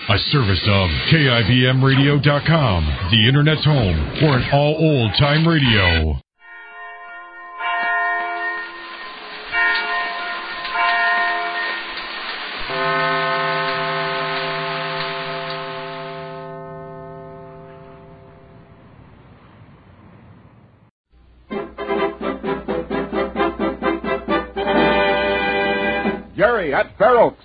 A service of KIBMradio.com, the Internet's home for an all old-time radio. Jerry, at Fair Oaks.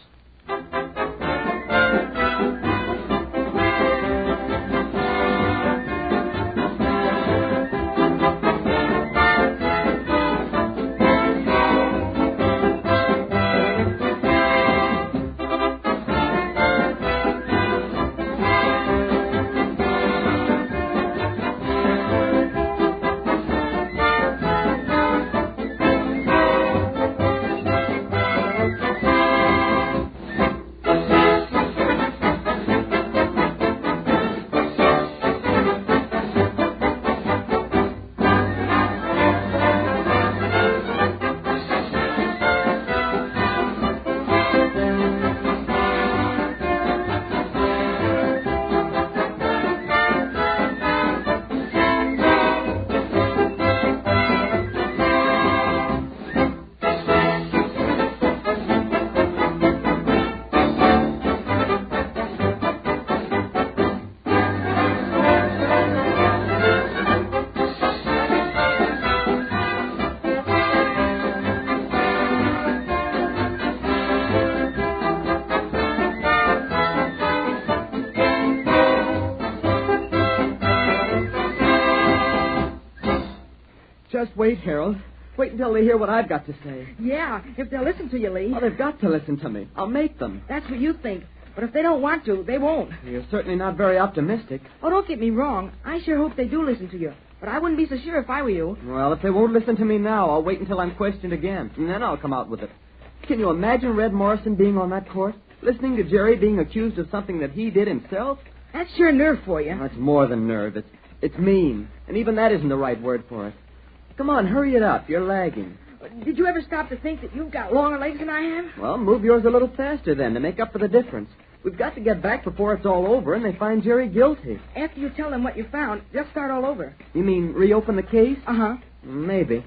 Just wait, Harold. Wait until they hear what I've got to say. Yeah, if they'll listen to you, Lee. Well, they've got to listen to me. I'll make them. That's what you think. But if they don't want to, they won't. You're certainly not very optimistic. Oh, don't get me wrong. I sure hope they do listen to you. But I wouldn't be so sure if I were you. Well, if they won't listen to me now, I'll wait until I'm questioned again. And then I'll come out with it. Can you imagine Red Morrison being on that court? Listening to Jerry being accused of something that he did himself? That's sure nerve for you. That's more than nerve. It's mean. And even that isn't the right word for it. Come on, hurry it up. You're lagging. Did you ever stop to think that you've got longer legs than I have? Well, move yours a little faster then to make up for the difference. We've got to get back before it's all over and they find Jerry guilty. After you tell them what you found, they'll start all over. You mean reopen the case? Uh-huh. Maybe.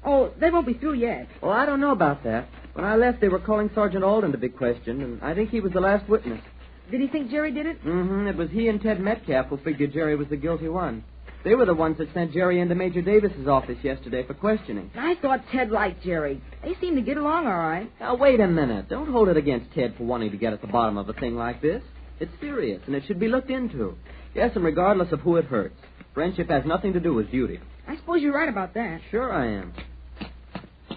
Oh, they won't be through yet. Well, I don't know about that. When I left, they were calling Sergeant Alden to be questioned, and I think he was the last witness. Did he think Jerry did it? Mm-hmm. It was he and Ted Metcalf who figured Jerry was the guilty one. They were the ones that sent Jerry into Major Davis's office yesterday for questioning. I thought Ted liked Jerry. They seem to get along all right. Now, wait a minute. Don't hold it against Ted for wanting to get at the bottom of a thing like this. It's serious, and it should be looked into. Yes, and regardless of who it hurts. Friendship has nothing to do with duty. I suppose you're right about that. Sure I am.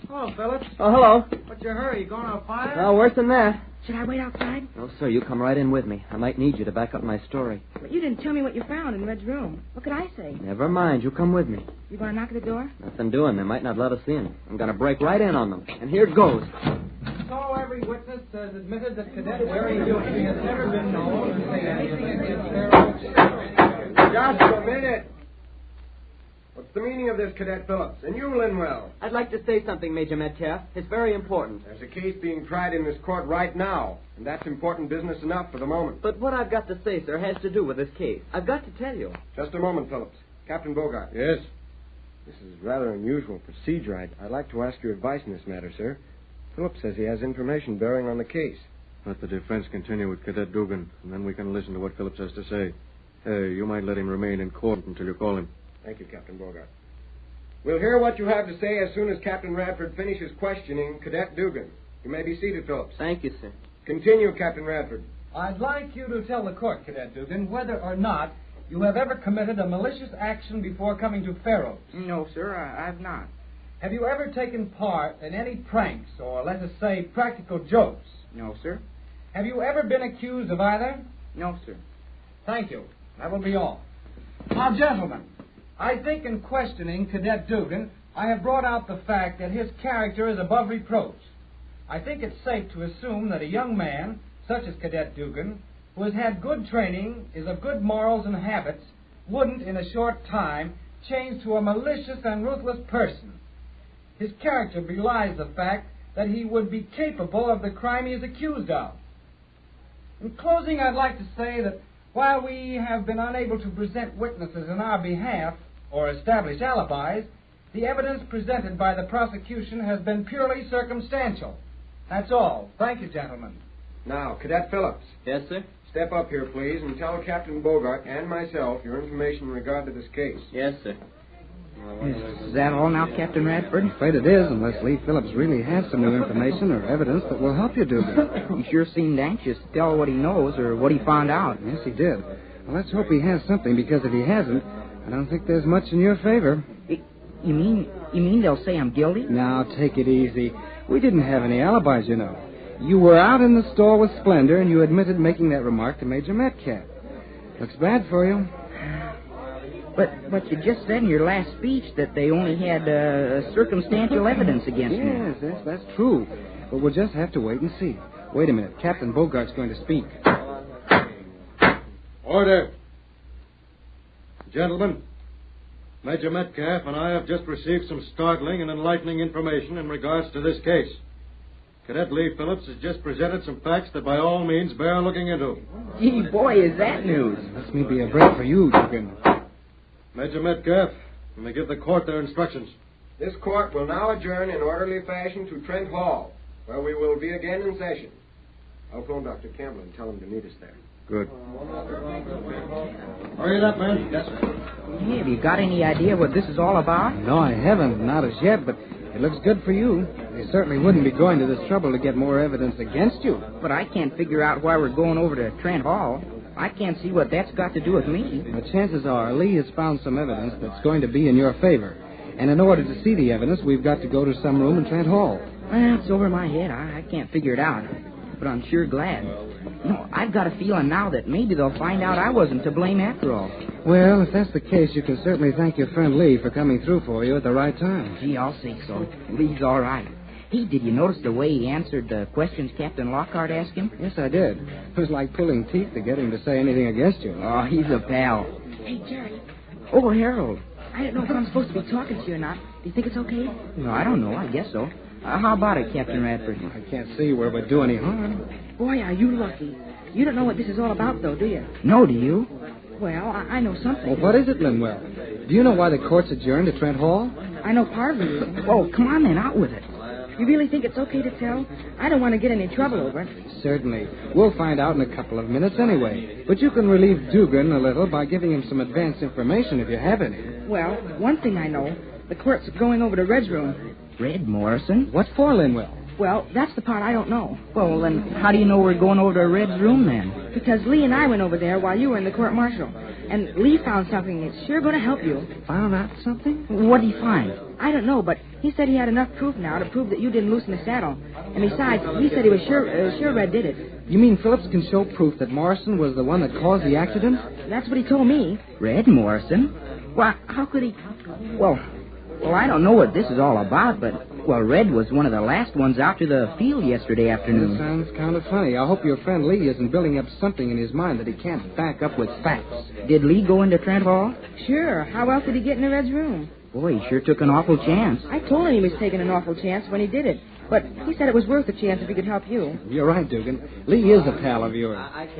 Hello, Phillips. Oh, hello. What's your hurry? You going on a fire? No, worse than that. Should I wait outside? No, sir, you come right in with me. I might need you to back up my story. But you didn't tell me what you found in Red's room. What could I say? Never mind. You come with me. You going to knock at the door? Nothing doing. They might not let us in. I'm going to break right in on them. And here goes. So every witness has admitted that Cadet Jerry Dewey has never been known to say anything against Fair Oaks. Just a minute. What's the meaning of this, Cadet Phillips? And you, Linwell? I'd like to say something, Major Metcalf. It's very important. There's a case being tried in this court right now, and that's important business enough for the moment. But what I've got to say, sir, has to do with this case. I've got to tell you. Just a moment, Phillips. Captain Bogart. Yes? This is rather unusual procedure. I'd like to ask your advice in this matter, sir. Phillips says he has information bearing on the case. Let the defense continue with Cadet Dugan, and then we can listen to what Phillips has to say. You might let him remain in court until you call him. Thank you, Captain Bogart. We'll hear what you have to say as soon as Captain Radford finishes questioning Cadet Dugan. You may be seated, Phillips. Thank you, sir. Continue, Captain Radford. I'd like you to tell the court, Cadet Dugan, whether or not you have ever committed a malicious action before coming to Fair Oaks. No, sir, I've not. Have you ever taken part in any pranks or, let us say, practical jokes? No, sir. Have you ever been accused of either? No, sir. Thank you. That will be all. Now, gentlemen, I think in questioning Cadet Dugan, I have brought out the fact that his character is above reproach. I think it's safe to assume that a young man, such as Cadet Dugan, who has had good training, is of good morals and habits, wouldn't, in a short time, change to a malicious and ruthless person. His character belies the fact that he would be capable of the crime he is accused of. In closing, I'd like to say that while we have been unable to present witnesses in our behalf or establish alibis, the evidence presented by the prosecution has been purely circumstantial. That's all. Thank you, gentlemen. Now, Cadet Phillips. Yes, sir? Step up here, please, and tell Captain Bogart and myself your information in regard to this case. Yes, sir. Is that all now, Captain Radford? I'm afraid it is, unless Lee Phillips really has some new information or evidence that will help you, Dugan. He sure seemed anxious to tell what he knows or what he found out. Yes, he did. Well, let's hope he has something, because if he hasn't, I don't think there's much in your favor. You mean they'll say I'm guilty? Now, take it easy. We didn't have any alibis, you know. You were out in the store with Splendor, and you admitted making that remark to Major Metcalf. Looks bad for you. But you just said in your last speech that they only had circumstantial evidence against me. Yes, that's true. But we'll just have to wait and see. Wait a minute. Captain Bogart's going to speak. Order. Gentlemen, Major Metcalf and I have just received some startling and enlightening information in regards to this case. Cadet Lee Phillips has just presented some facts that by all means bear looking into. Gee, boy, is that news. This may be a break for you, Dugan. Major Metcalf, you may give the court their instructions. This court will now adjourn in orderly fashion to Trent Hall, where we will be again in session. I'll phone Dr. Campbell and tell him to meet us there. Good. Hurry it up, man. Yes, sir. Hey, have you got any idea what this is all about? No, I haven't. Not as yet, but it looks good for you. They certainly wouldn't be going to this trouble to get more evidence against you. But I can't figure out why we're going over to Trent Hall. I can't see what that's got to do with me. The chances are Lee has found some evidence that's going to be in your favor. And in order to see the evidence, we've got to go to some room in Trent Hall. Well, it's over my head. I can't figure it out. But I'm sure glad. You know, I've got a feeling now that maybe they'll find out I wasn't to blame after all. Well, if that's the case, you can certainly thank your friend Lee for coming through for you at the right time. Gee, I'll say so. Lee's all right. Hey, did you notice the way he answered the questions Captain Lockhart asked him? Yes, I did. It was like pulling teeth to get him to say anything against you. Oh, he's a pal. Hey, Jerry, Oh, Harold. I don't know if I'm supposed to be talking to you or not. Do you think it's okay? No, I don't know. I guess so. How about it, Captain Radford? I can't see where it would do any harm. Boy, are you lucky. You don't know what this is all about, though, do you? No, do you? Well, I know something. Well, what is it, Linwell? Do you know why the court's adjourned to Trent Hall? I know part of the reason. Oh, come on then, out with it. You really think it's okay to tell? I don't want to get any trouble over it. Certainly. We'll find out in a couple of minutes anyway. But you can relieve Dugan a little by giving him some advance information if you have any. Well, one thing I know. The court's going over to Red's room. Red Morrison? What for, Linwell? Well, that's the part I don't know. Well, then, how do you know we're going over to Red's room, then? Because Lee and I went over there while you were in the court-martial. And Lee found something that's sure going to help you. Found out something? What'd he find? I don't know, but he said he had enough proof now to prove that you didn't loosen the saddle. And besides, he said he was sure Red did it. You mean Phillips can show proof that Morrison was the one that caused the accident? That's what he told me. Red Morrison? Why, how could he... Well, I don't know what this is all about, but... Well, Red was one of the last ones out to the field yesterday afternoon. That sounds kind of funny. I hope your friend Lee isn't building up something in his mind that he can't back up with facts. Did Lee go into Trent Hall? Sure. How else did he get into Red's room? Boy, he sure took an awful chance. I told him he was taking an awful chance when he did it. But he said it was worth a chance if he could help you. You're right, Dugan. Lee is a pal of yours.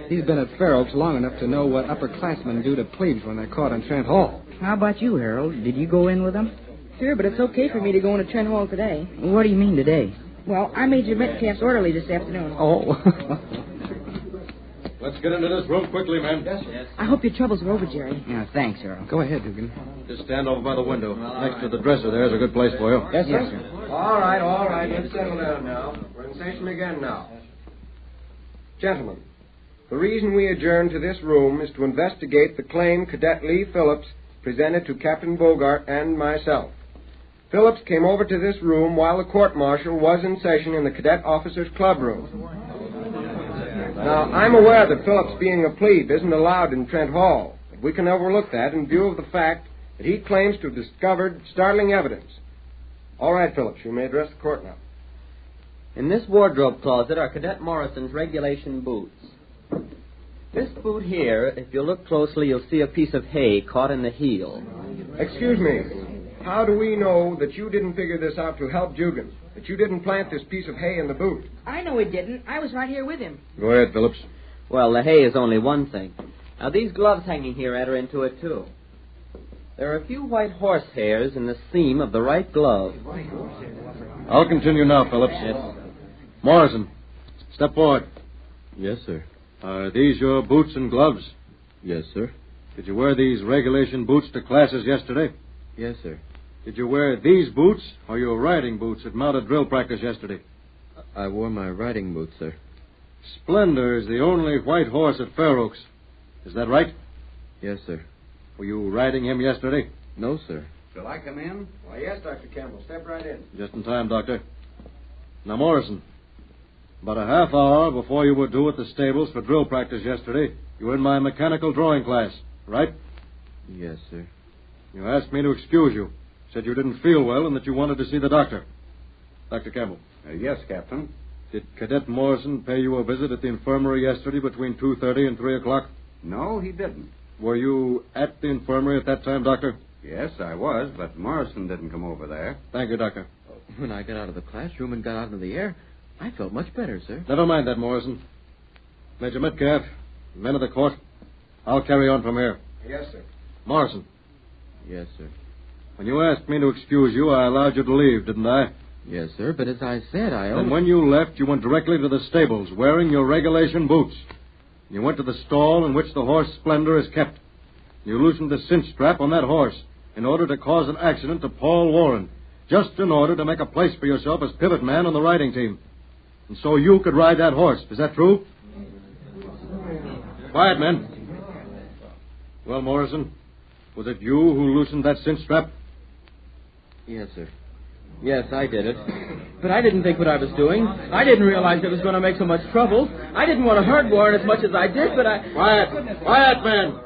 He's been at Fair Oaks long enough to know what upperclassmen do to plebes when they're caught in Trent Hall. How about you, Harold? Did you go in with him? Sure, but it's okay for me to go into Trent Hall today. What do you mean today? Well, I made your Metcalf's orderly this afternoon. Oh. Let's get into this room quickly, men. Yes. I hope your troubles are over, Jerry. Yeah, thanks, Harold. Go ahead, Dugan. Just stand over by the window. Next to the dresser there's a good place for you. Yes, sir. All right. Let's settle down now. We're in session again now. Gentlemen, the reason we adjourned to this room is to investigate the claim Cadet Lee Phillips presented to Captain Bogart and myself. Phillips came over to this room while the court-martial was in session in the Cadet Officers' Club room. Now, I'm aware that Phillips, being a plebe, isn't allowed in Trent Hall, but we can overlook that in view of the fact that he claims to have discovered startling evidence. All right, Phillips, you may address the court now. In this wardrobe closet are Cadet Morrison's regulation boots. This boot here, if you look closely, you'll see a piece of hay caught in the heel. Excuse me. How do we know that you didn't figure this out to help Dugan? That you didn't plant this piece of hay in the boot? I know he didn't. I was right here with him. Go ahead, Phillips. Well, the hay is only one thing. Now, these gloves hanging here enter into it, too. There are a few white horse hairs in the seam of the right glove. I'll continue now, Phillips. Yes. Morrison, step forward. Yes, sir. Are these your boots and gloves? Yes, sir. Did you wear these regulation boots to classes yesterday? Yes, sir. Did you wear these boots or your riding boots at mounted drill practice yesterday? I wore my riding boots, sir. Splendor is the only white horse at Fair Oaks. Is that right? Yes, sir. Were you riding him yesterday? No, sir. Shall I come in? Why, yes, Dr. Campbell. Step right in. Just in time, Doctor. Now, Morrison, about a half hour before you were due at the stables for drill practice yesterday, you were in my mechanical drawing class, right? Yes, sir. You asked me to excuse you. Said you didn't feel well and that you wanted to see the doctor. Dr. Campbell. Yes, Captain. Did Cadet Morrison pay you a visit at the infirmary yesterday between 2:30 and 3 o'clock? No, he didn't. Were you at the infirmary at that time, Doctor? Yes, I was, but Morrison didn't come over there. Thank you, Doctor. When I got out of the classroom and got out into the air, I felt much better, sir. Never mind that, Morrison. Major Metcalf, men of the court, I'll carry on from here. Yes, sir. Morrison, Yes, sir. when you asked me to excuse you, I allowed you to leave, didn't I? Yes, sir, but as I said, And when you left, you went directly to the stables, wearing your regulation boots. You went to the stall in which the horse Splendor is kept. You loosened the cinch strap on that horse in order to cause an accident to Paul Warren, just in order to make a place for yourself as pivot man on the riding team. And so you could ride that horse. Is that true? Quiet, men. Well, Morrison, was it you who loosened that cinch strap? Yes, sir. Yes, I did it. But I didn't think what I was doing. I didn't realize it was going to make so much trouble. I didn't want to hurt Warren as much as I did, but I... Quiet, men.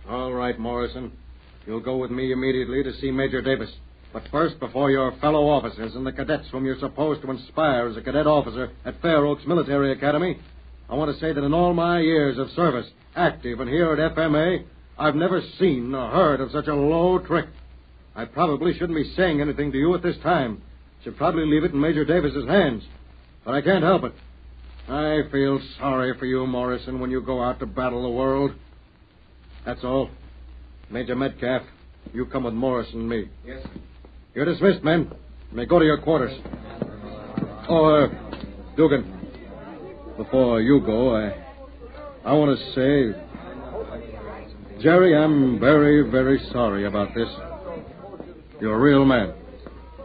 All right, Morrison. You'll go with me immediately to see Major Davis. But first, before your fellow officers and the cadets whom you're supposed to inspire as a cadet officer at Fair Oaks Military Academy, I want to say that in all my years of service, active and here at FMA, I've never seen or heard of such a low trick. I probably shouldn't be saying anything to you at this time. Should probably leave it in Major Davis's hands. But I can't help it. I feel sorry for you, Morrison, when you go out to battle the world. That's all. Major Metcalf, you come with Morrison and me. Yes, sir. You're dismissed, men. You may go to your quarters. Oh, Dugan, before you go, I want to say, Jerry, I'm very, very sorry about this. You're a real man.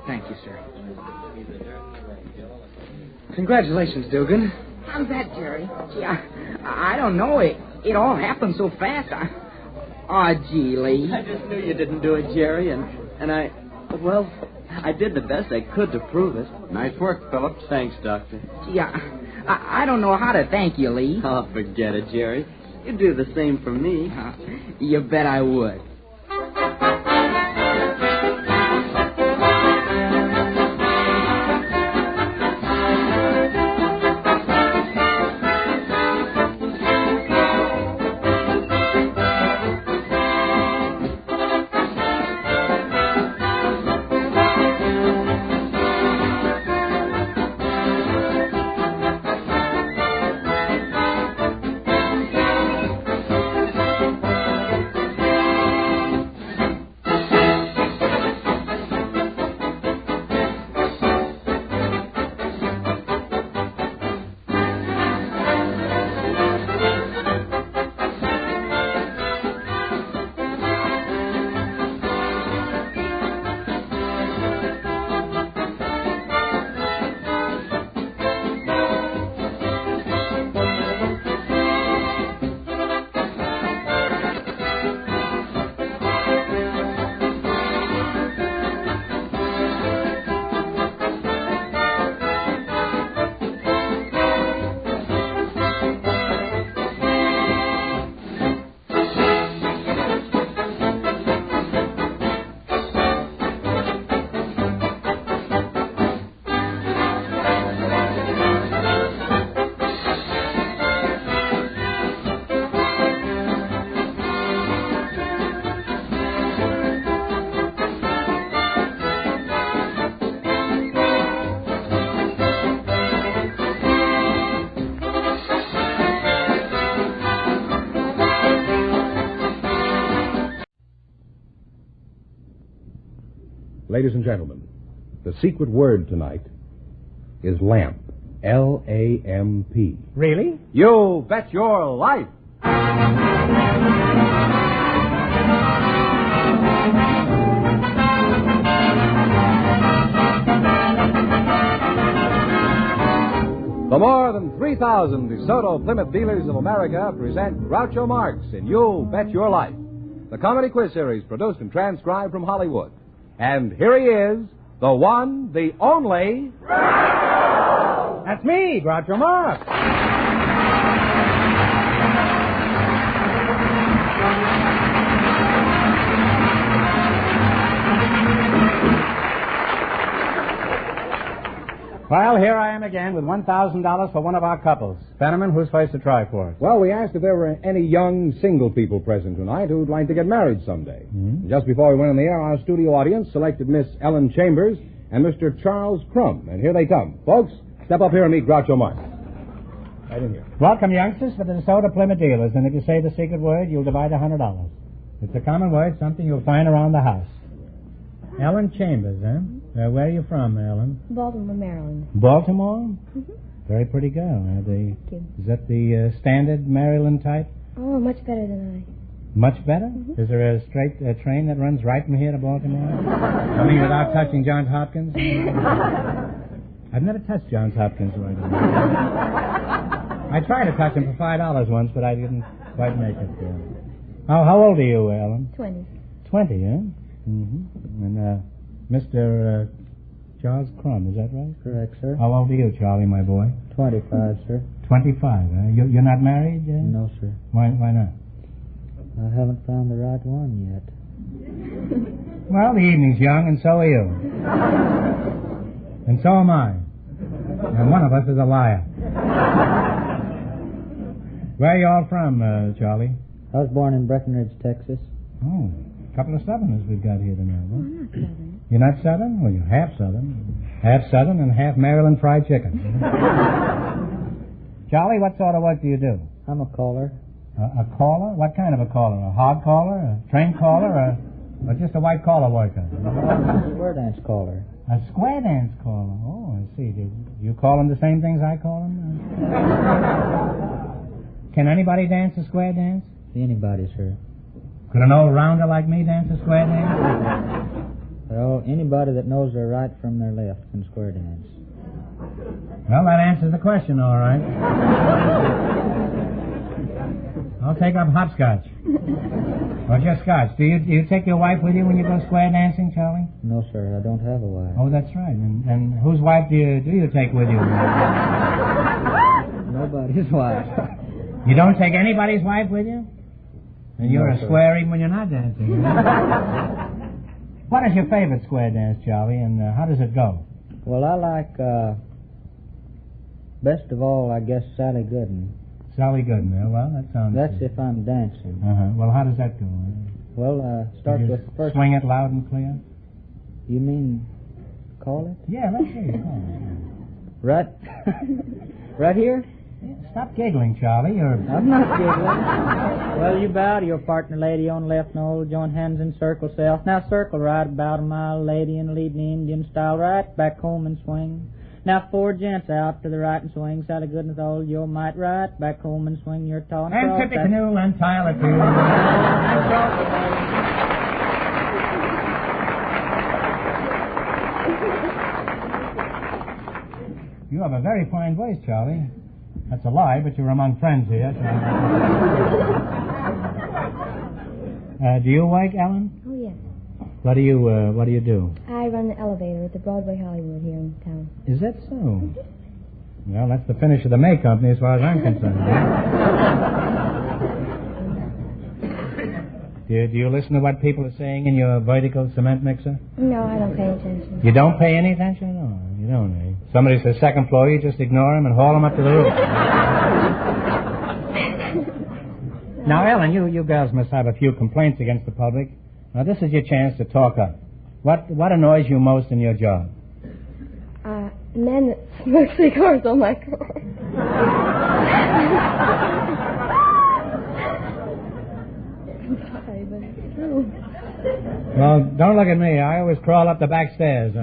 Thank you, sir. Congratulations, Dugan. How's that, Jerry? Gee, I don't know. It all happened so fast. Gee, Lee. I just knew you didn't do it, Jerry, and I... Well, I did the best I could to prove it. Nice work, Phillips. Thanks, Doctor. Gee, I don't know how to thank you, Lee. Oh, forget it, Jerry. You'd do the same for me. You bet I would. Ladies and gentlemen, the secret word tonight is lamp. L-A-M-P. Really? You bet your life. The more than 3,000 DeSoto Plymouth dealers of America present Groucho Marx in You Bet Your Life, the comedy quiz series produced and transcribed from Hollywood. And here he is, the one, the only... Groucho! That's me, Groucho Marx. Well, here I am again with $1,000 for one of our couples. Fenneman, who's first to try for us? Well, we asked if there were any young single people present tonight who'd like to get married someday. Mm-hmm. Just before we went on the air, our studio audience selected Miss Ellen Chambers and Mr. Charles Crumb. And here they come. Folks, step up here and meet Groucho Marx. Right in here. Welcome, youngsters, for the DeSoto Plymouth dealers. And if you say the secret word, you'll divide $100. It's a common word, something you'll find around the house. Ellen Chambers, huh? Where are you from, Ellen? Baltimore, Maryland. Baltimore? Mm-hmm. Very pretty girl. Thank you. Is that the standard Maryland type? Oh, much better than Much better? Mm-hmm. Is there a straight train that runs right from here to Baltimore? I mean, without touching Johns Hopkins? I've never touched Johns Hopkins right now. I tried to touch him for $5 once, but I didn't quite make it. How old are you, Ellen? 20. 20, huh? Mm-hmm. And, Mr. Charles Crumb, is that right? Correct, sir. How old are you, Charlie, my boy? 25, sir. 25, huh? You're not married? No, sir. Why not? I haven't found the right one yet. Well, the evening's young, and so are you. And so am I. And one of us is a liar. Where are you all from, Charlie? I was born in Breckenridge, Texas. Oh, a couple of Southerners we've got here tonight. Oh, I'm not Southern. You're not Southern? Well, you're half Southern. Half Southern and half Maryland fried chicken. Charlie, what sort of work do you do? I'm a caller. A caller? What kind of a caller? A hog caller? A train caller? Or just a white collar worker? A square dance caller. A square dance caller. Oh, I see. Do you call them the same things I call them? Can anybody dance a square dance? Anybody, sir. Could an old rounder like me dance a square dance? Well, anybody that knows their right from their left can square dance. Well, that answers the question, all right. I'll take up hopscotch. Or just scotch. Do you take your wife with you when you go square dancing, Charlie? No, sir. I don't have a wife. Oh, that's right. And whose wife do you take with you? Nobody's wife. You don't take anybody's wife with you? And you're a square even when you're not dancing. What is your favorite square dance, Charlie, and how does it go? Well, I like, best of all, I guess, Sally Gooden. Sally Gooden, well, that sounds... That's if I'm dancing. Uh-huh. Well, how does that go? Well, start with the first... Swing it loud and clear? You mean call it? Yeah, let's hear you call it. Right... right here? Stop giggling, Charlie. I'm not giggling. Well, you bow to your partner, lady, on left nose, join hands in circle self. Now circle right about a mile, lady, and lead the Indian style, right back home and swing. Now 4 gents out to the right and swing, Sally Gooden with all your might, right back home and swing your tall and tip the canoe and tile it too. You have a very fine voice, Charlie. That's a lie, but you're among friends here. Do you work, Ellen? Oh, yes. What do you do? I run the elevator at the Broadway Hollywood here in town. Is that so? Well, that's the finish of the May Company as far as I'm concerned. Do you listen to what people are saying in your vertical cement mixer? No, I don't pay attention. You don't pay any attention? No, you don't, eh? Somebody says second floor, you just ignore them and haul them up to the roof. Now, Ellen, you girls must have a few complaints against the public. Now, this is your chance to talk up. What annoys you most in your job? Men that smoke cigars on my car. I'm sorry, but it's true. Well, don't look at me. I always crawl up the back stairs.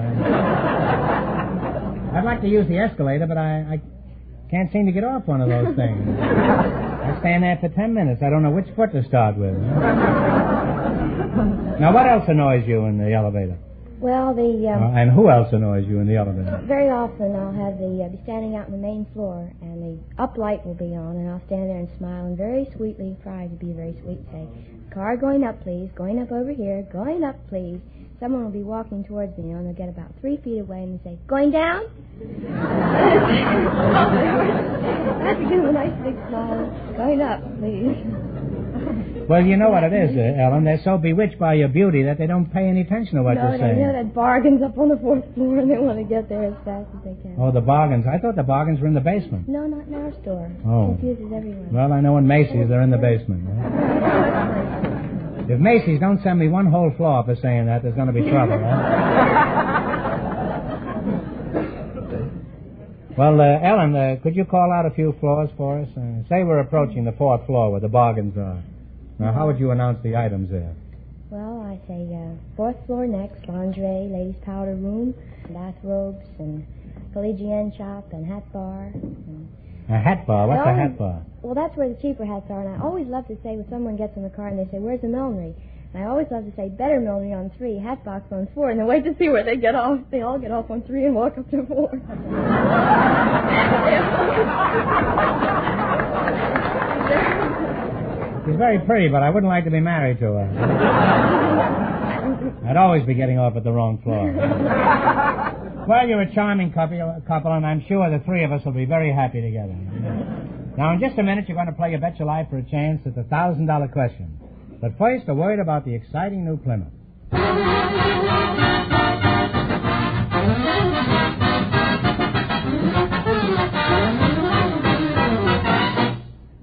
I'd like to use the escalator, but I can't seem to get off one of those things. I stand there for 10 minutes. I don't know which foot to start with. Now, what else annoys you in the elevator? Well, and who else annoys you in the elevator? very often I'll have be standing out on the main floor, and the up light will be on, and I'll stand there and smile and very sweetly try to be very sweet and say, "Car going up, please. Going up over here. Going up, please." Someone will be walking towards me, and they'll get about 3 feet away, and they say, "Going down?" I have to give them a nice big smile. "Going up, please." Well, you know what it is, Ellen. They're so bewitched by your beauty that they don't pay any attention to what you're saying. No, that bargain's up on the 4th floor, and they want to get there as fast as they can. Oh, the bargains. I thought the bargains were in the basement. No, not in our store. Oh. It confuses everyone. Well, I know in Macy's they're in the basement. If Macy's don't send me one whole floor for saying that, there's going to be trouble. Well, Ellen, could you call out a few floors for us? Say we're approaching the 4th floor where the bargains are. Now, how would you announce the items there? Well, I say 4th floor next, lingerie, ladies' powder room, bathrobes, and collegienne shop, and hat bar. A hat bar? What's a hat bar? Well, that's where the cheaper hats are, and I always love to say when someone gets in the car and they say, "Where's the millinery?" And I always love to say, "Better millinery on 3, hat box on 4, and then wait to see where they get off. They all get off on 3 and walk up to 4. She's very pretty, but I wouldn't like to be married to her. I'd always be getting off at the wrong floor. Well, you're a charming couple, and I'm sure the 3 of us will be very happy together. Now, in just a minute, you're going to play your Bet Your Life for a chance at the $1,000 question. But first, a word about the exciting new Plymouth.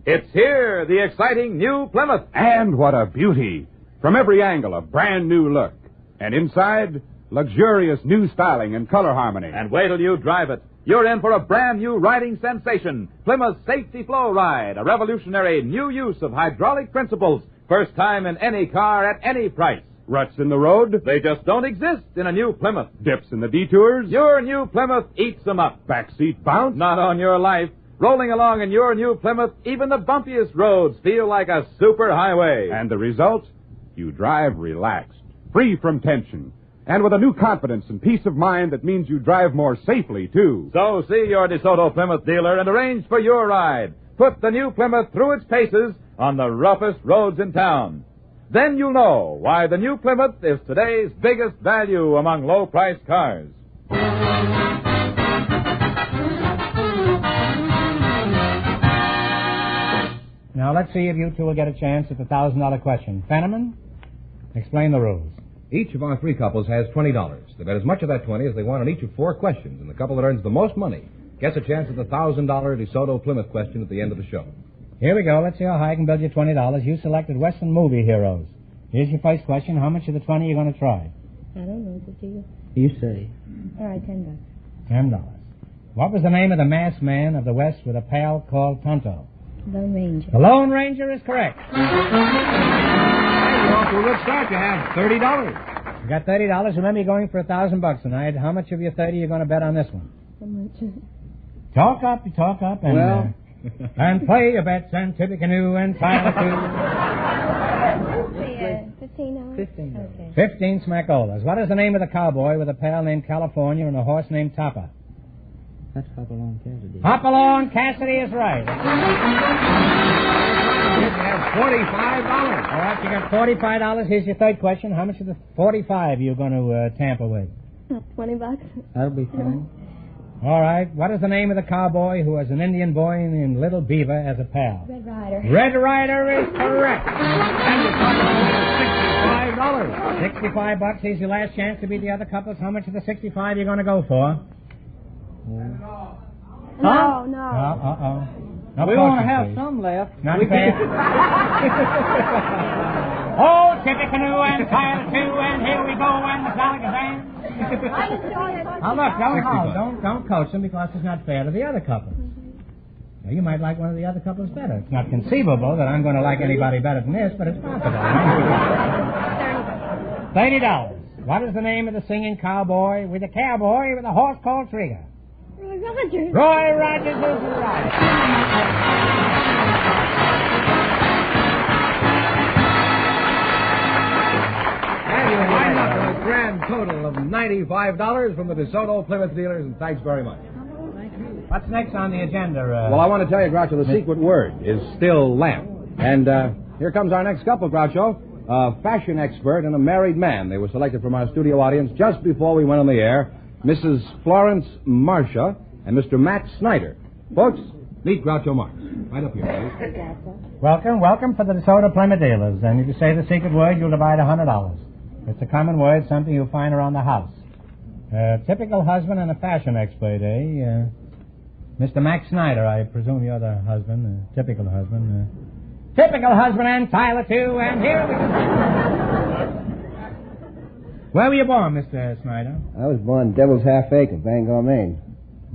It's here, the exciting new Plymouth. And what a beauty. From every angle, a brand new look. And inside, luxurious new styling and color harmony. And wait till you drive it. You're in for a brand new riding sensation. Plymouth Safety Flow Ride, a revolutionary new use of hydraulic principles. First time in any car at any price. Ruts in the road? They just don't exist in a new Plymouth. Dips in the detours? Your new Plymouth eats them up. Backseat bounce? Not on your life. Rolling along in your new Plymouth, even the bumpiest roads feel like a super highway. And the result? You drive relaxed, free from tension, and with a new confidence and peace of mind that means you drive more safely, too. So see your DeSoto Plymouth dealer and arrange for your ride. Put the new Plymouth through its paces on the roughest roads in town. Then you'll know why the new Plymouth is today's biggest value among low-priced cars. Now, let's see if you two will get a chance at the $1,000 question. Fenneman, explain the rules. Each of our 3 couples has $20. They bet as much of that 20 as they want on each of 4 questions, and the couple that earns the most money gets a chance at the $1,000 DeSoto Plymouth question at the end of the show. Here we go. Let's see how high I can build you $20. You selected Western movie heroes. Here's your first question. How much of the 20 are you going to try? I don't know. Is it you? You say. All right, $10. $10. What was the name of the masked man of the West with a pal called Tonto? Lone Ranger. The Lone Ranger is correct. You're off to a good start. You have $30. You got $30. Remember, you're going for $1,000 tonight. How much of your 30 are you going to bet on this one? How much? Talk up, and and play your bets and Tippecanoe and Tyler too. $15. Okay. 15 smackolas. What is the name of the cowboy with a pal named California and a horse named Topper? That's Hopalong Cassidy. Hopalong Cassidy is right. You have $45. All right, you got $45. Here's your third question. How much of the 45 are you going to tamper with? $20. That'll be fine. All right. What is the name of the cowboy who has an Indian boy named Little Beaver as a pal? Red Ryder. Red Ryder is correct. And your $65. $65. Here's your last chance to beat the other couples. How much of the 65 are you going to go for? No. No, we want to have some left. Not fair. Oh, Tippecanoe and Tyler too, and here we go, and the Salagazan. Now look, don't coach them because it's not fair to the other couple. Now, you might like one of the other couples better. It's not conceivable that I'm going to like anybody better than this, but it's possible. $30. What is the name of the singing cowboy with a horse called Trigger? Roy Rogers. Roy Rogers is right. And you wind up with a grand total of $95 from the DeSoto Plymouth dealers, and thanks very much. What's next on the agenda? Well, I want to tell you, Groucho, the secret word is still lamp. And here comes our next couple, Groucho. A fashion expert and a married man. They were selected from our studio audience just before we went on the air. Mrs. Florence Marcia and Mr. Matt Snyder. Folks, meet Groucho Marx. Right up here, please. Welcome for the DeSoto Plymouth dealers. And if you say the secret word, you'll divide $100. It's a common word, something you'll find around the house. Typical husband and a fashion expert, eh? Mr. Max Snyder, I presume you're the husband, typical husband. Typical husband and Tyler, too, and here we go. Where were you born, Mr. Snyder? I was born Devil's Half Acre, Bangor, Maine.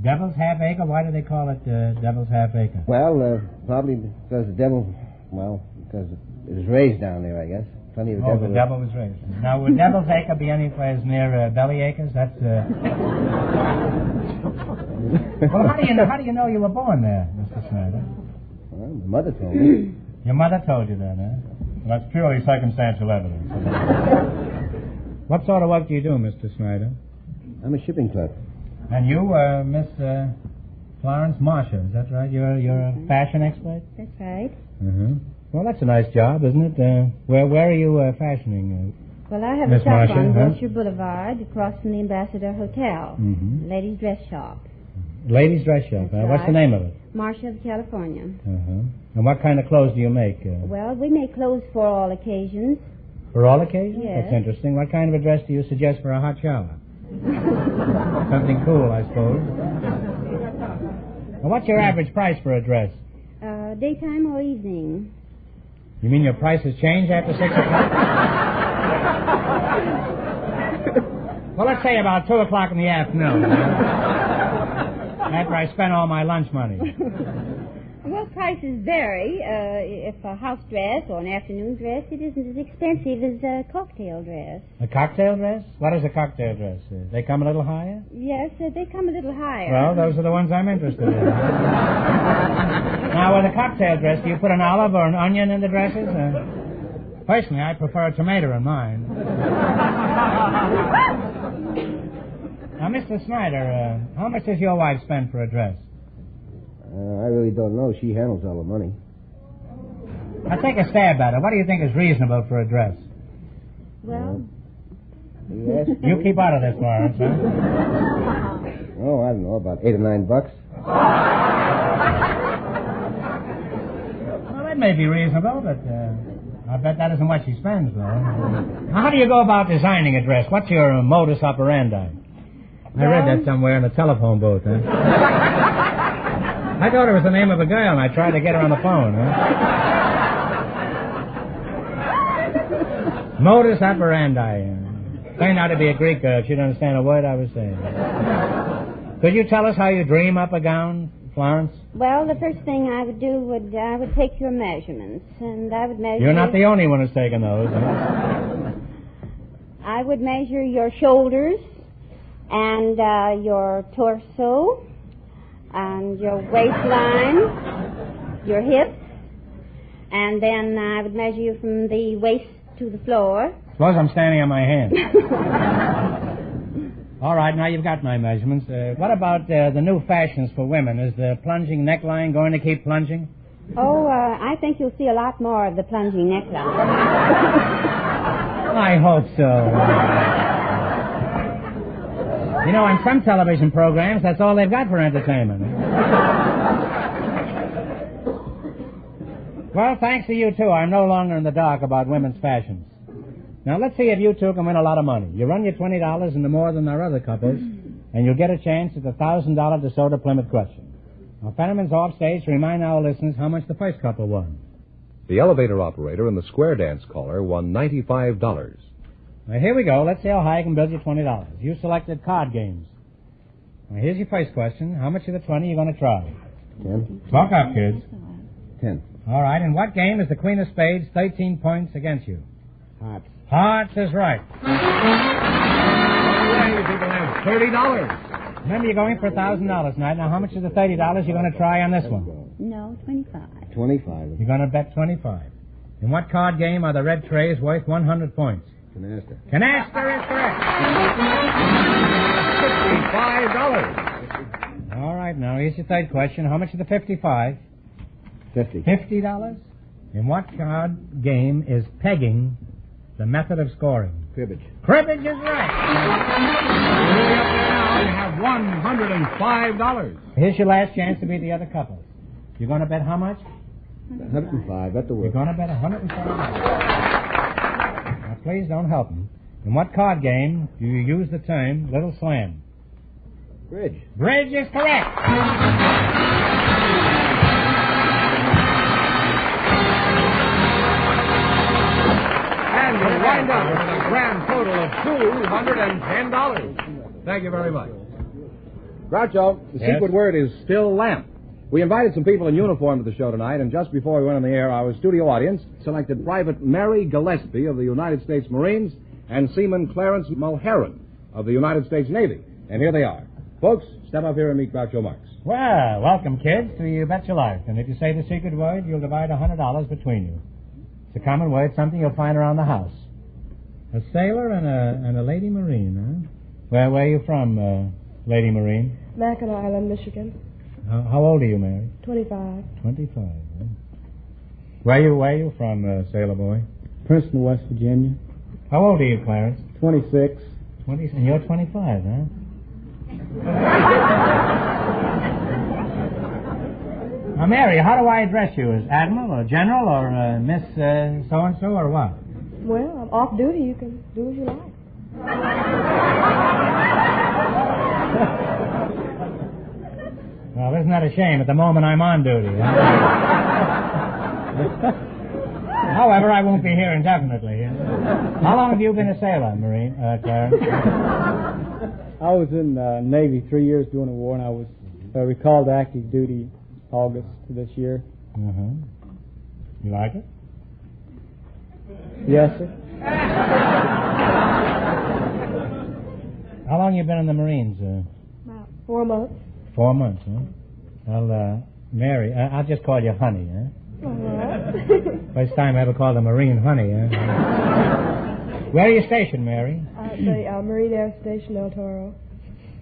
Devil's Half Acre? Why do they call it Devil's Half Acre? Well, probably because because it was raised down there, I guess. Plenty of the devil was raised. Now, would Devil's Acre be anywhere near Belly Acres? That's, Well, how do you know you were born there, Mr. Snyder? Well, my mother told me. Your mother told you that, eh? Well, that's purely circumstantial evidence. What sort of work do you do, Mr. Snyder? I'm a shipping clerk. And you, Miss Florence Marcia, is that right? You're a fashion expert? That's right. Mm-hmm. Well, that's a nice job, isn't it? Where are you fashioning? Well, I have Miss a shop Marcia, on Wilshire Boulevard across from the Ambassador Hotel. Mm-hmm. Ladies' dress shop. Ladies' dress shop. That's What's right. the name of it? Marcia of California. Uh-huh. And what kind of clothes do you make? Well, we make clothes for all occasions. For all occasions? Yes. That's interesting. What kind of a dress do you suggest for a hot shower? Something cool, I suppose. Well, what's your average price for a dress? Daytime or evening? You mean your prices change after 6 o'clock? Well, let's say about 2 o'clock in the afternoon. After I spend all my lunch money. Well, prices vary. If a house dress or an afternoon dress, it isn't as expensive as a cocktail dress. A cocktail dress? What is a cocktail dress? They come a little higher? Yes, they come a little higher. Well, those are the ones I'm interested in. Now, with a cocktail dress, do you put an olive or an onion in the dresses? Personally, I prefer a tomato in mine. Now, Mr. Snyder, how much does your wife spend for a dress? I really don't know. She handles all the money. Now, take a stab at it. What do you think is reasonable for a dress? Well... You keep out of this, Lawrence, huh? Oh, I don't know, about $8 or $9. Well, that may be reasonable, but I bet that isn't what she spends, though. Now, how do you go about designing a dress? What's your modus operandi? I read that somewhere in a telephone booth, huh? I thought it was the name of a girl, and I tried to get her on the phone, huh? Modus operandi. Turned out to be a Greek girl. She didn't understand a word I was saying. Could you tell us how you dream up a gown, Florence? Well, the first thing I would do I would take your measurements, and I would measure... You're not the only one who's taken those, huh? I would measure your shoulders and your torso and your waistline, your hips, and then I would measure you from the waist to the floor. Suppose I'm standing on my hands. All right, now you've got my measurements. What about the new fashions for women? Is the plunging neckline going to keep plunging? Oh, I think you'll see a lot more of the plunging neckline. I hope so. You know, on some television programs, that's all they've got for entertainment. Well, thanks to you, too, I'm no longer in the dark about women's fashions. Now, let's see if you two can win a lot of money. You run your $20 into more than our other couples, and you'll get a chance at the $1,000 DeSoto Plymouth question. Now, Fenneman's off stage to remind our listeners how much the first couple won. The elevator operator and the square dance caller won $95. Now, here we go. Let's see how high I can build you $20. You selected card games. Now, here's your first question. How much of the 20 are you going to try? 10. Talk up, kids. 10. All right. In what game is the Queen of Spades 13 points against you? Hearts. Hearts is right. People have $30. Remember, you're going for $1,000 tonight. Now, how much of the $30 you're going to try on this one? No, 25. 25. You're going to bet 25. In what card game are the red trays worth 100 points? Canasta. Canasta is correct. $55. All right, now here's your third question. How much is the 55? 50. $50. In what card game is pegging the method of scoring? Cribbage. Cribbage is right. Way up there now, you have $105. Here's your last chance to beat the other couple. You're going to bet how much? 105. Bet the You're word. going to bet $105. Now, please don't help me. In what card game do you use the term little slam? Bridge. Bridge is correct. And we'll wind up with a grand total of $210. Thank you very much. Groucho, the Yes? secret word is still lamp. We invited some people in uniform to the show tonight, and just before we went on the air, our studio audience selected Private Mary Gillespie of the United States Marines and Seaman Clarence Mulheron of the United States Navy. And here they are. Folks, step up here and meet Groucho Marx. Well, welcome, kids, to You Bet Your Life. And if you say the secret word, you'll divide $100 between you. It's a common word, something you'll find around the house. A sailor and a lady Marine, huh? Where are you from, Lady Marine? Mackinac Island, Michigan. How old are you, Mary? 25. 25. Huh? Where are you from, sailor boy? Princeton, West Virginia. How old are you, Clarence? 26. 20, and you're 25, huh? Now, Mary, how do I address you? As Admiral or General or Miss so-and-so or what? Well, I'm off duty. You can do as you like. Well, isn't that a shame? At the moment, I'm on duty. However, I won't be here indefinitely. How long have you been a sailor, Marine, Clarence? I was in the Navy 3 years during the war, and I was recalled to active duty August this year. Uh-huh. You like it? Yes, sir. How long you been in the Marines? About 4 months. 4 months, huh? Well, Mary, I'll just call you Honey, huh? All right. First time I ever called a Marine Honey, huh? Where are you stationed, Mary? At the Marine Air Station, El Toro.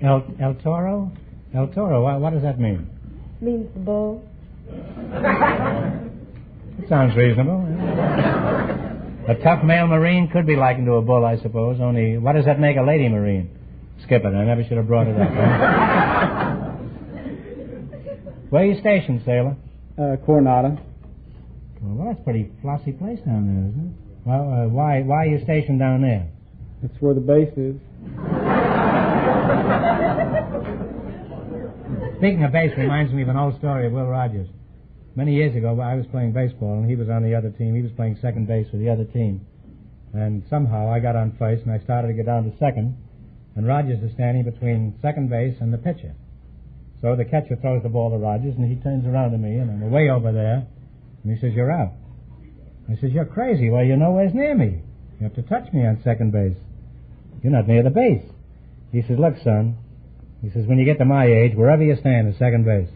El Toro? El Toro, what does that mean? Means the bull. It sounds reasonable. A tough male Marine could be likened to a bull, I suppose, only what does that make a lady Marine? Skip it, I never should have brought it up. Huh? Where are you stationed, sailor? Coronado. Well, that's a pretty flossy place down there, isn't it? Well, why are you stationed down there? That's where the base is. Speaking of base reminds me of an old story of Will Rogers. Many years ago, I was playing baseball, and he was on the other team. He was playing second base for the other team. And somehow I got on first, and I started to get down to second, and Rogers is standing between second base and the pitcher. So the catcher throws the ball to Rogers, and he turns around to me, and I'm way over there, and he says, "You're out." I says, "You're crazy. Well, you're nowhere near me. You have to touch me on second base. You're not near the base." He says, "Look, son," he says, "when you get to my age, wherever you stand is second base."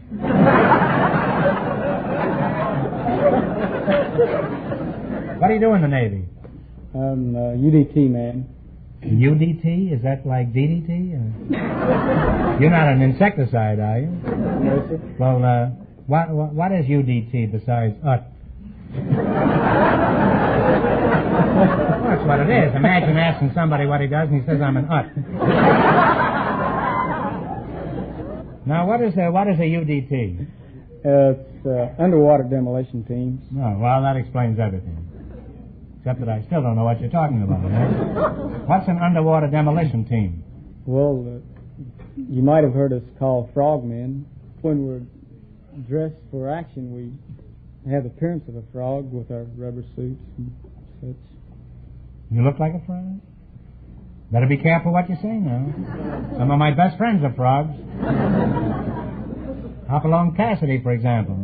What do you do in the Navy? I'm a UDT man. UDT? Is that like DDT? You're not an insecticide, are you? No, sir. Well, what is UDT besides UT? Well, that's what it is. Imagine asking somebody what he does, and he says, "I'm an UT." Now, what is a UDT? It's underwater demolition teams. Oh, well, that explains everything. Except that I still don't know what you're talking about. Eh? What's an underwater demolition team? Well, you might have heard us call frogmen. When we're dressed for action, we have the appearance of a frog with our rubber suits and such. You look like a frog? Better be careful what you say now. Some of my best friends are frogs. Hopalong Cassidy, for example.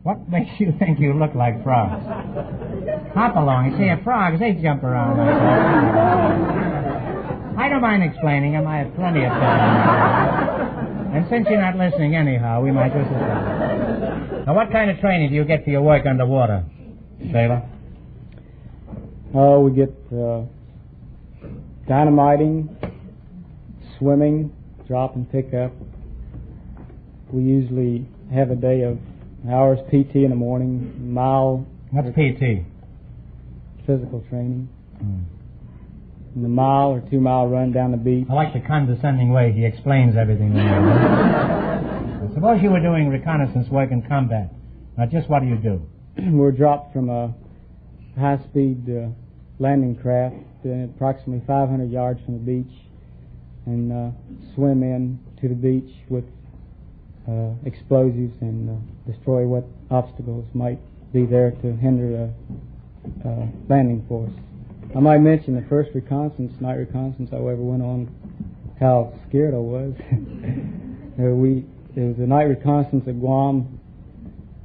What makes you think you look like frogs? Hop along. You see, frogs, they jump around like that. I don't mind explaining them. I have plenty of time. And since you're not listening anyhow, we might just listen. Now, what kind of training do you get for your work underwater, sailor? Oh, we get dynamiting, swimming, drop and pick up. We usually have a day of hours PT in the morning, mile. What's PT? Physical training. And a mile or 2 mile run down the beach. I like the condescending way he explains everything. Suppose you were doing reconnaissance work in combat. Now, just what do you do? We're dropped from a high-speed landing craft approximately 500 yards from the beach and swim in to the beach with explosives and destroy what obstacles might be there to hinder the landing force. I might mention the first night reconnaissance I ever went on, how scared I was. It was a night reconnaissance at Guam,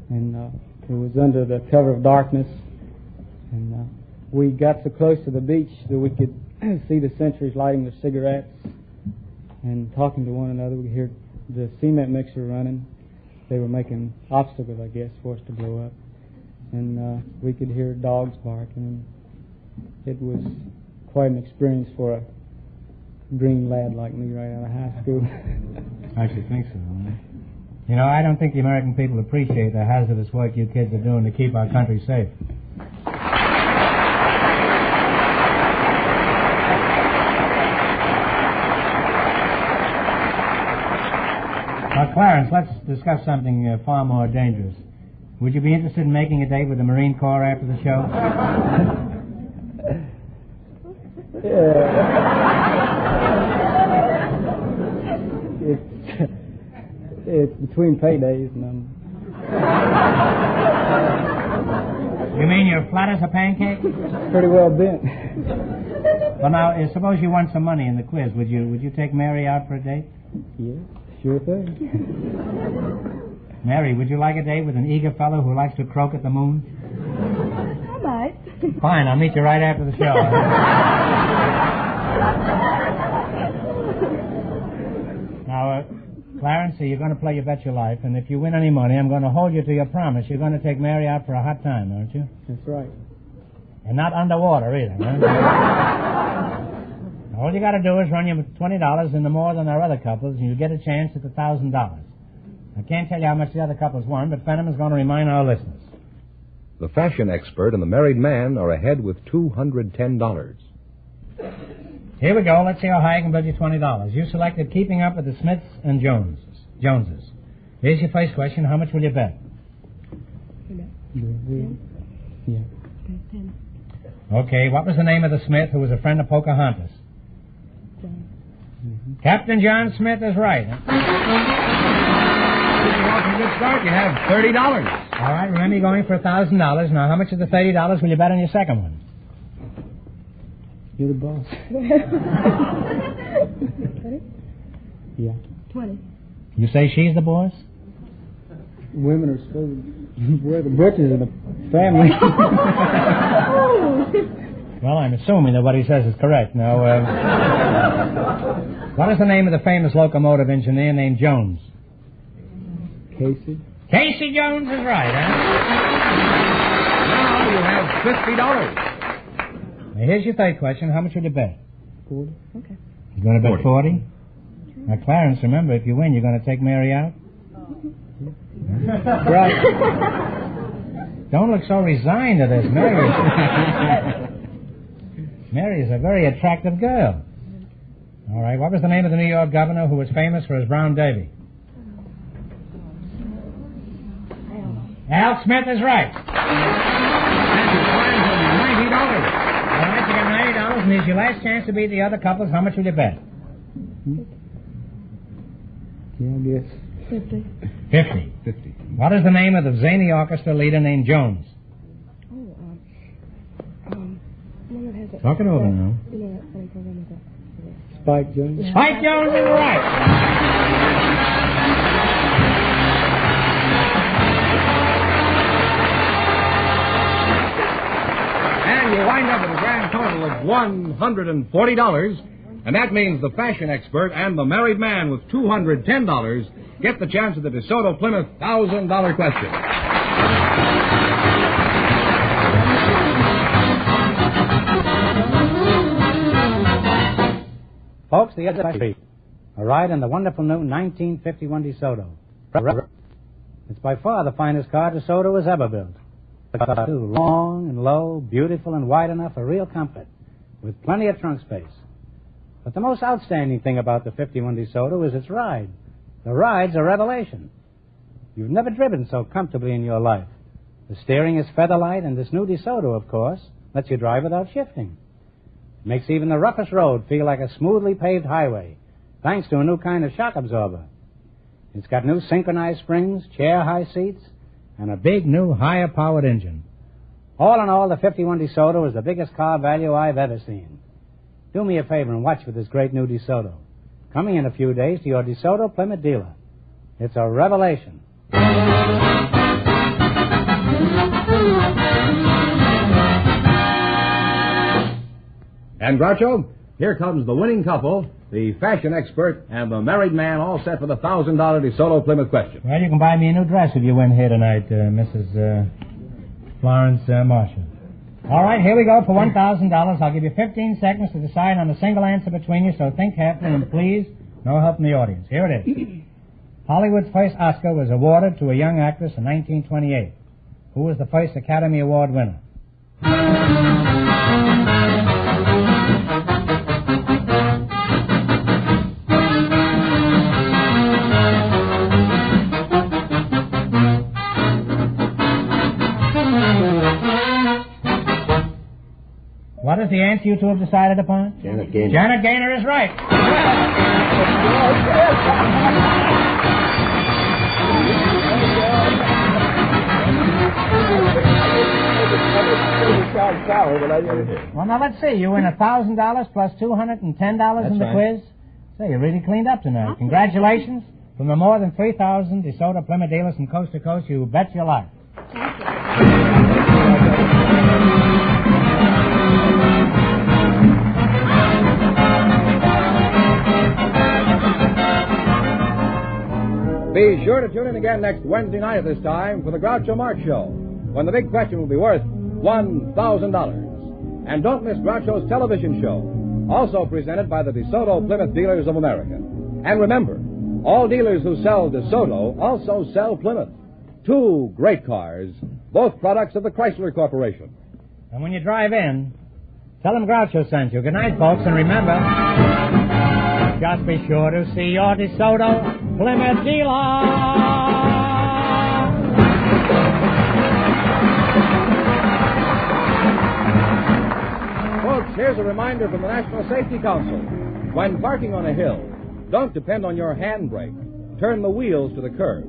and it was under the cover of darkness, and we got so close to the beach that we could see the sentries lighting their cigarettes and talking to one another. We could hear the cement mixer running. They were making obstacles, I guess, for us to blow up. And we could hear dogs barking. It was quite an experience for a green lad like me right out of high school. I should think so. You know, I don't think the American people appreciate the hazardous work you kids are doing to keep our country safe. Now, Clarence, let's discuss something far more dangerous. Would you be interested in making a date with the Marine Corps after the show? It's between paydays and You mean you're flat as a pancake? pretty well bent. Well, now, suppose you won some money in the quiz. Would you take Mary out for a date? Yeah, sure thing. Mary, would you like a date with an eager fellow who likes to croak at the moon? I might. Fine, I'll meet you right after the show. Now, Clarence, you're going to play You Bet Your Life, and if you win any money, I'm going to hold you to your promise. You're going to take Mary out for a hot time, aren't you? That's right. And not underwater either, huh? All you got to do is run you $20 into more than our other couples, and you get a chance at $1,000. I can't tell you how much the other couples won, but Fenham is going to remind our listeners. The fashion expert and the married man are ahead with $210. Here we go. Let's see how high I can build you $20. You selected keeping up with the Smiths and Joneses. Here's your first question. How much will you bet? Yeah. Okay, what was the name of the Smith who was a friend of Pocahontas? Captain John Smith is right. Huh? Off to a good start. You have $30. All right, remember you're going for $1,000. Now, how much of the $30 will you bet on your second one? You're the boss. 20? Yeah. 20. You say she's the boss? Women are supposed to wear the britches in the family. Well, I'm assuming that what he says is correct. Now, what is the name of the famous locomotive engineer named Jones? Casey. Casey Jones is right, huh? Now you have $50. Now, here's your third question. How much would you bet? 40. Okay. You're going to bet 40? Now, Clarence, remember, if you win, you're going to take Mary out? Right. Don't look so resigned to this, Mary. Mary is a very attractive girl. All right, what was the name of the New York governor who was famous for his brown derby? Al Smith is right. $90. All right, you got $90, and here's your last chance to beat the other couples. How much will you bet? Yeah, I guess. 50. 50. 50. What is the name of the zany orchestra leader named Jones? One that has a... Talk it over now. You know that funny program with that? Spike Jones. Spike Jones is right. you wind up with a grand total of $140, and that means the fashion expert and the married man with $210 get the chance of the DeSoto Plymouth $1,000 question. Folks, the other street. A ride in the wonderful new 1951 DeSoto. It's by far the finest car DeSoto has ever built. Too long and low, beautiful and wide enough for real comfort, with plenty of trunk space. But the most outstanding thing about the 51 DeSoto is its ride. The ride's a revelation. You've never driven so comfortably in your life. The steering is featherlight, and this new DeSoto, of course, lets you drive without shifting. It makes even the roughest road feel like a smoothly paved highway, thanks to a new kind of shock absorber. It's got new synchronized springs, chair-high seats, and a big new higher-powered engine. All in all, the 51 DeSoto is the biggest car value I've ever seen. Do me a favor and watch for this great new DeSoto. Coming in a few days to your DeSoto Plymouth dealer. It's a revelation. And Groucho, here comes the winning couple, the fashion expert and the married man, all set for the $1,000 DeSoto Plymouth question. Well, you can buy me a new dress if you win here tonight, Mrs. Florence Marshall. All right, here we go for $1,000. I'll give you 15 seconds to decide on a single answer between you, so think carefully and please, no help from the audience. Here it is. Hollywood's first Oscar was awarded to a young actress in 1928. Who was the first Academy Award winner? What is the answer you two have decided upon? Janet Gaynor. Janet Gaynor is right. Well, now let's see. You win $1,000 plus $210 in the quiz. So you really cleaned up tonight. Congratulations. From the more than 3,000 DeSoto Plymouth dealers from coast to coast, you bet your life. Be sure to tune in again next Wednesday night at this time for the Groucho Marx Show, when the big question will be worth $1,000. And don't miss Groucho's television show, also presented by the DeSoto Plymouth Dealers of America. And remember, all dealers who sell DeSoto also sell Plymouth. Two great cars, both products of the Chrysler Corporation. And when you drive in, tell them Groucho sent you. Good night, folks, and remember, just be sure to see your DeSoto Plymouth dealer. Folks, here's a reminder from the National Safety Council. When parking on a hill, don't depend on your handbrake. Turn the wheels to the curb.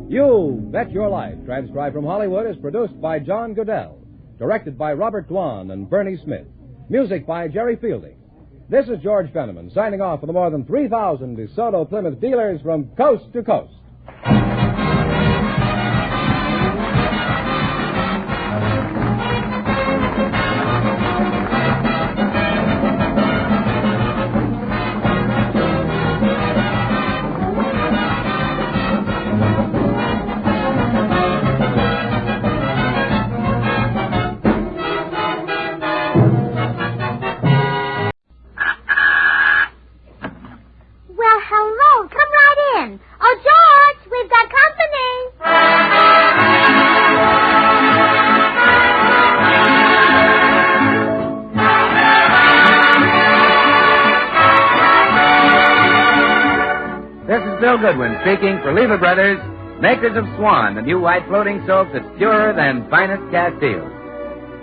You Bet Your Life, transcribed from Hollywood, is produced by John Goodell. Directed by Robert Dwan and Bernie Smith. Music by Jerry Fielding. This is George Fenneman, signing off for the more than 3,000 DeSoto Plymouth dealers from coast to coast. Goodwin speaking for Lever Brothers, makers of Swan, the new white floating soap that's purer than finest Castile.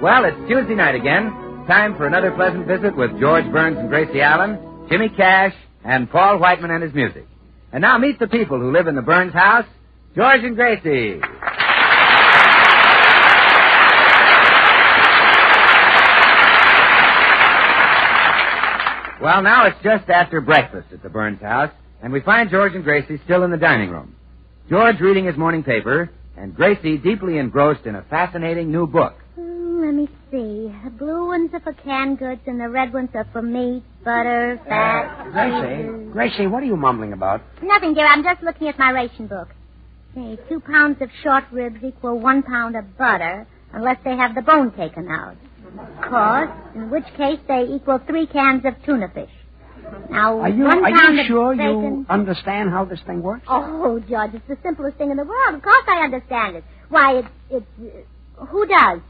Well, it's Tuesday night again. Time for another pleasant visit with George Burns and Gracie Allen, Jimmy Cash, and Paul Whiteman and his music. And now meet the people who live in the Burns house, George and Gracie. Well, now it's just after breakfast at the Burns house, and we find George and Gracie still in the dining room. George reading his morning paper, and Gracie deeply engrossed in a fascinating new book. let me see. The blue ones are for canned goods and the red ones are for meat, butter, fat, cheeses. Gracie, what are you mumbling about? Nothing, dear. I'm just looking at my ration book. Say, 2 pounds of short ribs equal 1 pound of butter, unless they have the bone taken out. Of course, in which case they equal 3 cans of tuna fish. Now, Are you sure bacon... you understand how this thing works? Oh, George, it's the simplest thing in the world. Of course I understand it. Why, who does?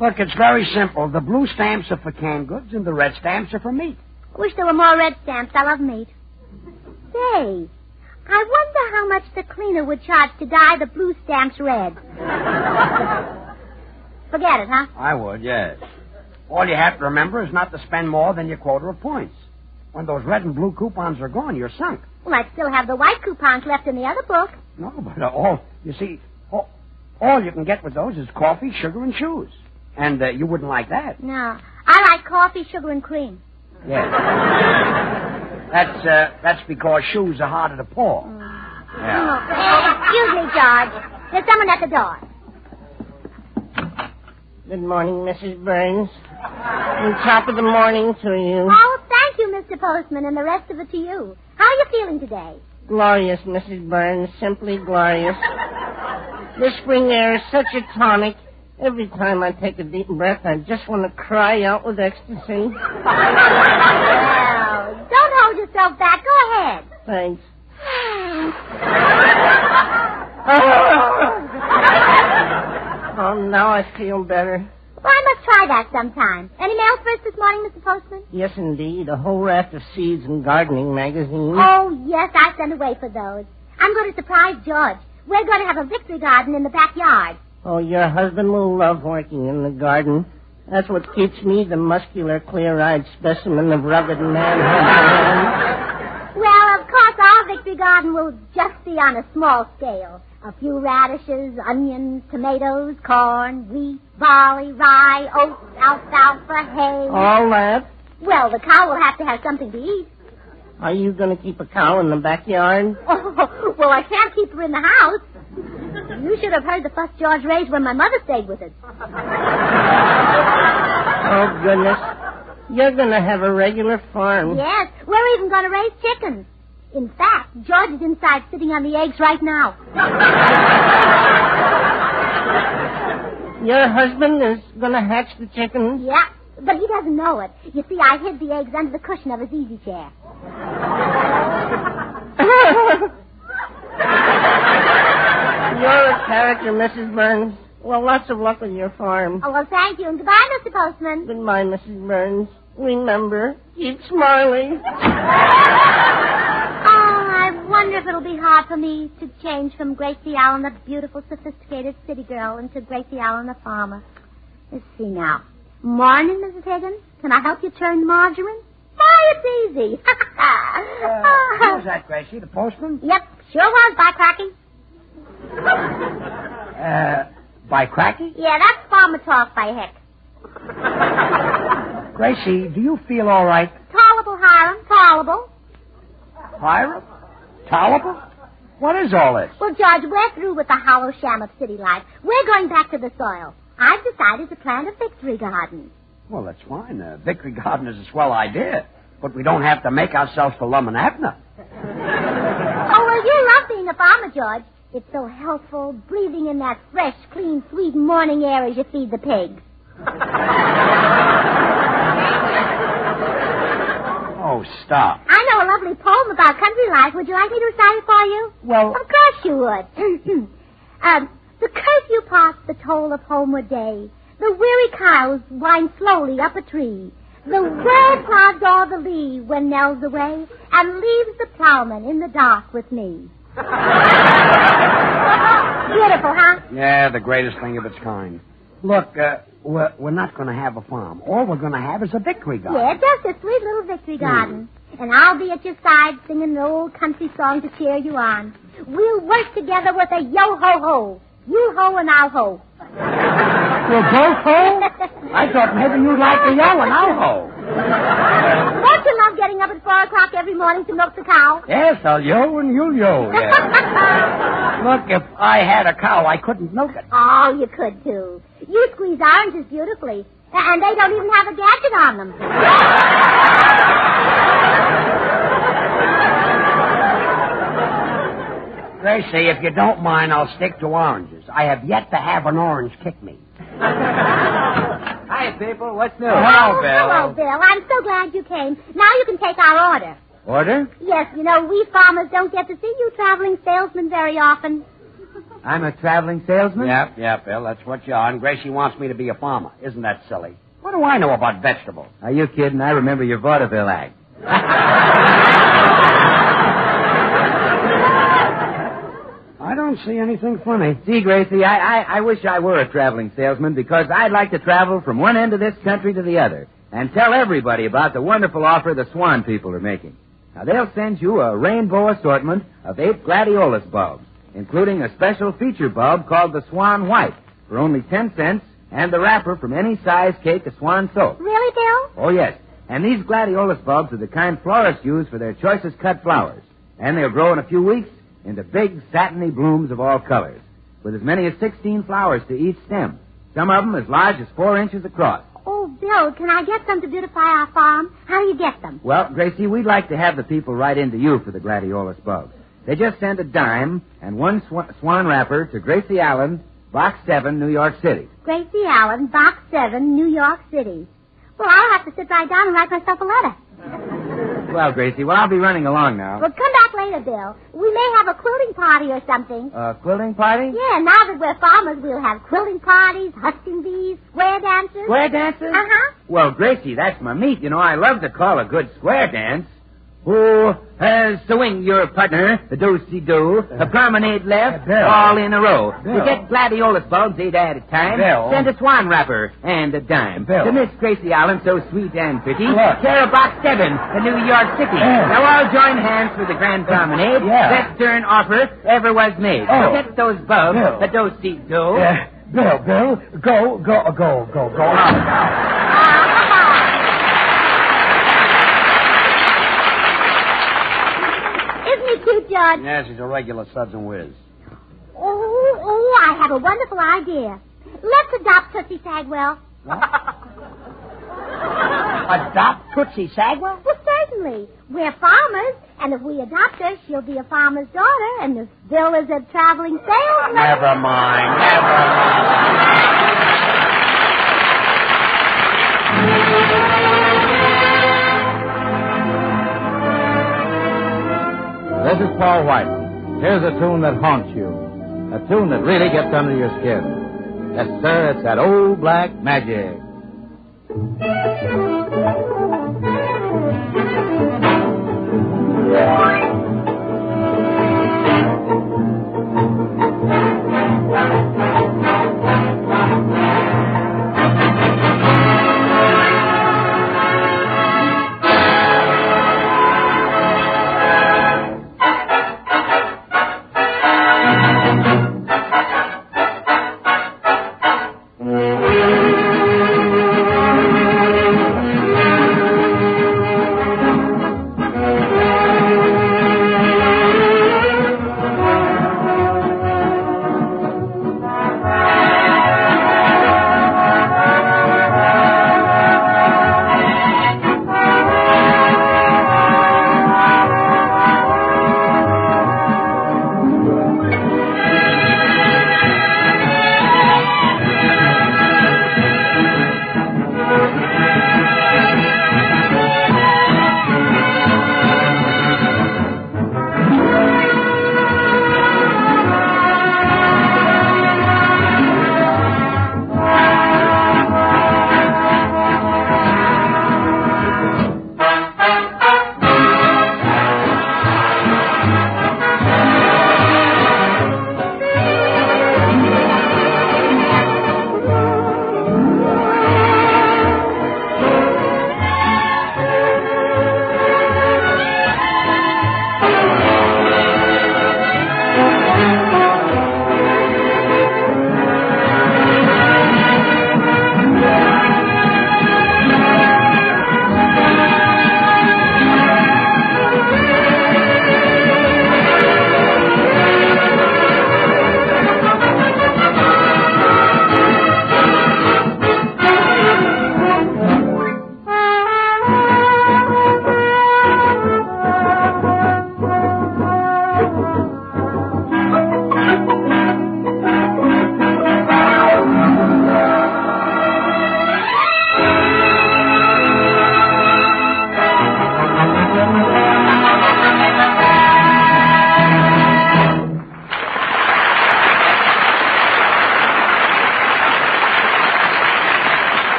Look, it's very simple. The blue stamps are for canned goods and the red stamps are for meat. I wish there were more red stamps. I love meat. Say, I wonder how much the cleaner would charge to dye the blue stamps red. Forget it, huh? I would, yes. All you have to remember is not to spend more than your quota of points. When those red and blue coupons are gone, you're sunk. Well, I still have the white coupons left in the other book. No, but all you can get with those is coffee, sugar, and shoes. And you wouldn't like that. No. I like coffee, sugar, and cream. Yeah. That's because shoes are harder to paw. Yeah. Excuse me, George. There's someone at the door. Good morning, Mrs. Burns. And top of the morning to you. Oh, thank you, Mr. Postman, and the rest of it to you. How are you feeling today? Glorious, Mrs. Burns. Simply glorious. This spring air is such a tonic. Every time I take a deep breath, I just want to cry out with ecstasy. Well, don't hold yourself back. Go ahead. Thanks. Oh, now I feel better. Well, I must try that sometime. Any mail for us this morning, Mr. Postman? Yes, indeed. A whole raft of seeds and gardening magazines. Oh, yes, I sent away for those. I'm going to surprise George. We're going to have a victory garden in the backyard. Oh, your husband will love working in the garden. That's what keeps me the muscular, clear-eyed specimen of rugged manhood. Well, of course, our victory garden will just be on a small scale. A few radishes, onions, tomatoes, corn, wheat, barley, rye, oats, alfalfa, hay. All that? Well, the cow will have to have something to eat. Are you going to keep a cow in the backyard? Oh, well, I can't keep her in the house. You should have heard the fuss George raised when my mother stayed with us. Oh, goodness. You're going to have a regular farm. Yes, we're even going to raise chickens. In fact, George is inside sitting on the eggs right now. Your husband is going to hatch the chickens? Yeah, but he doesn't know it. You see, I hid the eggs under the cushion of his easy chair. You're a character, Mrs. Burns. Well, lots of luck with your farm. Oh, well, thank you. And goodbye, Mr. Postman. Goodbye, Mrs. Burns. Remember, keep smiling. I wonder if it'll be hard for me to change from Gracie Allen, the beautiful, sophisticated city girl, into Gracie Allen, the farmer. Let's see now. Morning, Mrs. Higgins. Can I help you turn margarine? Why, it's easy. Who was that, Gracie? The postman? Yep, sure was, by Cracky. By Cracky? Yeah, that's farmer talk by Hick. Gracie, do you feel all right? Tolerable, Hiram, tolerable. Hiram? Tolerable? What is all this? Well, George, we're through with the hollow sham of city life. We're going back to the soil. I've decided to plant a victory garden. Well, that's fine. A victory garden is a swell idea. But we don't have to make ourselves for Lum and Abner. Oh, well, you love being a farmer, George. It's so healthful, breathing in that fresh, clean, sweet morning air as you feed the pigs. Oh, stop. I know a lovely poem about country life. Would you like me to recite it for you? Well... Of course you would. The curfew parts the toll of homeward day. The weary cows wind slowly up a tree. The world plods o'er the lea when Nell's away and leaves the plowman in the dark with me. Beautiful, huh? Yeah, the greatest thing of its kind. Look, we're not going to have a farm. All we're going to have is a victory garden. Yeah, just a sweet little victory garden. And I'll be at your side singing an old country song to cheer you on. We'll work together with a yo-ho-ho. You ho and I'll ho. We'll both ho? I thought maybe you'd like to yo and I'll ho. Don't you love getting getting up at 4 o'clock every morning to milk the cow? Yes, I'll yo and you'll yo, yeah. Look, if I had a cow, I couldn't milk it. Oh, you could, too. You squeeze oranges beautifully. And they don't even have a gadget on them. Gracie, if you don't mind, I'll stick to oranges. I have yet to have an orange kick me. Hi, people. What's new? Hello, Bill. Hello, Bill. I'm so glad you came. Now you can take our order. Order? Yes, you know, we farmers don't get to see you traveling salesmen very often. I'm a traveling salesman? Yeah, Bill, that's what you are. And Gracie wants me to be a farmer. Isn't that silly? What do I know about vegetables? Are you kidding? I remember your vaudeville act. I don't see anything funny. See, Gracie, I wish I were a traveling salesman because I'd like to travel from one end of this country to the other and tell everybody about the wonderful offer the Swan people are making. Now, they'll send you a rainbow assortment of 8 gladiolus bulbs, including a special feature bulb called the Swan White for only 10 cents and the wrapper from any size cake of Swan soap. Really, Bill? Oh, yes. And these gladiolus bulbs are the kind florists use for their choicest cut flowers. And they'll grow in a few weeks into big, satiny blooms of all colors, with as many as 16 flowers to each stem, some of them as large as 4 inches across. Oh, Bill, can I get some to beautify our farm? How do you get them? Well, Gracie, we'd like to have the people write into you for the gladiolus bulbs. They just send a dime and 1 swan wrapper to Gracie Allen, Box 7, New York City. Gracie Allen, Box 7, New York City. Well, I'll have to sit right down and write myself a letter. Well, Gracie, I'll be running along now. Well, come back later, Bill. We may have a quilting party or something. A quilting party? Yeah, now that we're farmers, we'll have quilting parties, husking bees, square dances. Square dances? Uh-huh. Well, Gracie, that's my meat. You know, I love to call a good square dance. Who has swing your partner, the do-si-do, a promenade left, all in a row. You get gladiolus bulbs 8 at a time. Send a swan wrapper and a dime. To Miss Gracie Allen, so sweet and pretty. Care of Box 7, the New York City. Now all join hands for the grand promenade. Best turn offer ever was made. Get those bulbs, the do-si-do. Bill, go. Cute, Judge. Yes, he's a regular suds and whiz. Oh, I have a wonderful idea. Let's adopt Tootsie Sagwell. What? Adopt Tootsie Sagwell? Well, certainly. We're farmers, and if we adopt her, she'll be a farmer's daughter, and if Bill is a traveling salesman... Never mind. This is Paul White. Here's a tune that haunts you. A tune that really gets under your skin. Yes, sir, it's that old black magic.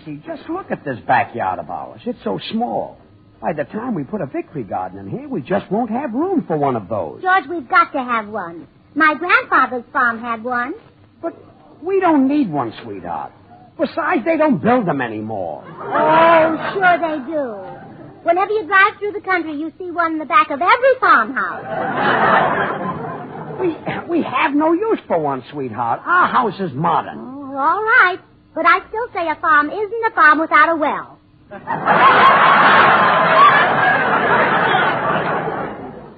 Gracie, just look at this backyard of ours. It's so small. By the time we put a victory garden in here, we just won't have room for one of those. George, we've got to have one. My grandfather's farm had one. But we don't need one, sweetheart. Besides, they don't build them anymore. Oh, sure they do. Whenever you drive through the country, you see one in the back of every farmhouse. We have no use for one, sweetheart. Our house is modern. Oh, all right. But I still say a farm isn't a farm without a well.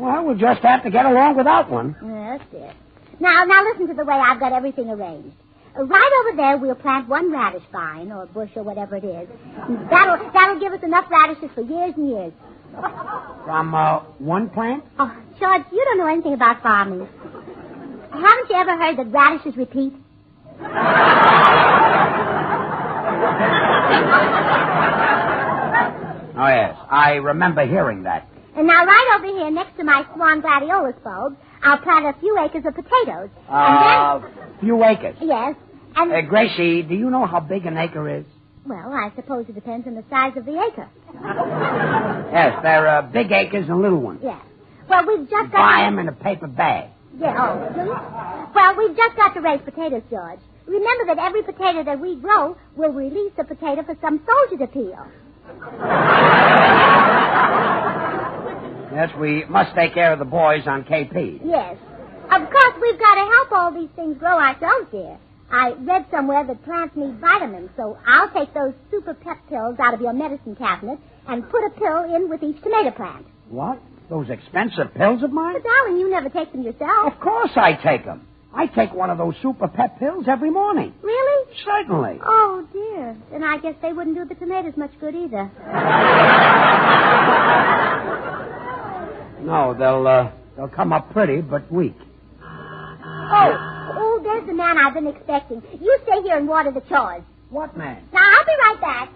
Well, we'll just have to get along without one. That's it. Now listen to the way I've got everything arranged. Right over there, we'll plant one radish vine or bush or whatever it is. That'll give us enough radishes for years and years. From one plant? Oh, George, you don't know anything about farming. Haven't you ever heard that radishes repeat? Oh, yes. I remember hearing that. And now right over here next to my swan gladiolus bulbs, I'll plant a few acres of potatoes. Few acres? Yes. And Gracie, do you know how big an acre is? Well, I suppose it depends on the size of the acre. Yes, there are big acres and little ones. Yes. Well, we've just got Buy them in a paper bag. Yeah, oh, do you? Well, we've just got to raise potatoes, George. Remember that every potato that we grow will release a potato for some soldier to peel. Yes, we must take care of the boys on KP. Yes. Of course, we've got to help all these things grow ourselves, dear. I read somewhere that plants need vitamins, so I'll take those super pep pills out of your medicine cabinet and put a pill in with each tomato plant. What? Those expensive pills of mine? But, darling, you never take them yourself. Of course I take them. I take one of those super pep pills every morning. Really? Certainly. Oh, dear. Then I guess they wouldn't do the tomatoes much good either. No, they'll come up pretty, but weak. Oh, there's the man I've been expecting. You stay here and water the chores. What man? Now, I'll be right back.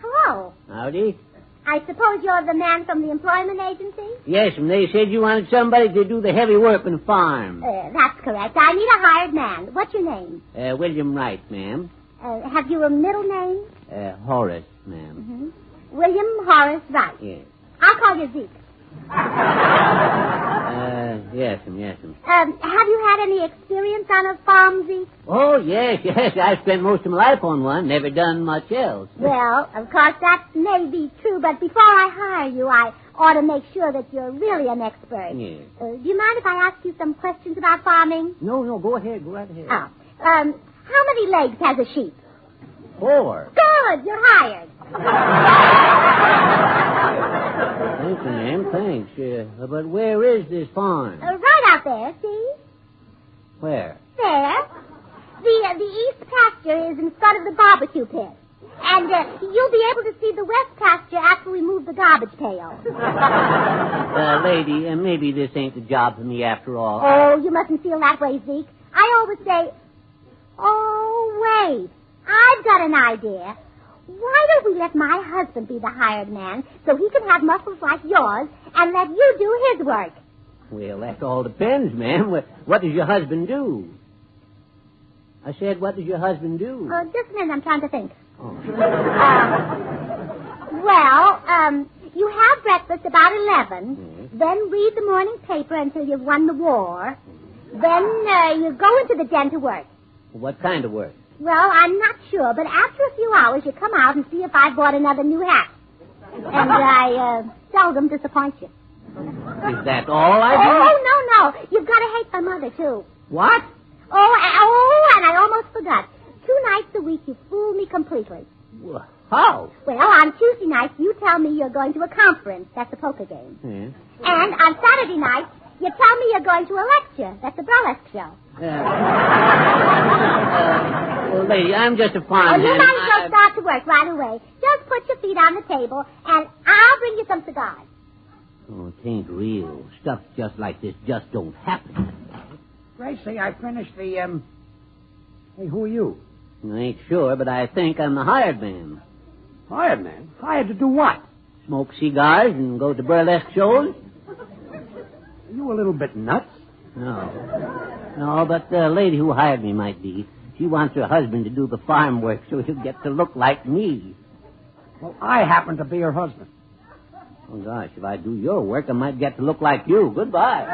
Hello. Howdy. I suppose you're the man from the employment agency? Yes, and they said you wanted somebody to do the heavy work on the farm. That's correct. I need a hired man. What's your name? William Wright, ma'am. Have you a middle name? Horace, ma'am. Mm-hmm. William Horace Wright. Yes. I'll call you Zeke. Yes, ma'am. Have you had any experience on a farm, Zeke? Oh, yes. I spent most of my life on one. Never done much else. Well, of course, that may be true, but before I hire you, I ought to make sure that you're really an expert. Yes. Do you mind if I ask you some questions about farming? No, go ahead. Go right ahead. Oh. How many legs has a sheep? 4. Good, you're hired. Thanks, ma'am, thanks. But where is this farm? Right out there, see? Where? There. The east pasture is in front of the barbecue pit. And you'll be able to see the west pasture after we move the garbage pail. Lady, maybe this ain't the job for me after all. Oh, you mustn't feel that way, Zeke. I always say, oh, wait. I've got an idea. Why don't we let my husband be the hired man so he can have muscles like yours and let you do his work? Well, that all depends, ma'am. What does your husband do? I said, what does your husband do? Just a minute, I'm trying to think. Oh. You have breakfast about 11, then read the morning paper until you've won the war, then you go into the den to work. What kind of work? Well, I'm not sure, but after a few hours, you come out and see if I bought another new hat. And I seldom disappoint you. Is that all I do? Oh, no. You've got to hate my mother, too. What? Oh, and I almost forgot. 2 nights a week, you fool me completely. How? Well, on Tuesday nights, you tell me you're going to a conference. That's a poker game. Yeah. And on Saturday nights, you tell me you're going to a lecture. That's a burlesque show. Well, lady, I'm just a farmhand. You might as well start to work right away. Just put your feet on the table, and I'll bring you some cigars. Oh, it ain't real. Stuff just like this just don't happen. Gracie, I finished the, Hey, who are you? I ain't sure, but I think I'm the hired man. Hired man? Hired to do what? Smoke cigars and go to burlesque shows. Are you a little bit nuts? No. No, but the lady who hired me might be. She wants her husband to do the farm work so he'll get to look like me. Well, I happen to be her husband. Oh, gosh, if I do your work, I might get to look like you. Goodbye.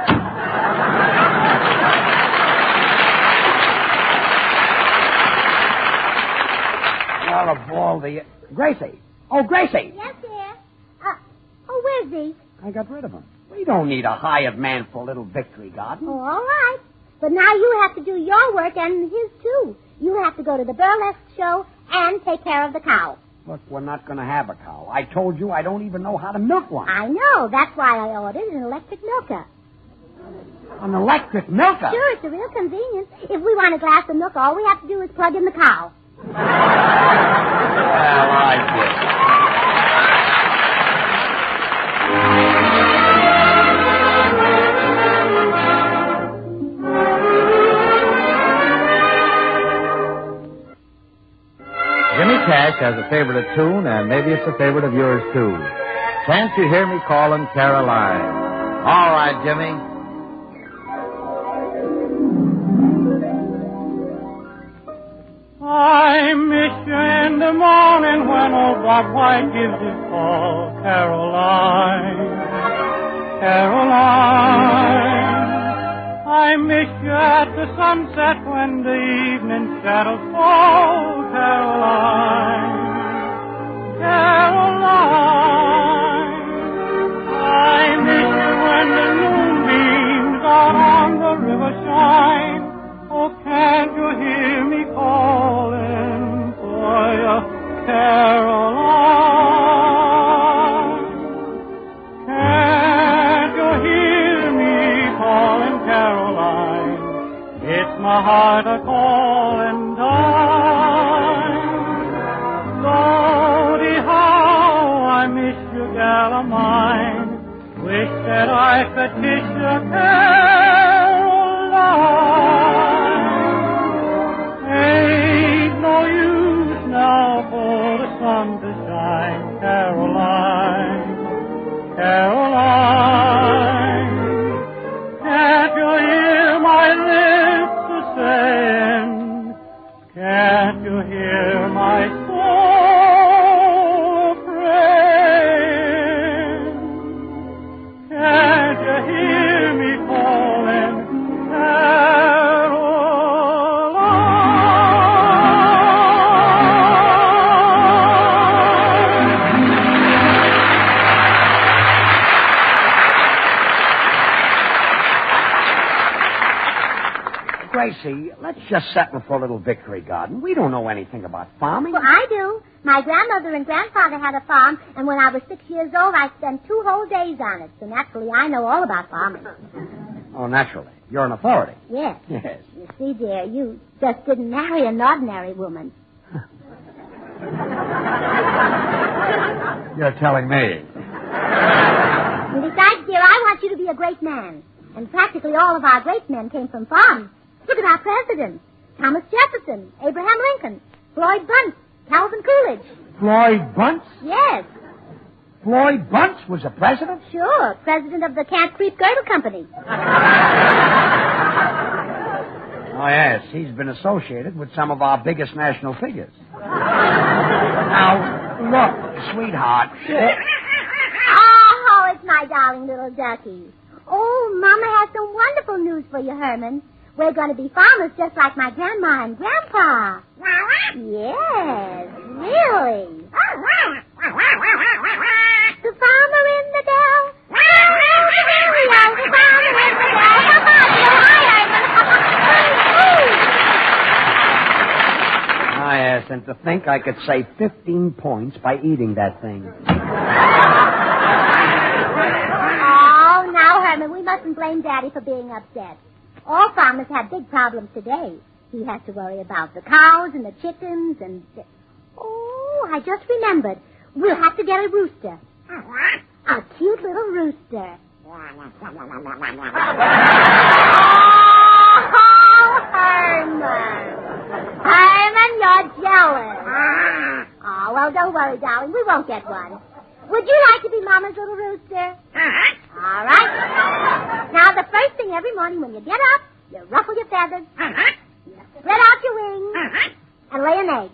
What a ball the... Gracie! Oh, Gracie! Yes, dear. Where's he? I got rid of him. We don't need a hired man for a little victory garden. Oh, all right. But now you have to do your work and his, too. You have to go to the burlesque show and take care of the cow. Look, we're not going to have a cow. I told you I don't even know how to milk one. I know. That's why I ordered an electric milker. An electric milker? Sure, it's a real convenience. If we want a glass of milk, all we have to do is plug in the cow. Well, I did. Jimmy Cash has a favorite tune, and maybe it's a favorite of yours, too. Can't you hear me calling Caroline? All right, Jimmy. I miss you in the morning when old Bob White gives his call. Caroline, Caroline. I miss you at the sunset when the evening shadows fall. Caroline, Caroline. I miss you when the moonbeams out on the river shine. Oh, can't you hear me calling for you, Caroline? Can't you hear me calling, Caroline? It's my heart a-calling time. Lordy, how I miss you, gal of mine. Wish that I could kiss you, Caroline. Ain't no use now for the sun to shine, Caroline, Caroline. Can't you hear my lips a-saying? Can't you hear my soul praying? Can't you hear me calling, Gracie, let's just settle for a little victory garden. We don't know anything about farming. Well, I do. My grandmother and grandfather had a farm, and when I was 6 years old, I spent 2 whole days on it. So naturally, I know all about farming. Oh, naturally. You're an authority. Yes. Yes. You see, dear, you just didn't marry an ordinary woman. You're telling me. And besides, dear, I want you to be a great man. And practically all of our great men came from farms. Look at our presidents. Thomas Jefferson, Abraham Lincoln, Floyd Bunce, Calvin Coolidge. Floyd Bunce? Yes. Floyd Bunce was a president? Sure, president of the Can't Creep Girdle Company. Oh, yes. He's been associated with some of our biggest national figures. Now, look, sweetheart. Oh, it's my darling little ducky. Oh, Mama has some wonderful news for you, Herman. We're going to be farmers just like my grandma and grandpa. Yes, really. The farmer in the dell. Yes, the farmer in the dell. Ah, yes, and to think I could save 15 points by eating that thing. Oh, now, Herman, we mustn't blame Daddy for being upset. All farmers have big problems today. He has to worry about the cows and the chickens and... Oh, I just remembered. We'll have to get a rooster. A cute little rooster. Oh, Herman. Herman, you're jealous. Oh, well, don't worry, darling. We won't get one. Would you like to be Mama's little rooster? All right. Now, the first thing every morning when you get up, You ruffle your feathers. You spread out your wings. And lay an egg.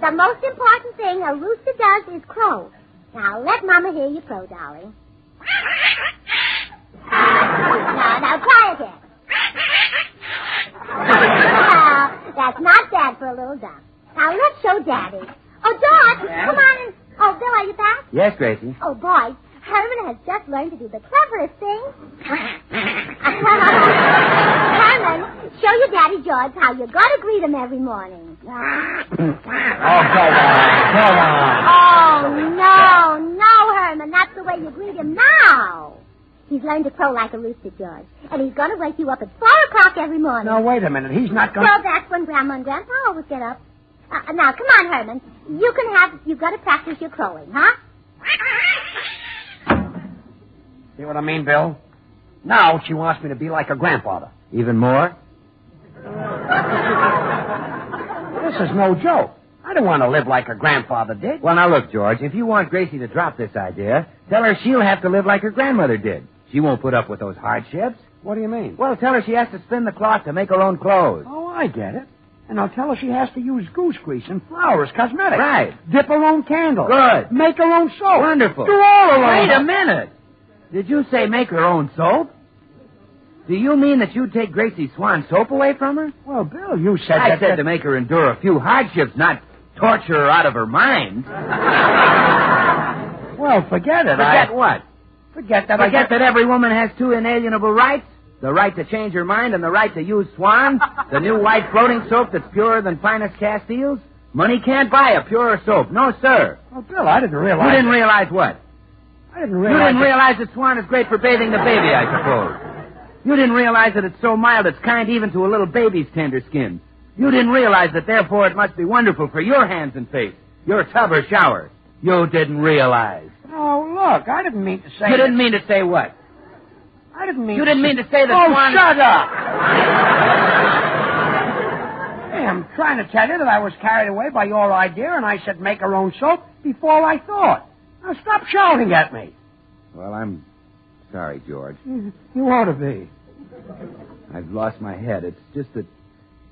The most important thing a rooster does is crow. Now, let Mama hear you crow, darling. Now, try again. That's not bad for a little duck. Now, let's show Daddy. Oh, George, come on in. Oh, Bill, are you back? Yes, Gracie. Oh, boy, Herman has just learned to do the cleverest thing. Herman, show your Daddy George how you got to greet him every morning. Oh, go on. Oh, no, Herman. That's the way you greet him now. He's learned to crow like a rooster, George. And he's going to wake you up at 4 o'clock every morning. No, wait a minute. He's not going to... Well, that's when Grandma and Grandpa always get up. Now, come on, Herman. You've got to practice your crowing, huh? See what I mean, Bill? Now she wants me to be like her grandfather. Even more? This is no joke. I don't want to live like her grandfather did. Well, now look, George, if you want Gracie to drop this idea, tell her she'll have to live like her grandmother did. She won't put up with those hardships. What do you mean? Well, tell her she has to spin the cloth to make her own clothes. Oh, I get it. And I'll tell her she has to use goose grease and flour as cosmetics. Right. Dip her own candle. Good. Make her own soap. Wonderful. Do all her own. Wait a minute. Did you say make her own soap? Do you mean that you'd take Gracie Swan soap away from her? Well, Bill, you said I said to make her endure a few hardships, not torture her out of her mind. Well, forget it. Forget what? Forget that. Forget that every woman has 2 inalienable rights? The right to change her mind and the right to use Swan, the new white floating soap that's purer than finest Castiles? Money can't buy a purer soap. No, sir. Well, Bill, I didn't realize... You didn't realize what? I didn't realize... You didn't realize that Swan is great for bathing the baby, I suppose. You didn't realize that it's so mild it's kind even to a little baby's tender skin. You didn't realize that therefore it must be wonderful for your hands and face, your tub or shower. You didn't realize. Oh, look, I didn't mean to say... You didn't mean to say what? I didn't mean You didn't mean to say that Swan... shut up! Hey, I'm trying to tell you that I was carried away by your idea, and I said make her own soap before I thought. Now, stop shouting at me. Well, I'm sorry, George. You ought to be. I've lost my head. It's just that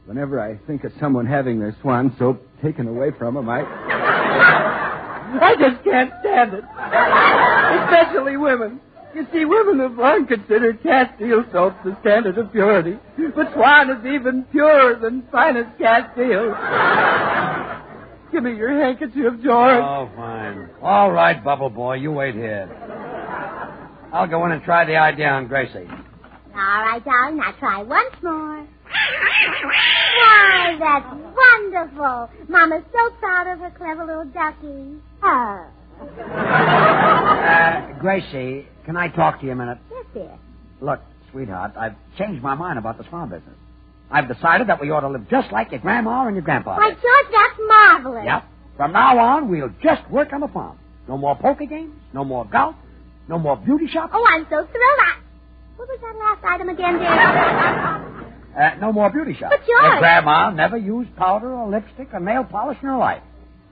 whenever I think of someone having their Swan soap taken away from them, I just can't stand it. Especially women. You see, women have long considered Castile soap the standard of purity. But Swan is even purer than finest Castile. Give me your handkerchief, George. Oh, fine. All right, Bubble Boy, you wait here. I'll go in and try the idea on Gracie. All right, darling, now try once more. Why, that's wonderful. Mama's so proud of her clever little ducky. Oh. Gracie, can I talk to you a minute? Yes, dear. Look, sweetheart, I've changed my mind about the Swan business. I've decided that we ought to live just like your grandma and your grandpa. Why, George, that's marvelous. Yep. From now on, we'll just work on the farm. No more poker games, no more golf, no more beauty shops. Oh, I'm so thrilled. What was that last item again, dear? No more beauty shops. But, George... Your grandma never used powder or lipstick or nail polish in her life.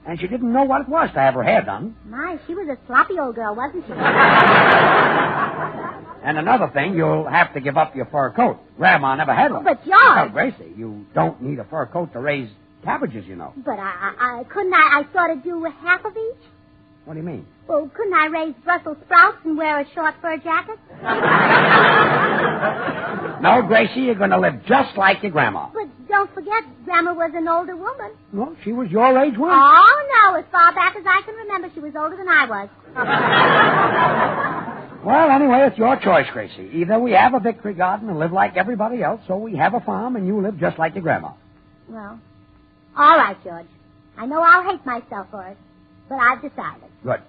And she didn't know what it was to have her hair done. My, she was a sloppy old girl, wasn't she? And another thing, you'll have to give up your fur coat. Grandma never had one. But, George... Well, Gracie, you don't need a fur coat to raise cabbages, you know. But couldn't I sort of do half of each? What do you mean? Well, couldn't I raise Brussels sprouts and wear a short fur jacket? No, Gracie, you're going to live just like your grandma. But don't forget, Grandma was an older woman. Well, she was your age once. Oh, no, as far back as I can remember, she was older than I was. Well, anyway, it's your choice, Gracie. Either we have a victory garden and live like everybody else, or we have a farm and you live just like your grandma. Well, all right, George. I know I'll hate myself for it, but I've decided. Good.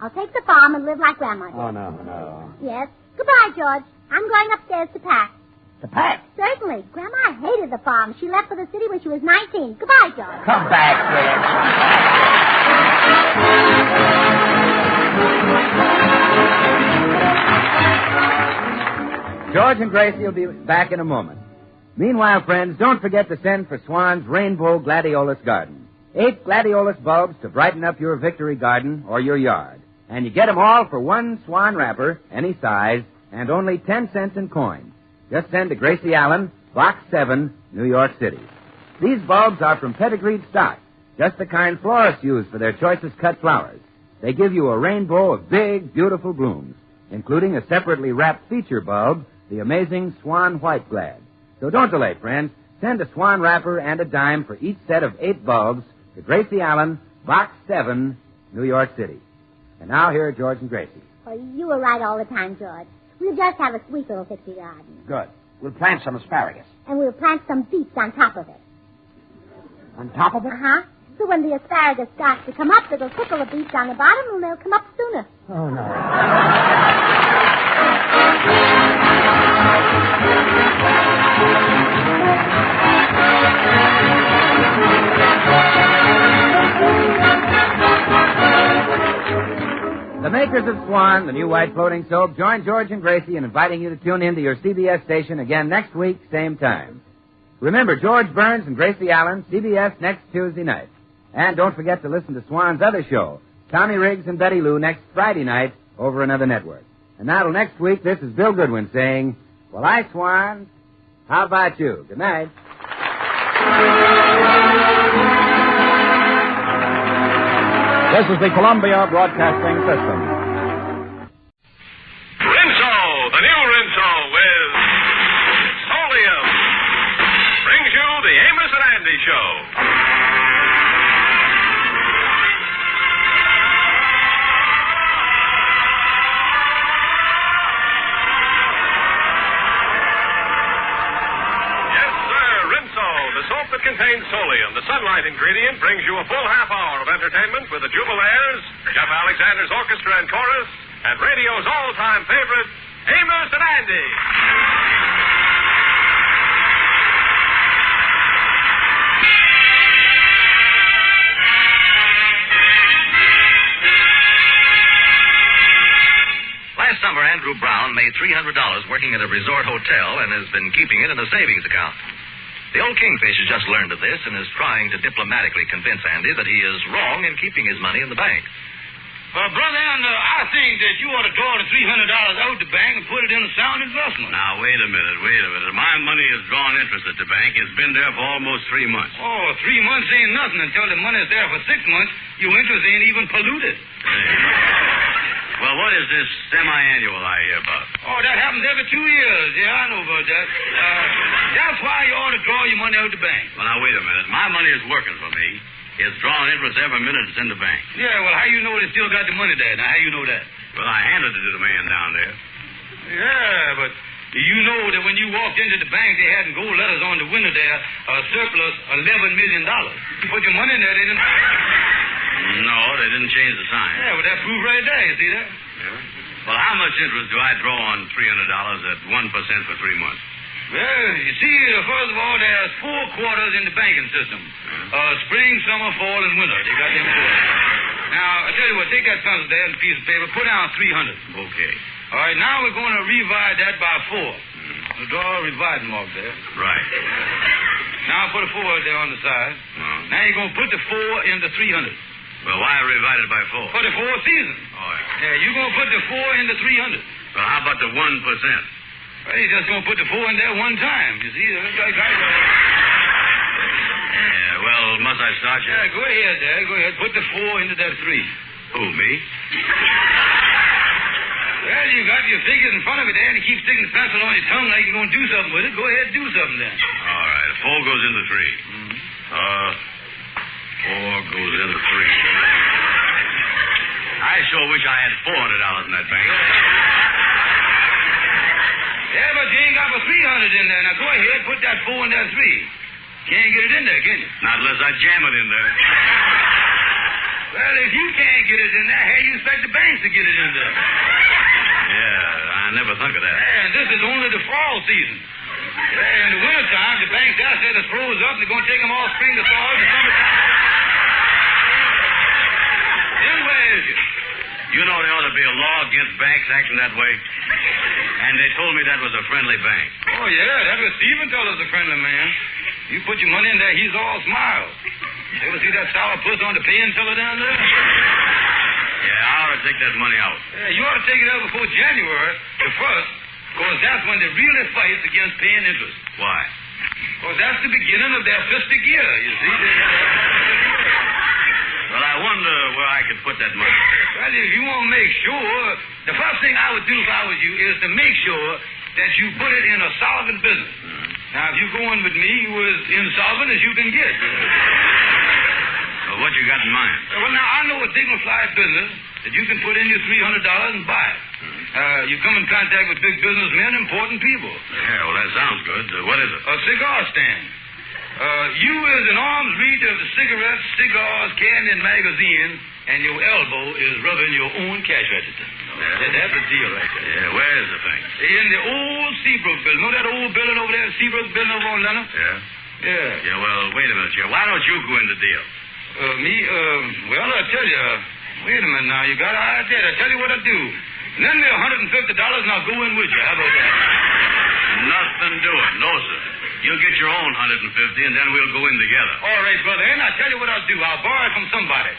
I'll take the farm and live like Grandma did. Oh, no. Yes. Goodbye, George. I'm going upstairs to pack. To pack? Certainly. Grandma hated the farm. She left for the city when she was 19. Goodbye, George. Come back, Fred. George and Gracie will be back in a moment. Meanwhile, friends, don't forget to send for Swan's Rainbow Gladiolus Garden. 8 gladiolus bulbs to brighten up your victory garden or your yard. And you get them all for 1 Swan wrapper, any size, and only 10 cents in coin. Just send to Gracie Allen, Box 7, New York City. These bulbs are from pedigreed stock, just the kind florists use for their choicest cut flowers. They give you a rainbow of big, beautiful blooms, including a separately wrapped feature bulb, the amazing Swan White Glad. So don't delay, friends. Send a Swan wrapper and a dime for each set of 8 bulbs to Gracie Allen, Box 7, New York City. And now here are George and Gracie. Oh, you were right all the time, George. We'll just have a sweet little pixie garden. Good. We'll plant some asparagus. And we'll plant some beets on top of it. On top of it? Uh-huh. So when the asparagus starts to come up, it'll tickle the beets on the bottom and they'll come up sooner. Oh, no. The makers of Swan, the new white floating soap, join George and Gracie in inviting you to tune in to your CBS station again next week, same time. Remember, George Burns and Gracie Allen, CBS next Tuesday night. And don't forget to listen to Swan's other show, Tommy Riggs and Betty Lou, next Friday night over another network. And now till next week, this is Bill Goodwin saying, well, I, Swan, how about you? Good night. This is the Columbia Broadcasting System. Rinso, the new Rinso with Solium, brings you the Amos and Andy Show. The soap that contains Solium, the sunlight ingredient, brings you a full half hour of entertainment with the Jubilaires, Jeff Alexander's orchestra and chorus, and radio's all-time favorite, Amos and Andy. Last summer, Andrew Brown made $300 working at a resort hotel and has been keeping it in a savings account. The old kingfish has just learned of this and is trying to diplomatically convince Andy that he is wrong in keeping his money in the bank. Well, Brother Andy, I think that you ought to draw the $300 out of the bank and put it in a sound investment. Now, wait a minute. My money has drawn interest at the bank. It's been there for almost 3 months. Oh, 3 months ain't nothing. Until the money's there for 6 months, your interest ain't even polluted. Well, what is this semi-annual I hear about? Oh, that happens every 2 years. Yeah, I know about that. That's why you ought to draw your money out of the bank. Well, now, wait a minute. My money is working for me. It's drawing interest every minute it's in the bank. Yeah, well, how you know they still got the money there? Now, how you know that? Well, I handed it to the man down there. Yeah, but you know that when you walked into the bank, they had in gold letters on the window there, surplus $11 million. You put your money in there, they didn't... No, they didn't change the sign. Yeah, well, that proof right there, you see that? Yeah. Well, how much interest do I draw on $300 at 1% for 3 months? Well, you see, first of all, there's 4 quarters in the banking system. Spring, summer, fall, and winter. They got them 4. Now, I tell you what, take that pencil there and a piece of paper, put down 300. Okay. All right, now we're going to divide that by 4. Draw a dividing mark there. Right. Now put a 4 there on the side. Now you're going to put the 4 in the 300. Well, why divide it by 4? For the 4 seasons. All right. Yeah, you're going to put the 4 in the 300. Well, how about the 1%? Well, you're just going to put the 4 in there one time. You see? Yeah, well, must I start you? Yeah, go ahead there. Go ahead. Put the 4 into that 3. Who, me? Well, you got your figures in front of you there, and you keep sticking the pencil on your tongue like you're going to do something with it. Go ahead and do something then. All right. 4 goes into 3. 4 goes into 3. I sure wish I had $400 in that bank. Yeah, but you ain't got but 300 in there. Now go ahead, put that 4 in that 3. Can't get it in there, can you? Not unless I jam it in there. Well, if you can't get it in there, how you expect the banks to get it in there? Yeah, I never thought of that. Yeah, and this is only the fall season. Yeah, in the wintertime, the banks out there that froze up, and they're going to take them all spring to fall in the summertime. Then where is it? You know there ought to be a law against banks acting that way. And they told me that was a friendly bank. Oh, yeah, that was Stephen told us a friendly man. You put your money in there, he's all smiles. Ever see that sourpuss on the painkiller down there? Yeah, I ought to take that money out. Yeah, you ought to take it out before January the 1st, because that's when they really fight against paying interest. Why? Because that's the beginning of their fiscal year, you see. Well, I wonder where I could put that money. Well, if you want to make sure, the first thing I would do if I was you is to make sure that you put it in a solvent business. Now, if you go in with me, you as insolvent as you can get. Well, what you got in mind? Well, now, I know a dignified business that you can put in your $300 and buy it. You come in contact with big businessmen, important people. Yeah, well, that sounds good. What is it? A cigar stand. You is in arm's reach of the cigarettes, cigars, candy, and magazines, and your elbow is rubbing your own cash register. Yeah. That's a deal right there. Yeah, where is the thing? In the old Seabrook building. Know that old building over there, Seabrook building over on Leonard? Yeah? Yeah. Yeah, well, wait a minute, Joe. Why don't you go in the deal? Me? Well, I tell you, wait a minute now. You got an idea. I tell you what I do. Lend me $150 and I'll go in with you. How about that? Nothing doing. No, sir. You'll get your own $150, and then we'll go in together. All right, brother. And I'll tell you what I'll do. I'll borrow it from somebody.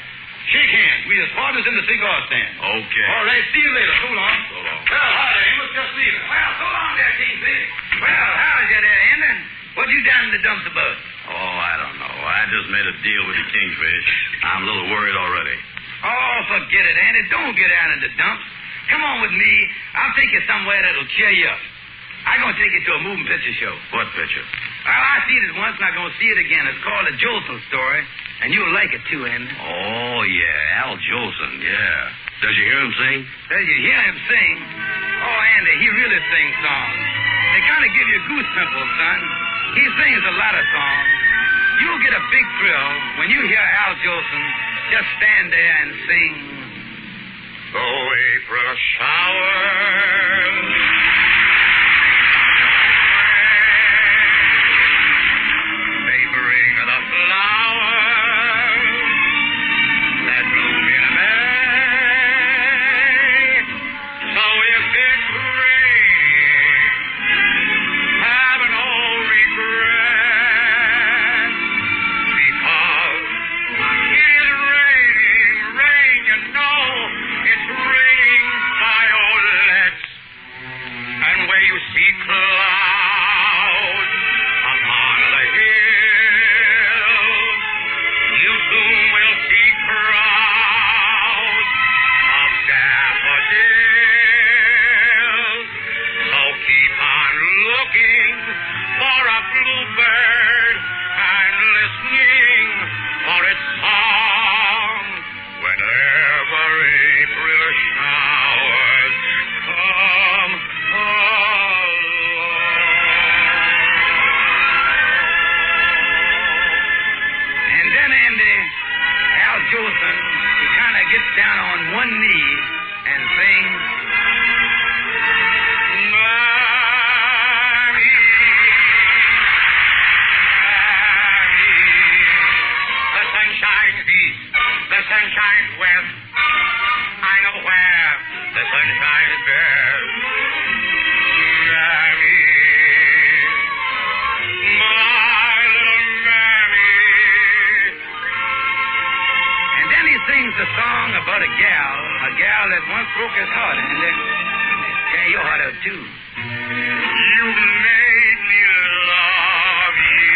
Shake hands. We as partners in the cigar stand. Okay. All right. See you later. So long. So long. Well, hi, Amos. Just leaving. Well, so long there, Kingfish. Well, how's you there, Andy? What you down in the dumps about? Oh, I don't know. I just made a deal with the Kingfish. I'm a little worried already. Oh, forget it, Andy. Don't get down in the dumps. Come on with me. I'll take you somewhere that'll cheer you up. I'm going to take you to a moving picture show. What picture? Well, I seen it once, and I'm going to see it again. It's called The Jolson Story, and you'll like it, too, Andy. Oh, yeah. Al Jolson, yeah. Does you hear him sing? Does you hear him sing? Oh, Andy, he really sings songs. They kind of give you goose pimples, son. He sings a lot of songs. You'll get a big thrill when you hear Al Jolson just stand there and sing. Oh, April showers. They bring the flowers that bloom in May. So if it's raining, have no regret, because it is raining, rain, you know. It's raining violets, and where you see clouds upon the hills, you soon will see crowds of daffodils. So keep on looking for a bluebird and listening for its song whenever April showers come along. And then, Andy, Al Jolson, he kind of gets down on one knee and sings. The sun shines east, the sun shines west. I know where the sun shines best. Mammy, my little mammy. And then he sings a song about a gal that once broke his heart, and then tear your heart out, too. You made me love you.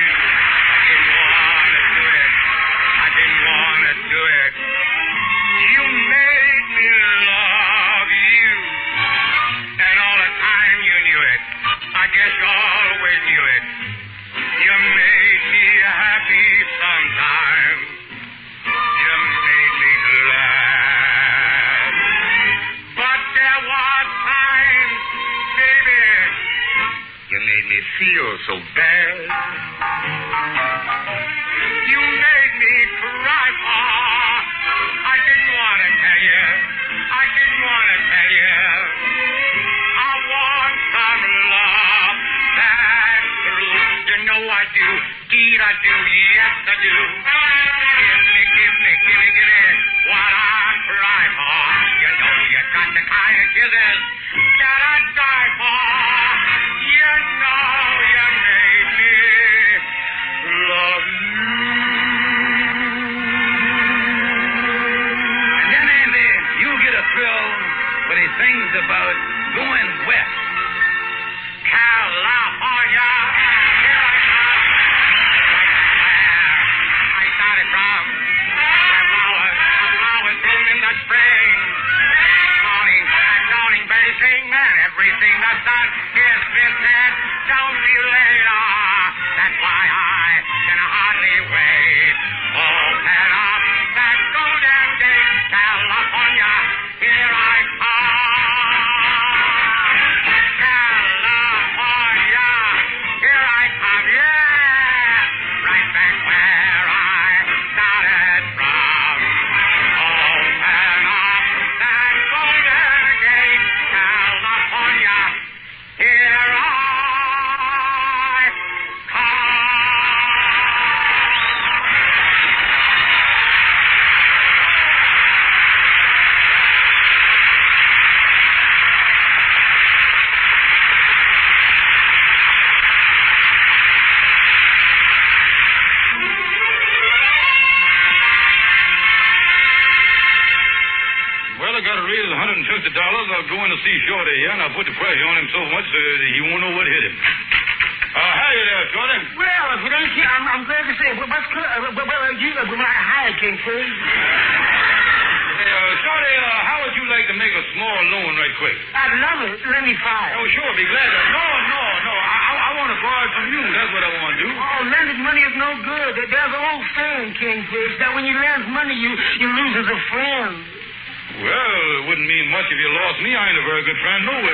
I didn't want to do it. You made me love you. And all the time you knew it. I guess you always knew it. You made me happy sometimes. You made me glad. But there was times, baby, you made me feel so bad. You made me cry, Pa. I didn't want to tell you. I didn't want to tell you. I want some love that's true. You know I do. Indeed I do. Yes, I do. Give me what I cry for. You know you got the kind of kisses that I die for. You know you made me everything the sun gives me said. Don't be later. That's why I can hardly wait. Open up that golden gate, California. Here I come. California. Here I come. Yeah. Right back where I started from. Open up that golden gate, California. Here I come. Well, I got to raise $150. I'll go in to see Shorty here, and I'll put the pressure on him so much that he won't know what hit him. Hi there, Shorty. Well, if it ain't you, I'm glad to say, hi, Kingfish. Shorty, how would you like to make a small loan right quick? I'd love it. Let me find. Oh, sure, be glad to. No. I want to borrow it from you. That's what I want to do. Oh, lending money is no good. There's an old saying, Kingfish, that when you lend money, you lose as a friend. Well, it wouldn't mean much if you lost me. I ain't a very good friend, no way.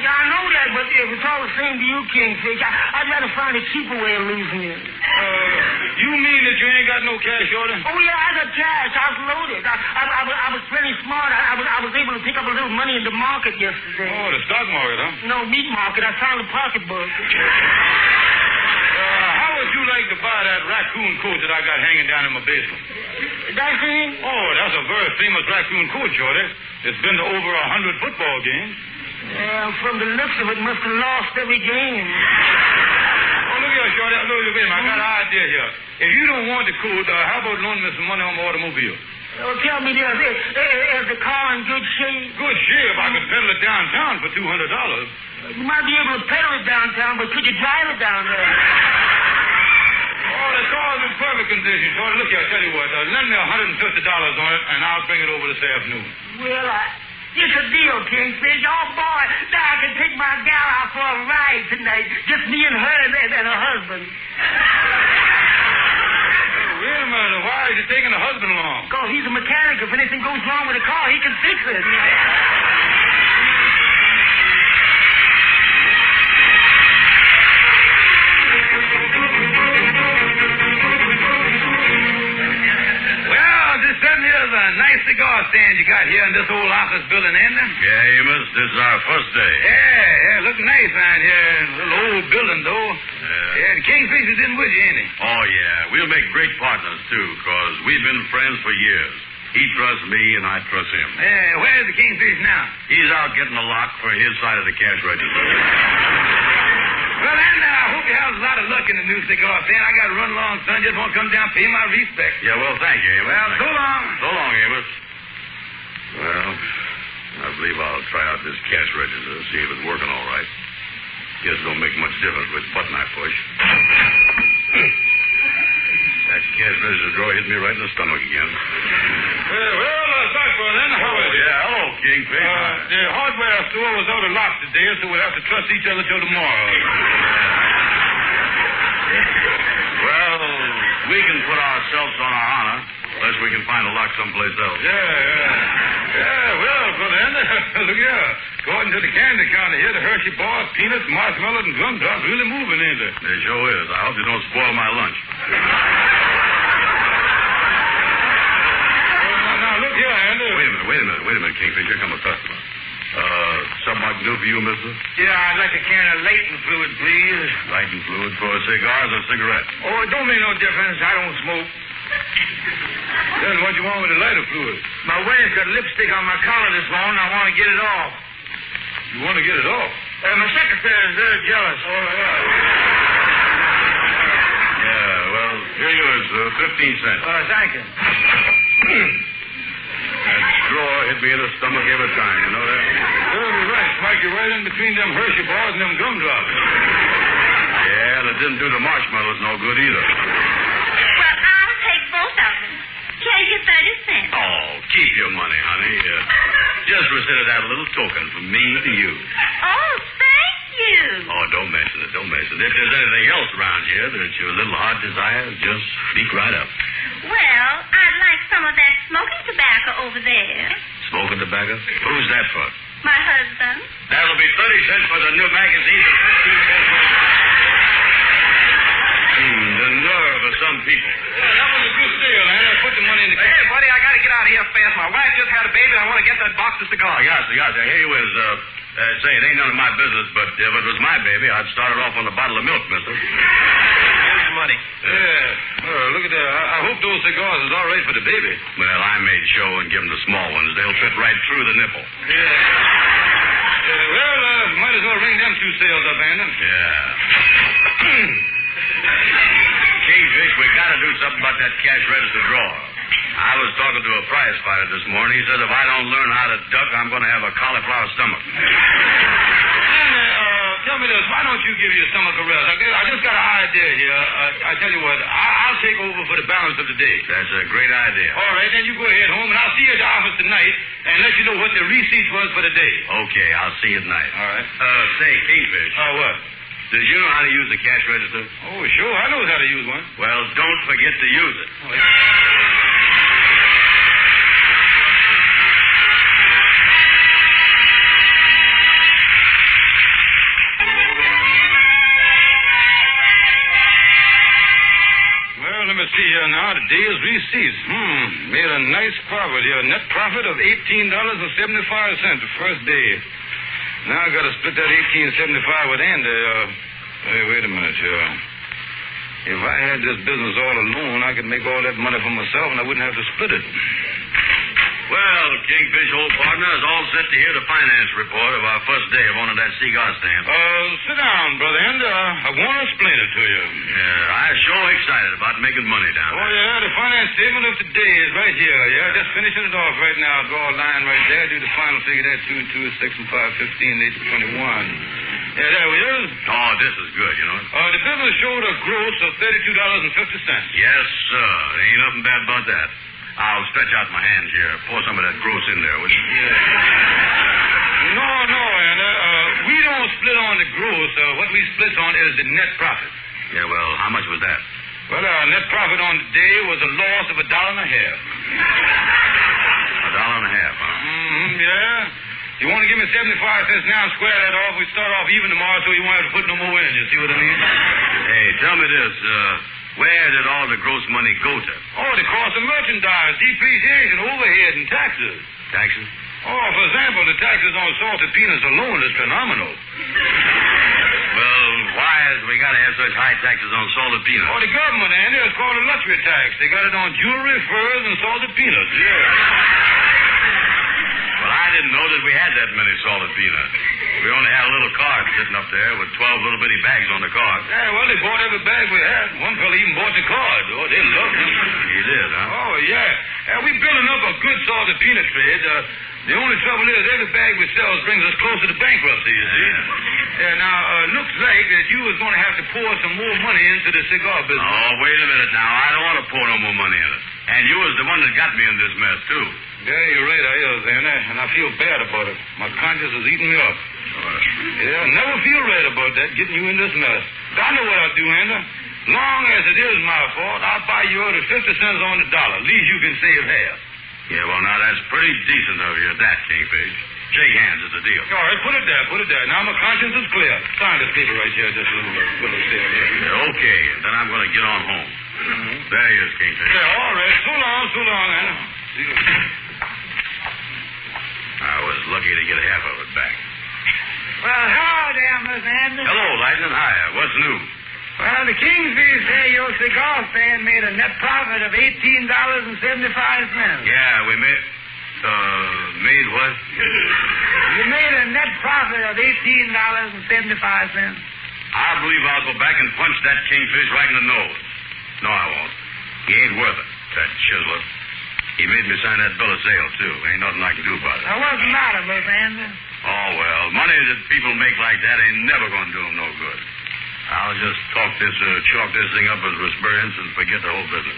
Yeah, I know that, but if it's all the same to you, Kingfish, I'd rather find a cheaper way of losing you. You mean that you ain't got no cash, Shorty? Oh, yeah, I got cash. I was loaded. I was pretty smart. I was able to pick up a little money in the market yesterday. Oh, the stock market, huh? No, meat market. I found a pocketbook. How would you like to buy that raccoon coat that I got hanging down in my basement? That's it? Oh, that's a very famous raccoon coat, Shorty. It's been to over 100 football games. Yeah, from the looks of it, must have lost every game. Oh, look here, Shorty. Look, wait a minute. I got an idea here. If you don't want the coat, how about loaning me some money on my automobile? Oh, tell me this. Is the car in good shape? Good shape. I could pedal it downtown for $200. You might be able to pedal it downtown, but could you drive it down there? Oh, the car's in perfect condition. Shorty, look here, I tell you what. Lend me $150 on it, and I'll bring it over this afternoon. Well, it's a deal, Kingfish. Oh, boy, now I can take my gal out for a ride tonight. Just me and her and her husband. Wait a minute. Why is you taking the husband along? Because he's a mechanic. If anything goes wrong with the car, he can fix it. This certainly is a nice cigar stand you got here in this old office building, ain't it? Yeah, Amos, this is our first day. Yeah, look nice around here. A little old building, though. Yeah, the Kingfish is in with you, ain't he? Oh, yeah. We'll make great partners, too, because we've been friends for years. He trusts me, and I trust him. Yeah, where's the Kingfish now? He's out getting a lock for his side of the cash register. Well, then, I hope you have a lot of luck in the new cigar stand. I got to run along, son. Just want to come down and pay my respects. Yeah, well, thank you, Amos. Well, so long. So long, Amos. Well, I believe I'll try out this cash register, see if it's working all right. Guess it don't make much difference which button I push. That cash register drawer hit me right in the stomach again. Doctor, then, how is it? Yeah, hello, Kingfish. The hardware store was out of lock today, so we'll have to trust each other till tomorrow. Well, we can put ourselves on our honor, unless we can find a lock someplace else. Yeah, well, good then. Look here. According to the candy counter here, the Hershey bars, peanuts, marshmallows, and gumdrops really moving, ain't they? They sure is. I hope you don't spoil my lunch. Now, look here, Andy. Wait a minute, Kingfish. Here comes a customer. Something I can do for you, mister? Yeah, I'd like a can of lighting fluid, please. Lighting fluid for cigars or cigarettes? Oh, it don't make no difference. I don't smoke. Then what you want with the lighter fluid? My wife's got lipstick on my collar this morning. I want to get it off. You want to get it off? My secretary is very jealous. Oh, yeah. Yeah, well, here you is, 15 cents. Thank you. That straw hit me in the stomach every time, you know that? You're right. Smike you right in between them Hershey bars and them gumdrops. Yeah, and it didn't do the marshmallows no good either. Well, I'll take both of them. Here's your 30 cents. Oh, keep your money, honey. Just consider that a little token from me to you. Oh, thank you. Oh, don't mention it. Don't mention it. If there's anything else around here that your little heart desires, just speak right up. Well, I'd like some of that smoking tobacco over there. Smoking tobacco? Who's that for? My husband. That'll be 30 cents for the new magazines and 15 cents for the nerve of some people. That was a good sale, man. I put the money in the... Hey, buddy, I gotta get out of here fast. My wife just had a baby, and I want to get that box of cigars. Yes. Here you is. Say, it ain't none of my business, but if it was my baby, I'd start it off on a bottle of milk, mister. Here's the money. Yeah. Oh, look at that. I hope those cigars is all right for the baby. Well, I made show and give them the small ones. They'll fit right through the nipple. Might as well ring them two sales up, Andy. Yeah. Kingfish, we gotta do something about that cash register drawer. I was talking to a prize fighter this morning. He says if I don't learn how to duck, I'm going to have a cauliflower stomach. Tell me this. Why don't you give your stomach a rest? I just got an idea here. I tell you what, I'll take over for the balance of the day. That's a great idea. All right, then you go ahead home, and I'll see you at the office tonight and let you know what the receipt was for the day. Okay, I'll see you tonight. All right. Say, Kingfish. What? Did you know how to use the cash register? Oh, sure. I know how to use one. Well, don't forget to use it. Oh, yeah. Let me see here now. The day's receipts. Made a nice profit here. Net profit of $18.75 the first day. Now I got to split that $18.75 with Andy. Hey, wait a minute here. If I had this business all alone, I could make all that money for myself, and I wouldn't have to split it. Well, Kingfish, old partner, is all set to hear the finance report of our first day of owning that cigar stand. Sit down, brother, and I want to explain it to you. Yeah, I'm sure excited about making money down there. Oh, yeah, the finance statement of today is right here. Yeah, just finishing it off right now. Draw a line right there. Do the final figure there. 2 and 2 is 6 and 5, 15, 8 to 21. Yeah, there we is. Oh, this is good, you know. The business showed a gross of $32.50. Yes, sir. Ain't nothing bad about that. I'll stretch out my hands here. Pour some of that gross in there, will you? Yeah. No, Anna. We don't split on the gross. What we split on is the net profit. Yeah, well, how much was that? Well, our net profit on the day was a loss of $1.50. $1.50, huh? Yeah. You want to give me 75 cents now and square that off? We start off even tomorrow so you won't have to put no more in. You see what I mean? Hey, tell me this. Where did all the gross money go to? Oh, the cost of merchandise, depreciation, overhead, and taxes. Taxes? Oh, for example, the taxes on salted peanuts alone is phenomenal. Well, why has we got to have such high taxes on salted peanuts? Oh, the government, Andy, it's called a luxury tax. They got it on jewelry, furs, and salted peanuts. Yeah. Well, I didn't know that we had that many salted peanuts. We only had a little cart sitting up there with 12 little bitty bags on the cart. Yeah, well, they bought every bag we had. One fellow even bought the card. Oh, they loved it. He did, huh? Oh, yeah. We building up a good salted peanut trade. The only trouble is every bag we sell brings us closer to bankruptcy, you see. Now, looks like that you was going to have to pour some more money into the cigar business. Oh, wait a minute now. I don't want to pour no more money in it. And you was the one that got me in this mess, too. Yeah, you're right, I is, Andy, and I feel bad about it. My conscience is eating me up. Yeah, I never feel right about that, getting you in this mess. I know what I'll do, Andy. Long as it is my fault, I'll buy you out at 50 cents on the dollar. At least you can save half. Yeah, well, now, that's pretty decent of you, that, Kingfish. Shake hands, it's a deal. All right, put it there. Now my conscience is clear. Sign this paper right here, this little sale here. Yeah, okay, then I'm going to get on home. There he is, Kingfish. Yeah, all right. So long, Andy. See you. I was lucky to get half of it back. Well, hello there, Miss Anderson. Hello, Lightning. Hiya. What's new? Well, the Kingsfish say your cigar stand made a net profit of $18.75. Yeah, we made... made what? You made a net profit of $18.75. I believe I'll go back and punch that Kingfish right in the nose. No, I won't. He ain't worth it, that chiseler. He made me sign that bill of sale, too. Ain't nothing I can do about it. Now, what's the matter, Miss Anderson? Oh, well, money that people make like that ain't never going to do them no good. I'll just chalk this thing up as experience and forget the whole business.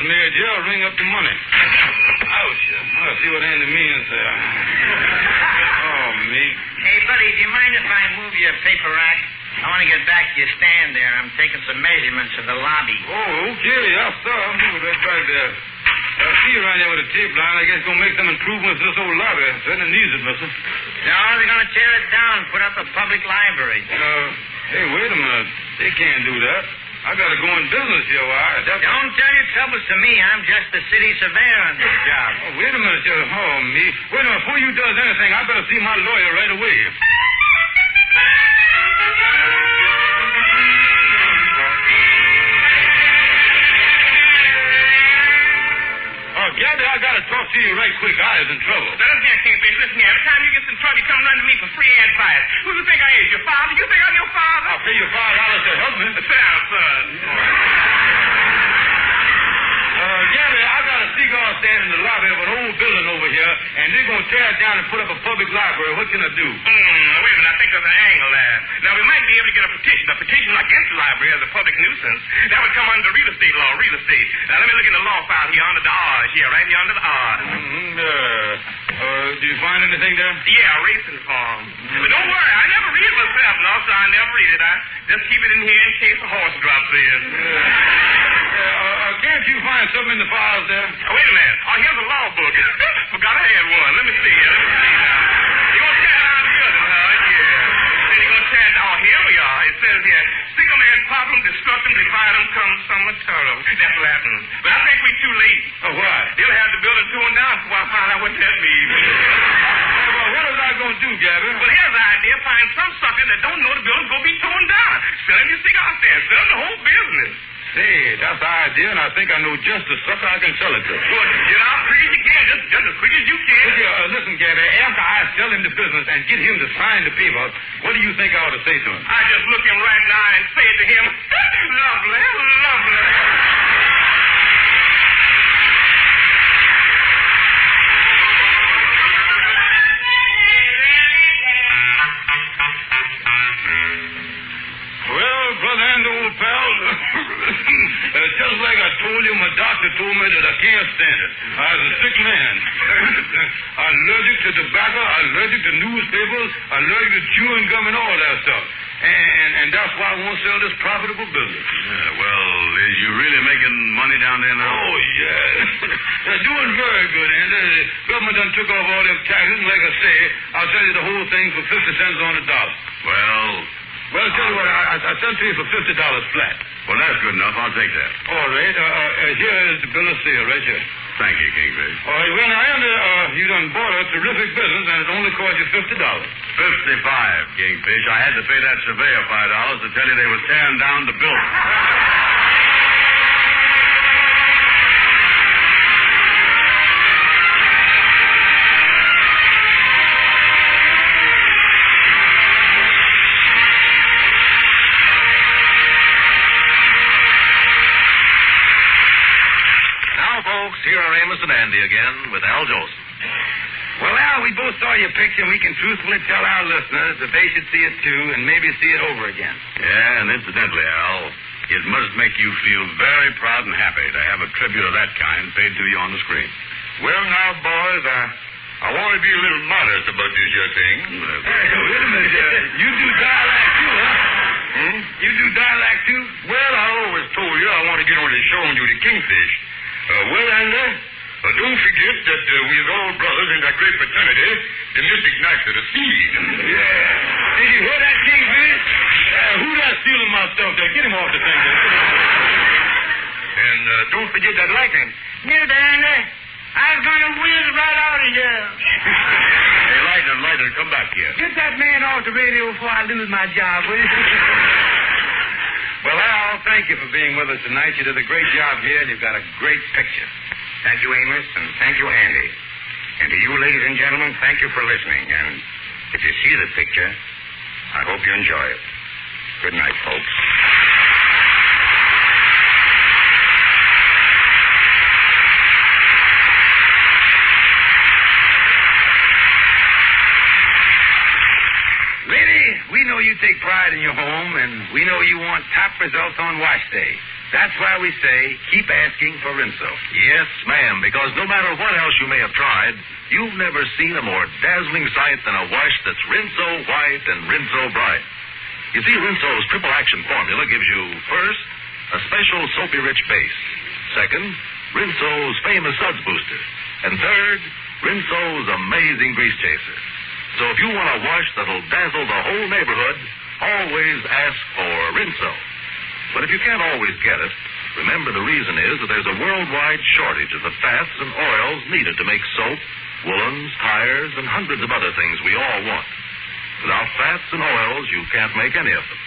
Mayor Jill ring up the money. Ouch. I'll see what Andy means there. Oh, me. Hey, buddy, do you mind if I move your paper rack? I want to get back to your stand there. I'm taking some measurements of the lobby. Oh, okay. Yes, sir. I'll move that back there. I see you around there with a tape line. I guess going to make some improvements to this old lobby. Certainly needs it, mister. No, they're going to tear it down and put up a public library. Hey, wait a minute. They can't do that. I got to go in business here. Don't tell your troubles to me. I'm just the city surveyor on this job. Oh, wait a minute. Oh, me. Wait a minute. Before you does anything, I better see my lawyer right away. Gabby, I got to talk to you right quick. I is in trouble. Now, listen here, Kingfish. Listen here. Every time you get in trouble, you come running to me for free advice. Who do you think I is? Your father? You think I'm your father? I'll pay you $5 to help me. Sit down, son. Gabby, I got a cigar stand in the lobby of an old building over here, and they're going to tear it down and put up a public library. What can I do? Wait a minute. I think there's an angle there. Now, we might be able to get a petition against the library as a public nuisance. That would come under real estate law, Now, let me look in the law file here under the R's. Here, right here under the R. Do you find anything there? Yeah, a racing farm. But don't worry, I never read it myself, no, so I never read it. I just keep it in here in case a horse drops in. Can't you find something in the files there? Wait a minute. Oh, here's a law book. Forgot I had one. Let me see here. You're going to tear down the building, huh? Yeah. Then you're going to tear down. Oh, here we are. It says here, sick a man problem, destruct him, divide him, come summer term. That's Latin. But I think we're too late. Oh, why? They'll have the building torn down before I find out what that means. Well, what was I going to do, Gabby? Well, here's the idea. Find some sucker that don't know the building's going to be torn down. Sell him your cigar stand. Sell him the whole business. Say, that's the idea, and I think I know just the sucker I can sell it to. Good. Get out quick as you can. Just as quick as you can. Look here, listen, Gabby, after I sell him the business and get him to sign the paper, what do you think I ought to say to him? I just look him right in the eye and say to him, lovely, lovely. Well, brother and old pal, just like I told you, my doctor told me that I can't stand it. I was a sick man. I'm allergic to tobacco, I'm allergic to newspapers, I'm allergic to chewing gum and all that stuff. And that's why I won't sell this profitable business. Yeah, well, is you really making money down there now? Oh, yeah. They're doing very good, and the government done took off all them taxes, and like I say, I'll sell you the whole thing for 50 cents on the dollar. Well, tell you what, I sell to you for $50 flat. Well, that's good enough. I'll take that. All right. Here is the bill of sale right here. Thank you, Kingfish. All right. Well, now, you done bought a terrific business, and it only cost you $50. 55, Kingfish. I had to pay that surveyor $5 to tell you they were tearing down the building. Here are Amos and Andy again with Al Jolson. Well, Al, we both saw your picture, and we can truthfully tell our listeners that they should see it, too, and maybe see it over again. Yeah, and incidentally, Al, it must make you feel very proud and happy to have a tribute of that kind paid to you on the screen. Well, now, boys, I want to be a little modest about this here thing. Hey, wait a minute. You do dialect, too, huh? You do dialect, too? Well, I always told you I want to get on to showing you the Kingfish. Don't forget that we're all brothers in that great fraternity, the Mystic Knights of the Sea. Yeah. Did you hear that, Kingfish? Who that stealing my stuff there? Get him off the thing there. And don't forget that lightning. Near there, I was going to whiz right out of here. Hey, Lightning, come back here. Get that man off the radio before I lose my job, will you? Well, Al, thank you for being with us tonight. You did a great job here, and you've got a great picture. Thank you, Amos, and thank you, Andy. And to you, ladies and gentlemen, thank you for listening. And if you see the picture, I hope you enjoy it. Good night, folks. Lady, we know you take pride in your home, and we know you want top results on wash day. That's why we say keep asking for Rinso. Yes, ma'am, because no matter what else you may have tried, you've never seen a more dazzling sight than a wash that's Rinso white and Rinso bright. You see, Rinso's triple action formula gives you, first, a special soapy-rich base. Second, Rinso's famous suds booster. And third, Rinso's amazing grease chaser. So if you want a wash that'll dazzle the whole neighborhood, always ask for Rinso. But if you can't always get it, remember the reason is that there's a worldwide shortage of the fats and oils needed to make soap, woolens, tires, and hundreds of other things we all want. Without fats and oils, you can't make any of them.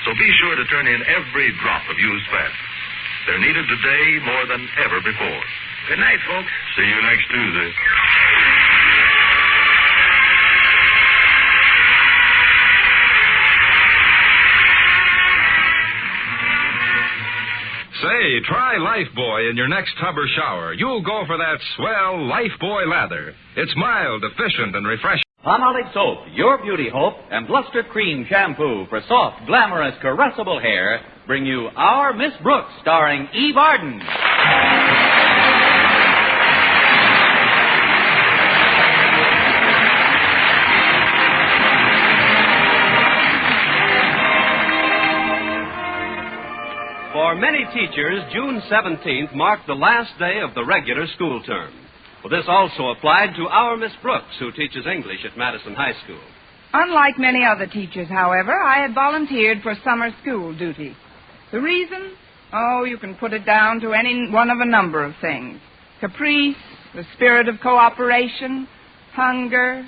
So be sure to turn in every drop of used fats. They're needed today more than ever before. Good night, folks. See you next Tuesday. Say, try Lifebuoy in your next tub or shower. You'll go for that swell Lifebuoy lather. It's mild, efficient, and refreshing. Palmolive Soap, your beauty hope, and Luster Cream Shampoo for soft, glamorous, caressable hair bring you Our Miss Brooks, starring Eve Arden. For many teachers, June 17th marked the last day of the regular school term. Well, this also applied to our Miss Brooks, who teaches English at Madison High School. Unlike many other teachers, however, I had volunteered for summer school duty. The reason? Oh, you can put it down to any one of a number of things. Caprice, the spirit of cooperation, hunger.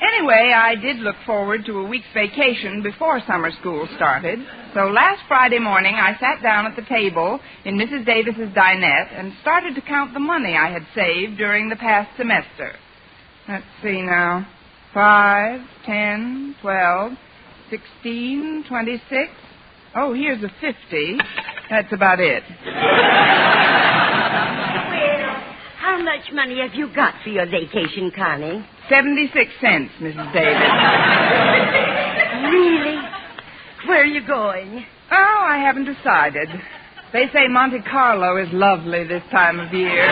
Anyway, I did look forward to a week's vacation before summer school started. So last Friday morning, I sat down at the table in Mrs. Davis's dinette and started to count the money I had saved during the past semester. Let's see now. 5, 10, 12, 16, 26. Oh, here's a 50. That's about it. How much money have you got for your vacation, Connie? 76 cents, Mrs. Davis. Really? Where are you going? Oh, I haven't decided. They say Monte Carlo is lovely this time of year.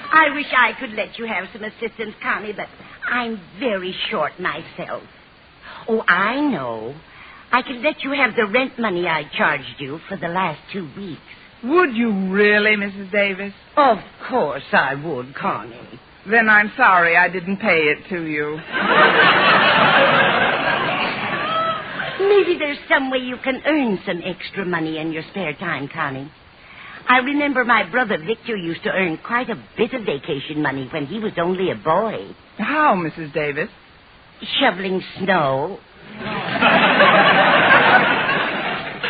I wish I could let you have some assistance, Connie, but I'm very short myself. Oh, I know. I could let you have the rent money I charged you for the last 2 weeks. Would you really, Mrs. Davis? Of course I would, Connie. Then I'm sorry I didn't pay it to you. Maybe there's some way you can earn some extra money in your spare time, Connie. I remember my brother Victor used to earn quite a bit of vacation money when he was only a boy. How, Mrs. Davis? Shoveling snow.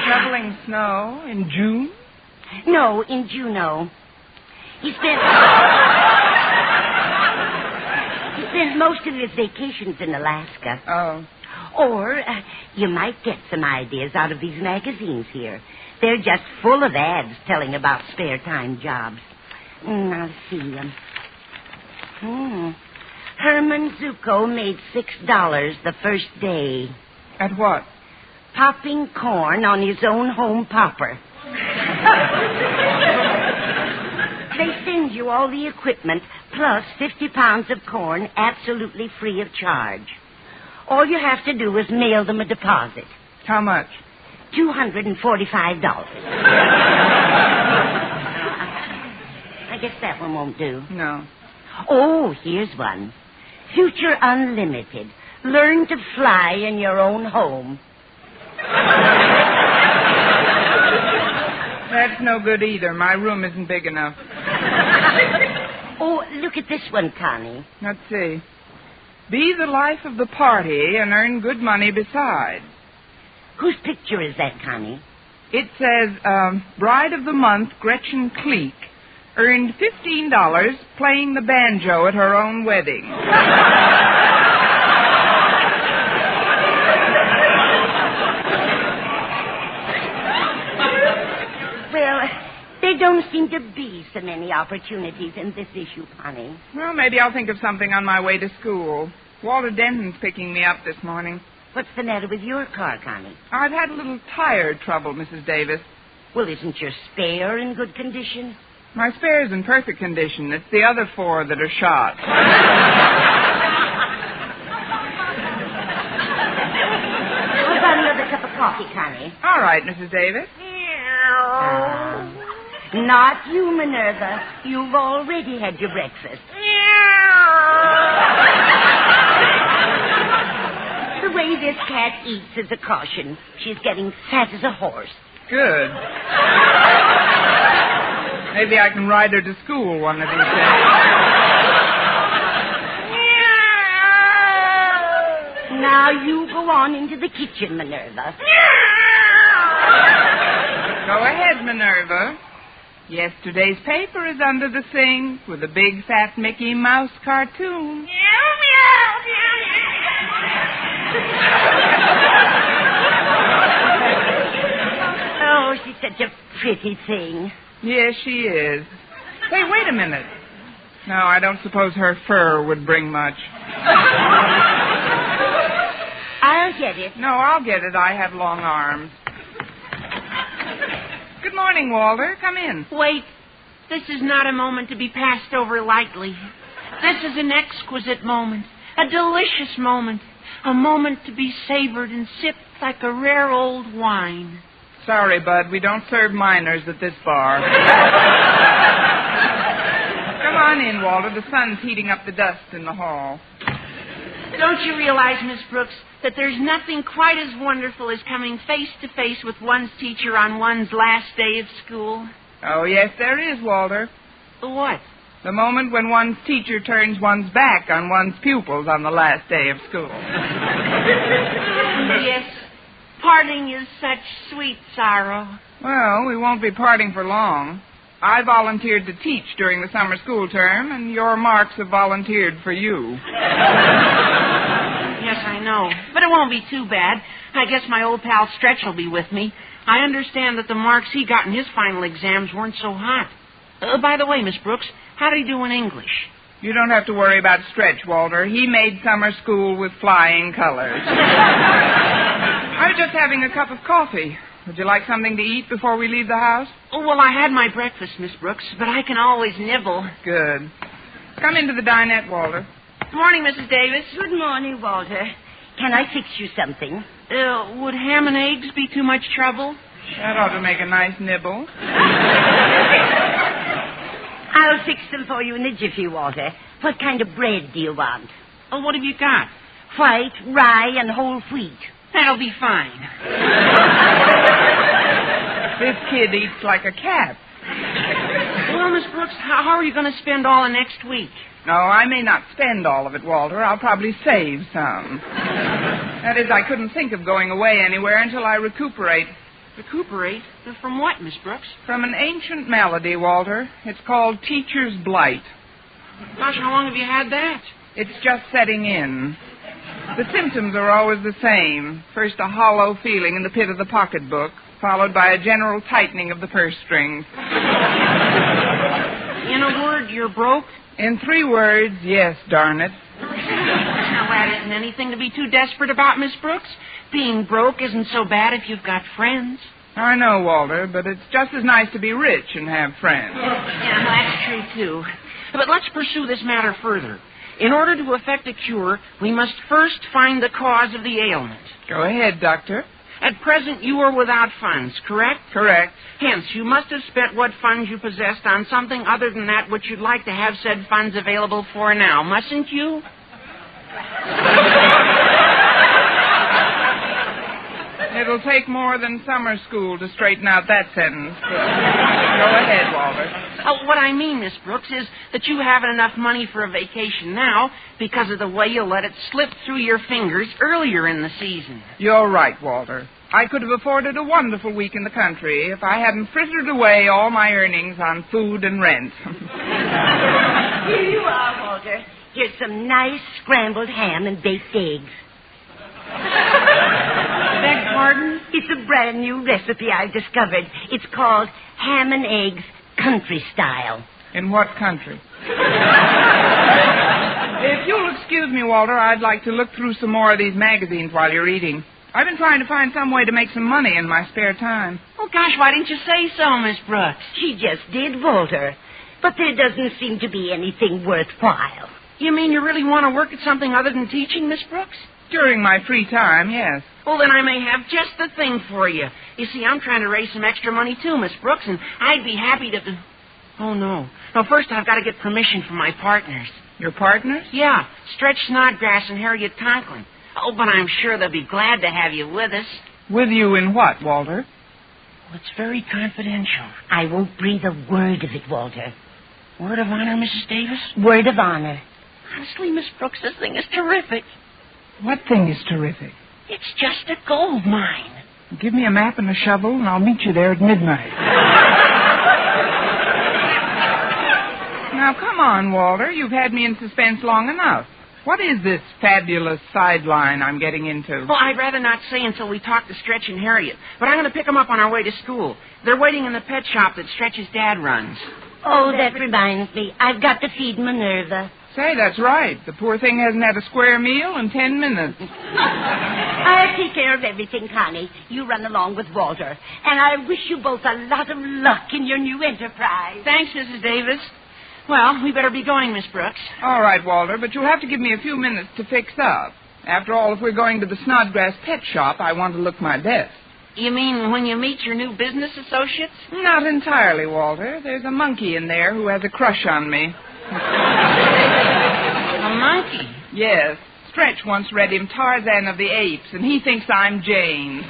Shoveling snow in June? No, in Juneau. He spent most of his vacations in Alaska. Oh. Or you might get some ideas out of these magazines here. They're just full of ads telling about spare time jobs. I'll see them. Herman Zuko made $6 the first day. At what? Popping corn on his own home popper. They send you all the equipment plus 50 pounds of corn absolutely free of charge. All you have to do is mail them a deposit. How much? $245. I guess that one won't do. No. Oh, here's one. Future Unlimited. Learn to fly in your own home. That's no good either. My room isn't big enough. Oh, look at this one, Connie. Let's see. Be the life of the party and earn good money besides. Whose picture is that, Connie? It says, Bride of the Month, Gretchen Cleek, earned $15 playing the banjo at her own wedding. Well, there don't seem to be so many opportunities in this issue, Connie. Well, maybe I'll think of something on my way to school. Walter Denton's picking me up this morning. What's the matter with your car, Connie? I've had a little tire trouble, Mrs. Davis. Well, isn't your spare in good condition? My spare's in perfect condition. It's the other 4 that are shot. How about another cup of coffee, Connie? All right, Mrs. Davis. Not you, Minerva. You've already had your breakfast. The way this cat eats is a caution. She's getting fat as a horse. Good. Maybe I can ride her to school one of these days. Now you go on into the kitchen, Minerva. Go ahead, Minerva. Yesterday's paper is under the sink with a big fat Mickey Mouse cartoon. Oh, she's such a pretty thing. Yes, she is. Hey, wait a minute. No, I don't suppose her fur would bring much. I'll get it. No, I'll get it. I have long arms. Good morning, Walter. Come in. Wait. This is not a moment to be passed over lightly. This is an exquisite moment, a delicious moment, a moment to be savored and sipped like a rare old wine. Sorry, Bud. We don't serve minors at this bar. Come on in, Walter. The sun's heating up the dust in the hall. Don't you realize, Miss Brooks, that there's nothing quite as wonderful as coming face to face with one's teacher on one's last day of school? Oh, yes, there is, Walter. What? The moment when one's teacher turns one's back on one's pupils on the last day of school. Yes. Parting is such sweet sorrow. Well, we won't be parting for long. I volunteered to teach during the summer school term, and your marks have volunteered for you. Yes, I know. But it won't be too bad. I guess my old pal Stretch will be with me. I understand that the marks he got in his final exams weren't so hot. By the way, Miss Brooks, how did he do in English? You don't have to worry about Stretch, Walter. He made summer school with flying colors. I was just having a cup of coffee. Would you like something to eat before we leave the house? Oh, well, I had my breakfast, Miss Brooks, but I can always nibble. Good. Come into the dinette, Walter. Good morning, Mrs. Davis. Good morning, Walter. Can I fix you something? Would ham and eggs be too much trouble? That ought to make a nice nibble. I'll fix them for you in a jiffy, Walter. What kind of bread do you want? Oh, what have you got? White, rye, and whole wheat. That'll be fine. This kid eats like a cat. Well, Miss Brooks, how are you going to spend all of next week? No, I may not spend all of it, Walter. I'll probably save some. That is, I couldn't think of going away anywhere until I recuperate. Recuperate? From what, Miss Brooks? From an ancient malady, Walter. It's called teacher's blight. Gosh, how long have you had that? It's just setting in. The symptoms are always the same. First, a hollow feeling in the pit of the pocketbook, followed by a general tightening of the purse strings. In a word, you're broke? In 3 words, yes, darn it. Now, that isn't anything to be too desperate about, Miss Brooks. Being broke isn't so bad if you've got friends. I know, Walter, but it's just as nice to be rich and have friends. Yeah, that's true, too. But let's pursue this matter further. In order to effect a cure, we must first find the cause of the ailment. Go ahead, Doctor. At present, you are without funds, correct? Correct. Hence, you must have spent what funds you possessed on something other than that which you'd like to have said funds available for now, mustn't you? It'll take more than summer school to straighten out that sentence. Go ahead, Walter. What I mean, Miss Brooks, is that you haven't enough money for a vacation now because of the way you let it slip through your fingers earlier in the season. You're right, Walter. I could have afforded a wonderful week in the country if I hadn't frittered away all my earnings on food and rent. Here you are, Walter. Here's some nice scrambled ham and baked eggs. Beg pardon? It's a brand new recipe I've discovered. It's called ham and eggs country style. In what country? If you'll excuse me, Walter, I'd like to look through some more of these magazines while you're eating. I've been trying to find some way to make some money in my spare time. Oh, gosh, why didn't you say so, Miss Brooks? She just did, Walter. But there doesn't seem to be anything worthwhile. You mean you really want to work at something other than teaching, Miss Brooks? During my free time, yes. Well, then I may have just the thing for you. You see, I'm trying to raise some extra money, too, Miss Brooks, and I'd be happy to... Oh, no. No, first I've got to get permission from my partners. Your partners? Yeah, Stretch Snodgrass and Harriet Conklin. Oh, but I'm sure they'll be glad to have you with us. With you in what, Walter? Well, it's very confidential. I won't breathe a word of it, Walter. Word of honor, Mrs. Davis? Word of honor. Honestly, Miss Brooks, this thing is terrific. What thing is terrific? It's just a gold mine. Give me a map and a shovel, and I'll meet you there at midnight. Now, come on, Walter. You've had me in suspense long enough. What is this fabulous sideline I'm getting into? Well, I'd rather not say until we talk to Stretch and Harriet. But I'm going to pick them up on our way to school. They're waiting in the pet shop that Stretch's dad runs. Oh, that reminds me. I've got to feed Minerva. Say, that's right. The poor thing hasn't had a square meal in 10 minutes. I'll take care of everything, Connie. You run along with Walter. And I wish you both a lot of luck in your new enterprise. Thanks, Mrs. Davis. Well, we better be going, Miss Brooks. All right, Walter, but you'll have to give me a few minutes to fix up. After all, if we're going to the Snodgrass pet shop, I want to look my best. You mean when you meet your new business associates? Not entirely, Walter. There's a monkey in there who has a crush on me. A monkey? Yes. Stretch once read him Tarzan of the Apes, and he thinks I'm Jane.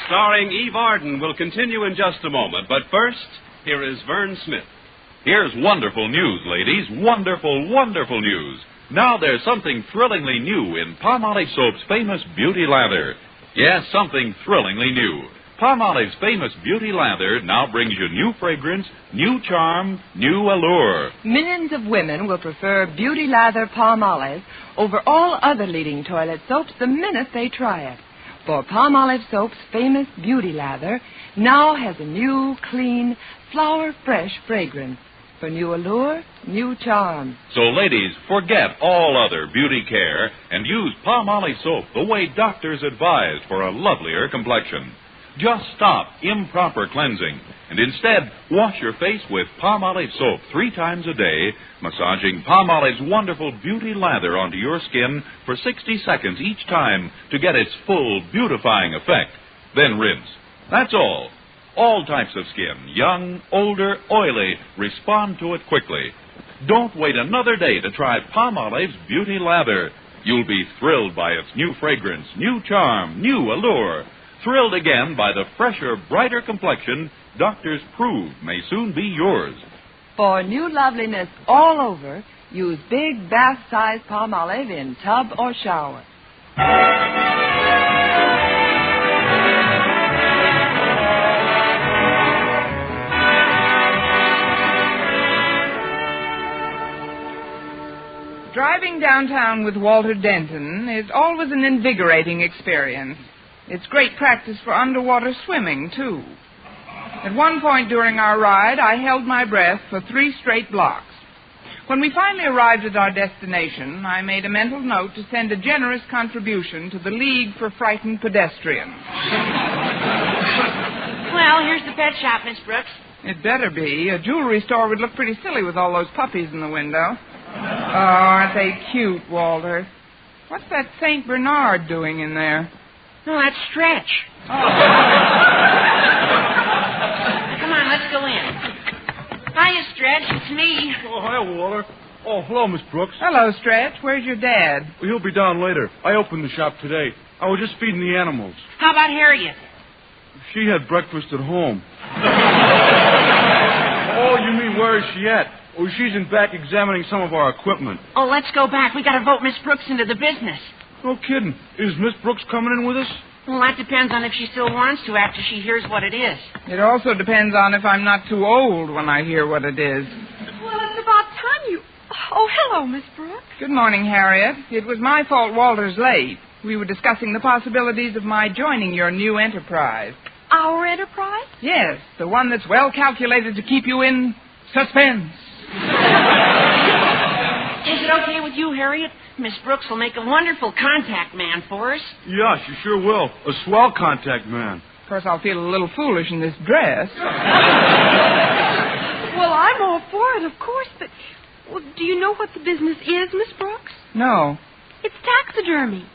Starring Eve Arden will continue in just a moment. But first, here is Vern Smith. Here's wonderful news, ladies. Wonderful, wonderful news. Now there's something thrillingly new in Palmolive Soap's famous Beauty Lather. Yes, something thrillingly new. Palmolive's famous Beauty Lather now brings you new fragrance, new charm, new allure. Millions of women will prefer Beauty Lather Palmolive over all other leading toilet soaps the minute they try it. For Palmolive Soap's famous Beauty Lather now has a new, clean, flower-fresh fragrance for new allure, new charm. So, ladies, forget all other beauty care and use Palmolive Soap the way doctors advise for a lovelier complexion. Just stop improper cleansing and instead wash your face with Palmolive Soap 3 times a day, massaging Palmolive's wonderful Beauty Lather onto your skin for 60 seconds each time to get its full beautifying effect. Then rinse. That's all. All types of skin, young, older, oily, respond to it quickly. Don't wait another day to try Palmolive's Beauty Lather. You'll be thrilled by its new fragrance, new charm, new allure. Thrilled again by the fresher, brighter complexion doctors prove may soon be yours. For new loveliness all over, use big bath-size Palmolive in tub or shower. Driving downtown with Walter Denton is always an invigorating experience. It's great practice for underwater swimming, too. At one point during our ride, I held my breath for 3 straight blocks. When we finally arrived at our destination, I made a mental note to send a generous contribution to the League for Frightened Pedestrians. Well, here's the pet shop, Miss Brooks. It better be. A jewelry store would look pretty silly with all those puppies in the window. Oh, aren't they cute, Walter? What's that St. Bernard doing in there? No, that's Stretch. Oh. Come on, let's go in. Hiya, Stretch. It's me. Oh, hi, Walter. Oh, hello, Miss Brooks. Hello, Stretch. Where's your dad? Well, he'll be down later. I opened the shop today. I was just feeding the animals. How about Harriet? She had breakfast at home. Oh, you mean where is she at? Oh, she's in back examining some of our equipment. Oh, let's go back. We got to vote Miss Brooks into the business. No kidding. Is Miss Brooks coming in with us? Well, that depends on if she still wants to after she hears what it is. It also depends on if I'm not too old when I hear what it is. Well, it's about time you... Oh, hello, Miss Brooks. Good morning, Harriet. It was my fault Walter's late. We were discussing the possibilities of my joining your new enterprise. Our enterprise? Yes, the one that's well calculated to keep you in suspense. Is it okay with you, Harriet? Miss Brooks will make a wonderful contact man for us. Yeah, she sure will. A swell contact man. Of course, I'll feel a little foolish in this dress. Well, I'm all for it, of course, but do you know what the business is, Miss Brooks? No. It's taxidermy.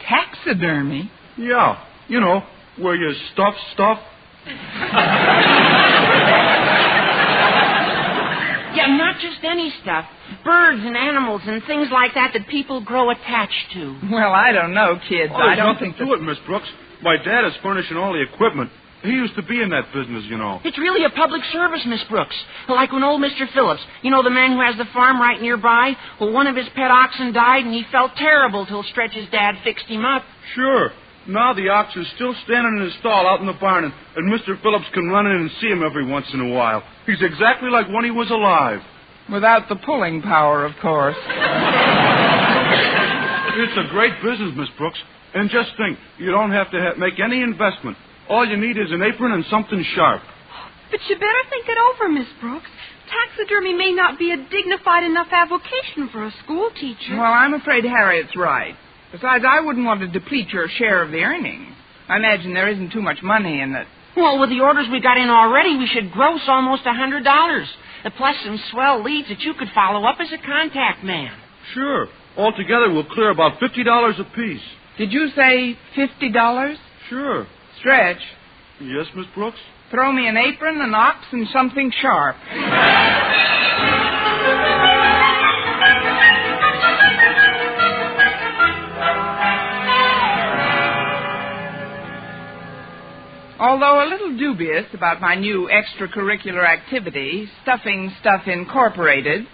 Taxidermy? Yeah, you know, where you stuff stuff. Yeah, not just any stuff. Birds and animals and things like that people grow attached to. Well, I don't know, kids. Oh, I don't think to it, Miss Brooks. My dad is furnishing all the equipment. He used to be in that business, you know. It's really a public service, Miss Brooks. Like when old Mr. Phillips, you know, the man who has the farm right nearby, well, one of his pet oxen died and he felt terrible till Stretch's dad fixed him up. Sure. Now the ox is still standing in his stall out in the barn, and Mr. Phillips can run in and see him every once in a while. He's exactly like when he was alive. Without the pulling power, of course. It's a great business, Miss Brooks. And just think, you don't have to make any investment. All you need is an apron and something sharp. But you better think it over, Miss Brooks. Taxidermy may not be a dignified enough avocation for a school teacher. Well, I'm afraid Harriet's right. Besides, I wouldn't want to deplete your share of the earnings. I imagine there isn't too much money in it. Well, with the orders we got in already, we should gross almost $100. Plus some swell leads that you could follow up as a contact man. Sure. Altogether, we'll clear about $50 apiece. Did you say $50? Sure. Stretch. Yes, Miss Brooks? Throw me an apron, an ox, and something sharp. Although a little dubious about my new extracurricular activity, Stuffing Stuff Incorporated,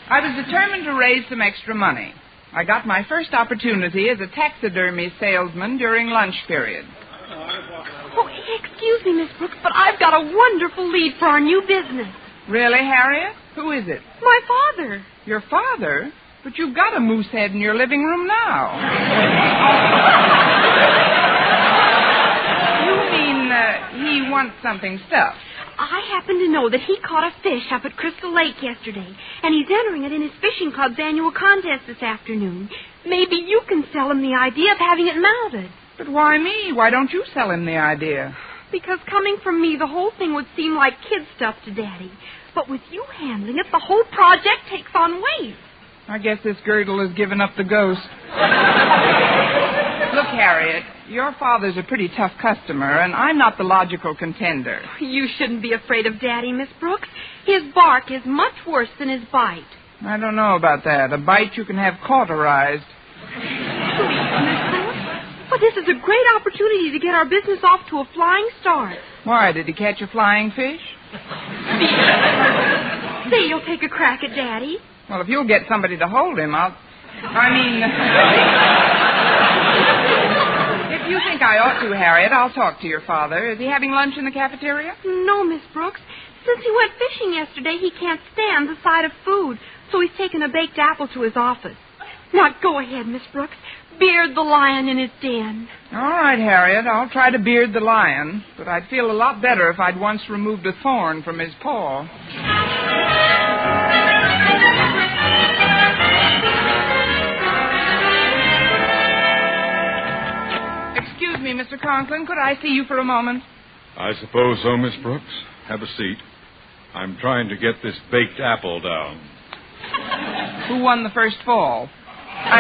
I was determined to raise some extra money. I got my first opportunity as a taxidermy salesman during lunch period. Oh, excuse me, Miss Brooks, but I've got a wonderful lead for our new business. Really, Harriet? Who is it? My father. Your father? But you've got a moose head in your living room now. You mean he wants something stuffed? I happen to know that he caught a fish up at Crystal Lake yesterday, and he's entering it in his fishing club's annual contest this afternoon. Maybe you can sell him the idea of having it mounted. But why me? Why don't you sell him the idea? Because coming from me, the whole thing would seem like kid stuff to Daddy. But with you handling it, the whole project takes on weight. I guess this girdle has given up the ghost. Look, Harriet, your father's a pretty tough customer, and I'm not the logical contender. You shouldn't be afraid of Daddy, Miss Brooks. His bark is much worse than his bite. I don't know about that. A bite you can have cauterized. Miss Brooks, well, this is a great opportunity to get our business off to a flying start. Why, did he catch a flying fish? Say you'll take a crack at Daddy. Well, if you'll get somebody to hold him, if you think I ought to, Harriet, I'll talk to your father. Is he having lunch in the cafeteria? No, Miss Brooks. Since he went fishing yesterday, he can't stand the sight of food, so he's taken a baked apple to his office. Now, go ahead, Miss Brooks. Beard the lion in his den. All right, Harriet, I'll try to beard the lion, but I'd feel a lot better if I'd once removed a thorn from his paw. Excuse me, Mr. Conklin, could I see you for a moment? I suppose so, Miss Brooks. Have a seat. I'm trying to get this baked apple down. Who won the first fall? I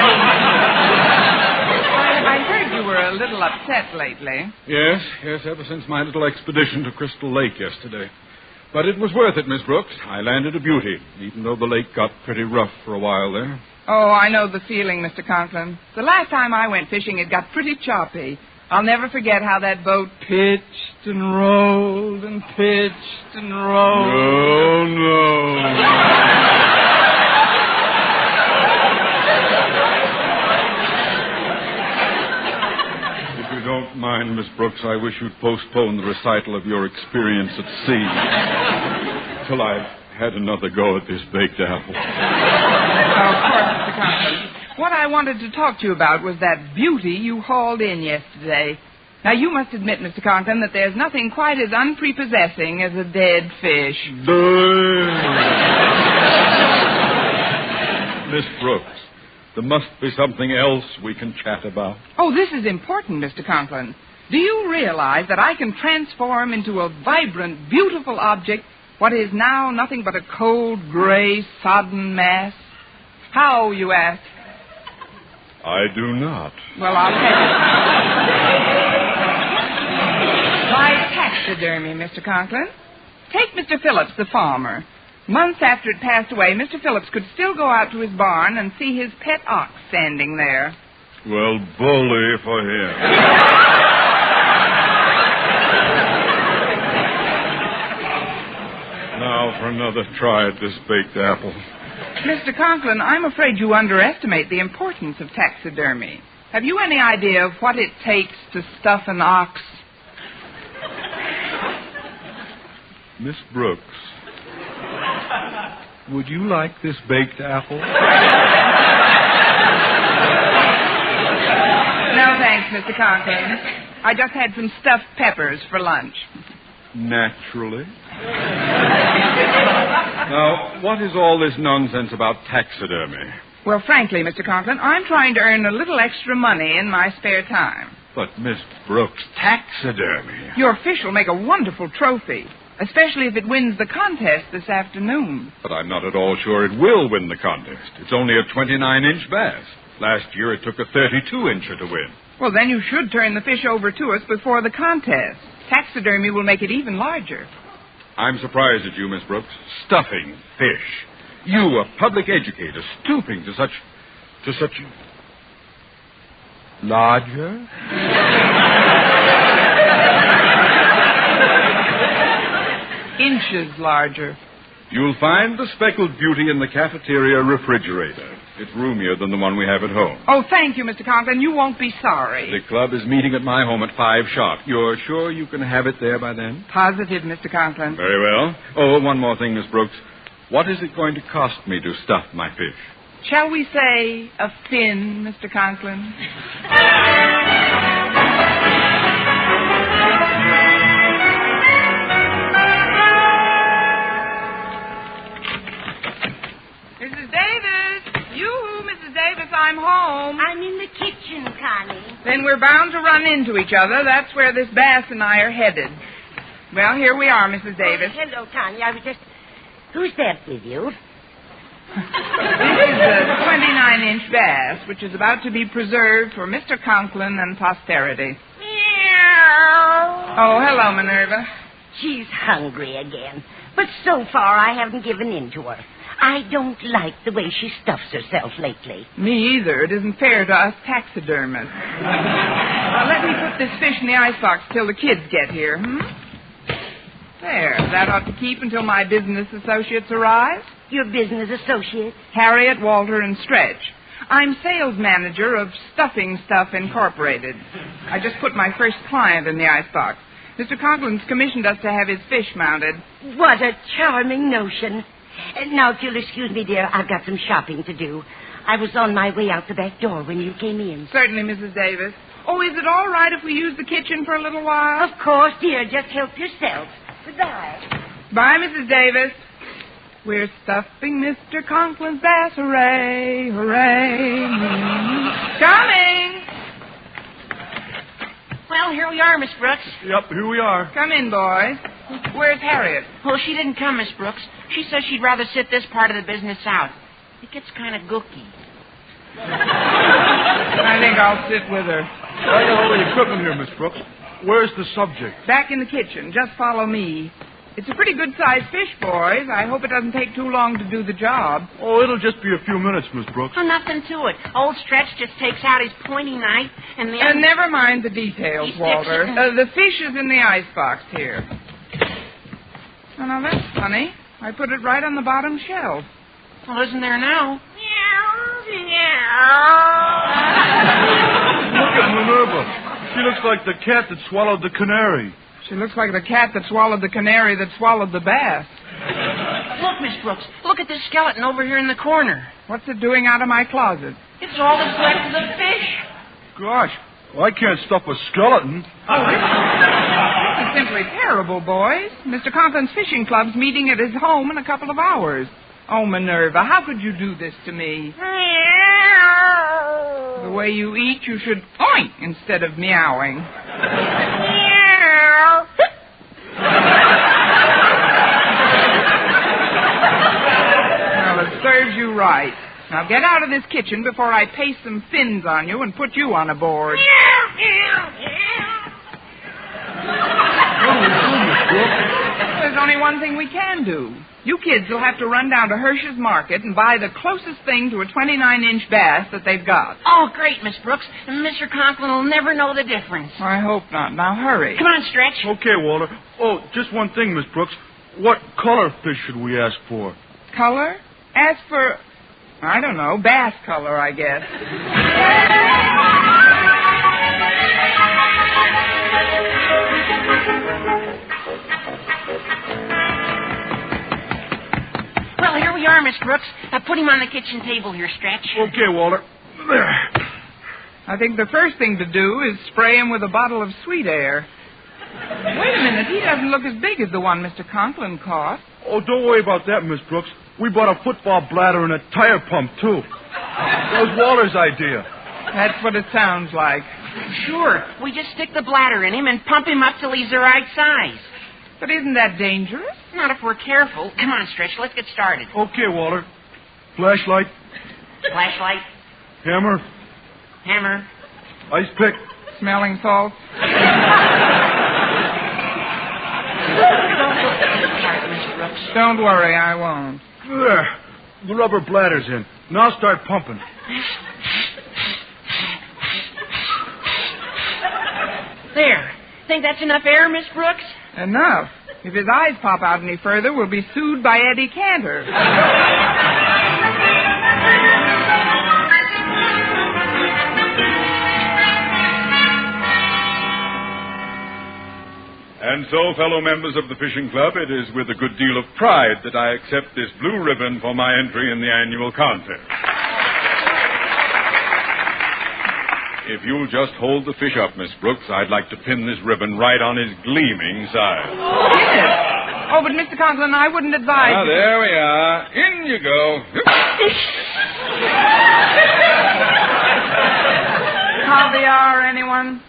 heard you were a little upset lately. Yes, ever since my little expedition to Crystal Lake yesterday. But it was worth it, Miss Brooks. I landed a beauty, even though the lake got pretty rough for a while there. Oh, I know the feeling, Mr. Conklin. The last time I went fishing, it got pretty choppy. I'll never forget how that boat pitched and rolled and pitched and rolled. No. If you don't mind, Miss Brooks, I wish you'd postpone the recital of your experience at sea till I've had another go at this baked apple. Oh, of course, Mr. Conklin. What I wanted to talk to you about was that beauty you hauled in yesterday. Now, you must admit, Mr. Conklin, that there's nothing quite as unprepossessing as a dead fish. Miss Brooks, there must be something else we can chat about. Oh, this is important, Mr. Conklin. Do you realize that I can transform into a vibrant, beautiful object what is now nothing but a cold, gray, sodden mass? How, you ask? I do not. Well, I'll tell you. By taxidermy, Mr. Conklin. Take Mr. Phillips, the farmer. Months after it passed away, Mr. Phillips could still go out to his barn and see his pet ox standing there. Well, bully for him. Now for another try at this baked apple. Mr. Conklin, I'm afraid you underestimate the importance of taxidermy. Have you any idea of what it takes to stuff an ox? Miss Brooks, would you like this baked apple? No, thanks, Mr. Conklin. I just had some stuffed peppers for lunch. Naturally. Now, what is all this nonsense about taxidermy? Well, frankly, Mr. Conklin, I'm trying to earn a little extra money in my spare time. But, Miss Brooks, taxidermy. Your fish will make a wonderful trophy, especially if it wins the contest this afternoon. But I'm not at all sure it will win the contest. It's only a 29-inch bass. Last year it took a 32-incher to win. Well, then you should turn the fish over to us before the contest. Taxidermy will make it even larger. I'm surprised at you, Miss Brooks. Stuffing fish. You, a public educator, stooping to such... larger? Inches larger. You'll find the speckled beauty in the cafeteria refrigerator. It's roomier than the one we have at home. Oh, thank you, Mr. Conklin. You won't be sorry. The club is meeting at my home at 5 sharp. You're sure you can have it there by then? Positive, Mr. Conklin. Very well. Oh, one more thing, Miss Brooks. What is it going to cost me to stuff my fish? Shall we say a fin, Mr. Conklin? Mrs. Davis! Mrs. Davis, I'm home. I'm in the kitchen, Connie. Then we're bound to run into each other. That's where this bass and I are headed. Well, here we are, Mrs. Davis. Oh, hello, Connie. I was just... Who's that with you? This is a 29-inch bass, which is about to be preserved for Mr. Conklin and posterity. Meow. Oh, hello, Minerva. She's hungry again. But so far, I haven't given in to her. I don't like the way she stuffs herself lately. Me either. It isn't fair to us taxidermists. Let me put this fish in the icebox till the kids get here, There. That ought to keep until my business associates arrive. Your business associates? Harriet, Walter, and Stretch. I'm sales manager of Stuffing Stuff Incorporated. I just put my first client in the icebox. Mr. Conklin's commissioned us to have his fish mounted. What a charming notion. Now, if you'll excuse me, dear, I've got some shopping to do. I was on my way out the back door when you came in. Certainly, Mrs. Davis. Oh, is it all right if we use the kitchen for a little while? Of course, dear. Just help yourself. Goodbye. Bye, Mrs. Davis. We're stuffing Mr. Conklin's bass. Hooray, hooray. Coming! Well, here we are, Miss Brooks. Yep, here we are. Come in, boys. Where's Harriet? Well, she didn't come, Miss Brooks. She says she'd rather sit this part of the business out. It gets kind of gooky. I think I'll sit with her. I got all the equipment here, Miss Brooks. Where's the subject? Back in the kitchen. Just follow me. It's a pretty good-sized fish, boys. I hope it doesn't take too long to do the job. Oh, it'll just be a few minutes, Miss Brooks. Oh, nothing to it. Old Stretch just takes out his pointy knife and then... never mind the details, Walter. The fish is in the icebox here. Oh, now that's funny. I put it right on the bottom shelf. Well, isn't there now? Look at Minerva. She looks like the cat that swallowed the canary. She looks like the cat that swallowed the canary that swallowed the bass. Look, Miss Brooks. Look at this skeleton over here in the corner. What's it doing out of my closet? It's all that's left of the fish. Gosh, well, I can't stuff a skeleton. This is simply terrible, boys. Mr. Conklin's fishing club's meeting at his home in a couple of hours. Oh, Minerva, how could you do this to me? The way you eat, you should oink instead of meowing. Well, it serves you right. Now get out of this kitchen before I paste some fins on you and put you on a board. There's only one thing we can do. You kids will have to run down to Hirsch's Market and buy the closest thing to a 29-inch bass that they've got. Oh, great, Miss Brooks. Mr. Conklin will never know the difference. I hope not. Now hurry. Come on, Stretch. Okay, Walter. Oh, just one thing, Miss Brooks. What color fish should we ask for? Color? Ask for, I don't know, bass color, I guess. Well, here we are, Miss Brooks. Put him on the kitchen table here, Stretch. Okay, Walter. There. I think the first thing to do is spray him with a bottle of sweet air. Wait a minute. He doesn't look as big as the one Mr. Conklin caught. Oh, don't worry about that, Miss Brooks. We bought a football bladder and a tire pump, too. That was Walter's idea. That's what it sounds like. Sure. We just stick the bladder in him and pump him up till he's the right size. But isn't that dangerous? Not if we're careful. Come on, Stretch. Let's get started. Okay, Walter. Flashlight. Flashlight. Hammer. Hammer. Ice pick. Smelling salt. Don't worry, I won't. There. The rubber bladder's in. Now start pumping. There. Think that's enough air, Miss Brooks? Enough. If his eyes pop out any further, we'll be sued by Eddie Cantor. And so, fellow members of the Fishing Club, it is with a good deal of pride that I accept this blue ribbon for my entry in the annual contest. If you'll just hold the fish up, Miss Brooks, I'd like to pin this ribbon right on his gleaming side. Oh, but Mr. Conklin, I wouldn't advise... Ah, there we are. In you go. Caviar, anyone?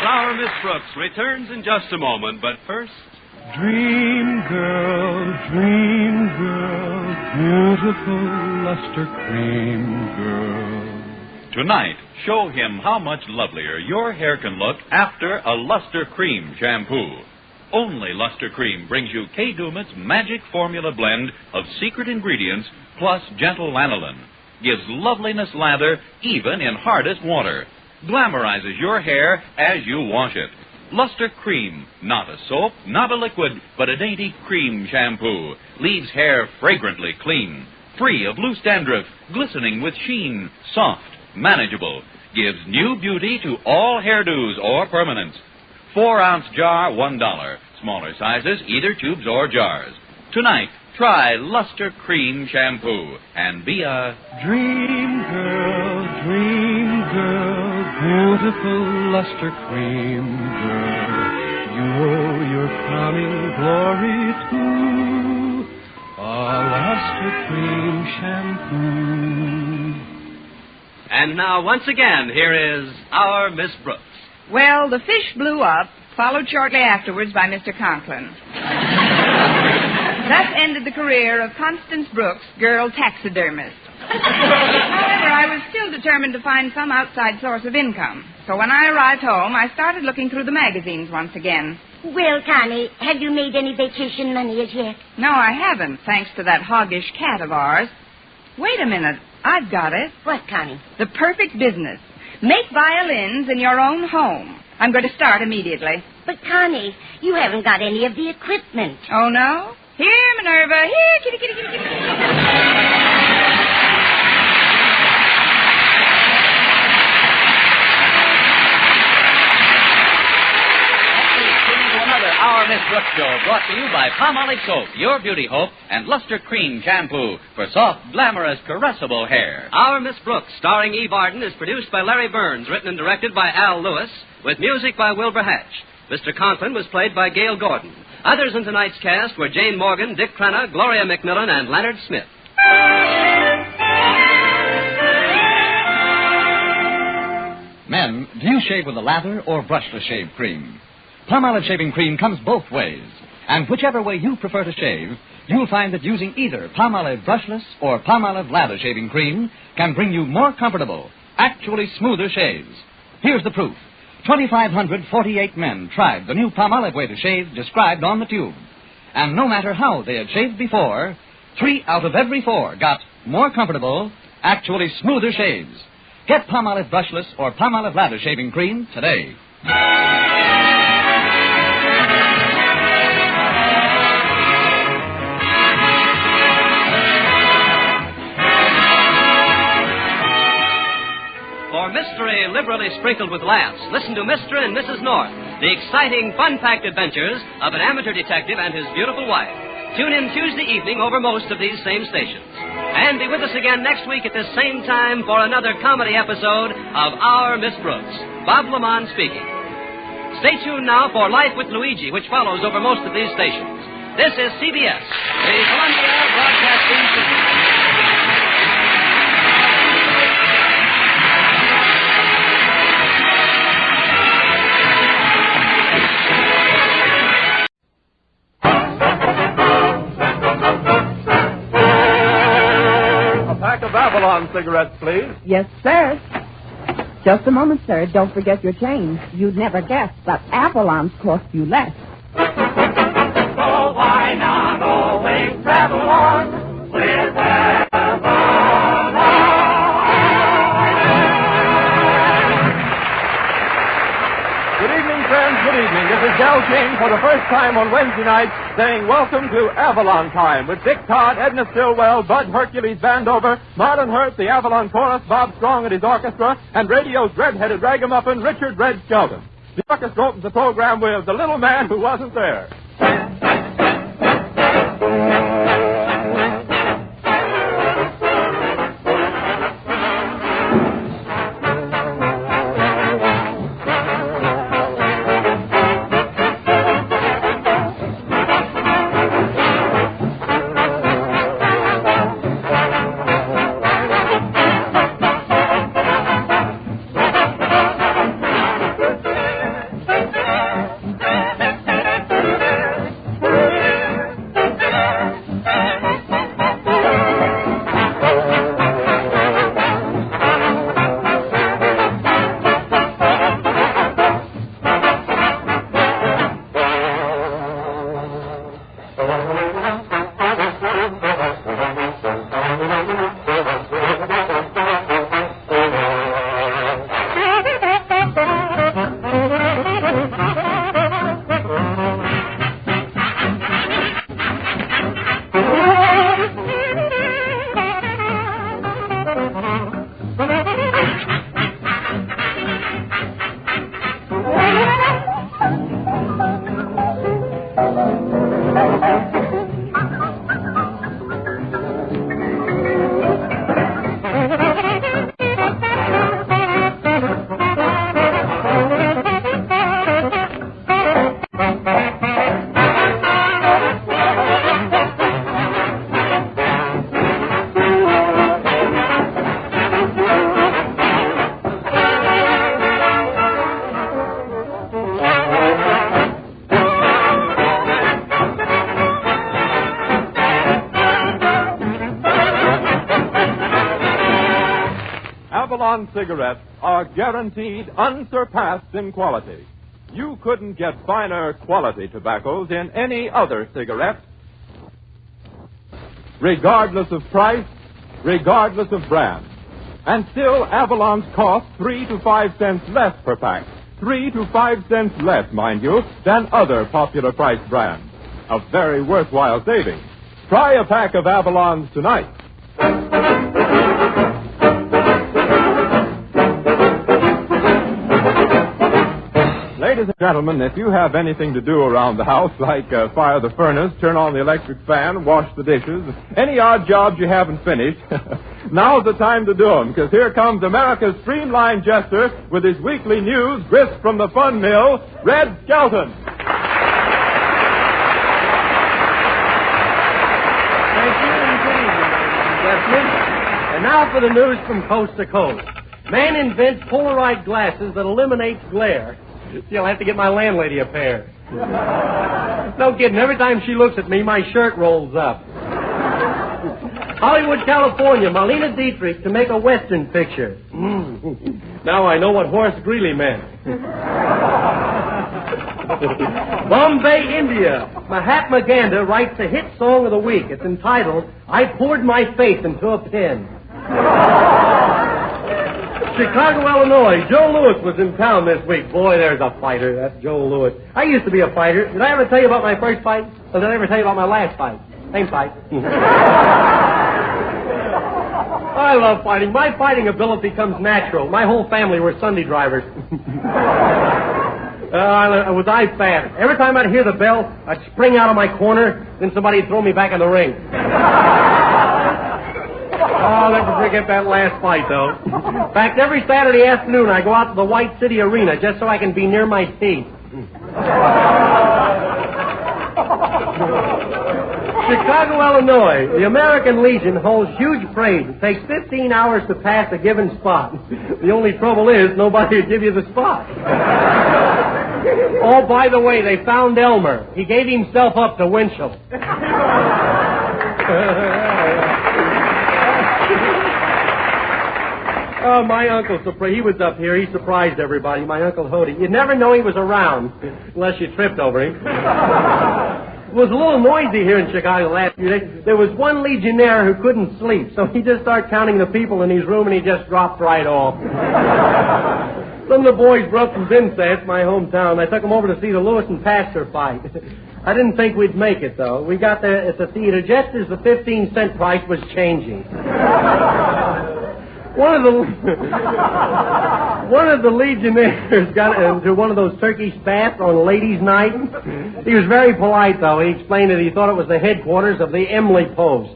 Our Miss Brooks returns in just a moment, but first... Dream girl, beautiful luster cream girl. Tonight, show him how much lovelier your hair can look after a Luster Cream shampoo. Only Luster Cream brings you Kay Dumit's magic formula blend of secret ingredients plus gentle lanolin. Gives loveliness lather even in hardest water. Glamorizes your hair as you wash it. Luster Cream, not a soap, not a liquid, but a dainty cream shampoo. Leaves hair fragrantly clean, free of loose dandruff, glistening with sheen, soft, manageable. Gives new beauty to all hairdos or permanents. 4-ounce jar, $1. Smaller sizes, either tubes or jars. Tonight, try Luster Cream shampoo and be a Dream girl, beautiful luster cream girl. You owe your crowning glory to a luster cream shampoo. And now, once again, here is our Miss Brooks. Well, the fish blew up, followed shortly afterwards by Mr. Conklin. Thus ended the career of Constance Brooks, girl taxidermist. However, I was still determined to find some outside source of income. So when I arrived home, I started looking through the magazines once again. Well, Connie, have you made any vacation money as yet? No, I haven't, thanks to that hoggish cat of ours. Wait a minute. I've got it. What, Connie? The perfect business. Make violins in your own home. I'm going to start immediately. But, Connie, you haven't got any of the equipment. Oh, no? Here, Minerva. Here, kitty, kitty, kitty, kitty. Brooks Show, brought to you by Palmolive Soap, your beauty hope, and Luster Cream Shampoo for soft, glamorous, caressable hair. Our Miss Brooks, starring Eve Arden, is produced by Larry Burns, written and directed by Al Lewis, with music by Wilbur Hatch. Mr. Conklin was played by Gail Gordon. Others in tonight's cast were Jane Morgan, Dick Crenna, Gloria McMillan, and Leonard Smith. Men, do you shave with a lather or brushless shave cream? Palmolive shaving cream comes both ways. And whichever way you prefer to shave, you'll find that using either Palmolive brushless or Palmolive lather shaving cream can bring you more comfortable, actually smoother shaves. Here's the proof. 2,548 men tried the new Palmolive way to shave described on the tube. And no matter how they had shaved before, 3 out of every 4 got more comfortable, actually smoother shaves. Get Palmolive brushless or Palmolive lather shaving cream today. For mystery liberally sprinkled with laughs, listen to Mr. and Mrs. North, the exciting, fun-packed adventures of an amateur detective and his beautiful wife. Tune in Tuesday evening over most of these same stations. And be with us again next week at this same time for another comedy episode of Our Miss Brooks. Bob Lamont speaking. Stay tuned now for Life with Luigi, which follows over most of these stations. This is CBS, the Columbia Broadcasting System. Of Avalon cigarettes, please. Yes, sir. Just a moment, sir. Don't forget your change. You'd never guess, but Avalon's cost you less. So why not always travel on with Avalon? Good evening, friends. Good evening. This is Del King for the first time on Wednesday night saying welcome to Avalon Time with Dick Todd, Edna Stillwell, Bud Hercules Vandover, Marlon Hurt, the Avalon Chorus, Bob Strong and his orchestra, and radio's red-headed ragamuffin, Richard Red Skelton. The orchestra opens the program with The Little Man Who Wasn't There. Avalon cigarettes are guaranteed unsurpassed in quality. You couldn't get finer quality tobaccos in any other cigarette, regardless of price, regardless of brand. And still, Avalon's cost 3 to 5 cents less per pack. 3 to 5 cents less, mind you, than other popular price brands. A very worthwhile saving. Try a pack of Avalons tonight. Ladies and Gentlemen, if you have anything to do around the house, like fire the furnace, turn on the electric fan, wash the dishes, any odd jobs you haven't finished, now's the time to do them, because here comes America's streamlined Jester with his weekly news, grist from the fun mill, Red Skelton. Thank you, and good evening, ladies and gentlemen. And now for the news from coast to coast. Man invents Polaroid glasses that eliminates glare. See, I'll have to get my landlady a pair. No kidding. Every time she looks at me, my shirt rolls up. Hollywood, California, Marlena Dietrich to make a Western picture. Now I know what Horace Greeley meant. Bombay, India. Mahatma Gandhi writes the hit song of the week. It's entitled, I Poured My Faith into a Pen. Chicago, Illinois. Joe Louis was in town this week. Boy, there's a fighter. That's Joe Louis. I used to be a fighter. Did I ever tell you about my first fight? Or did I ever tell you about my last fight? Same fight. I love fighting. My fighting ability comes natural. My whole family were Sunday drivers. I was eye fast. Every time I'd hear the bell, I'd spring out of my corner, then somebody'd throw me back in the ring. I'll never forget that last fight, though. In fact, every Saturday afternoon I go out to the White City Arena just so I can be near my teeth. Chicago, Illinois. The American Legion holds huge parades. It takes 15 hours to pass a given spot. The only trouble is nobody will give you the spot. Oh, by the way, they found Elmer. He gave himself up to Winchell. Oh, my uncle, he was up here. He surprised everybody, my Uncle Hody. You'd never know he was around unless you tripped over him. It was a little noisy here in Chicago the last few days. There was one Legionnaire who couldn't sleep, so he just started counting the people in his room, and he just dropped right off. Some of the boys were up from Vincent's, my hometown. I took them over to see the Lewis and Pastor fight. I didn't think we'd make it, though. We got there at the theater just as the 15-cent price was changing. One of the Legionnaires got into one of those Turkish baths on ladies' night. He was very polite, though. He explained that he thought it was the headquarters of the Emily Post.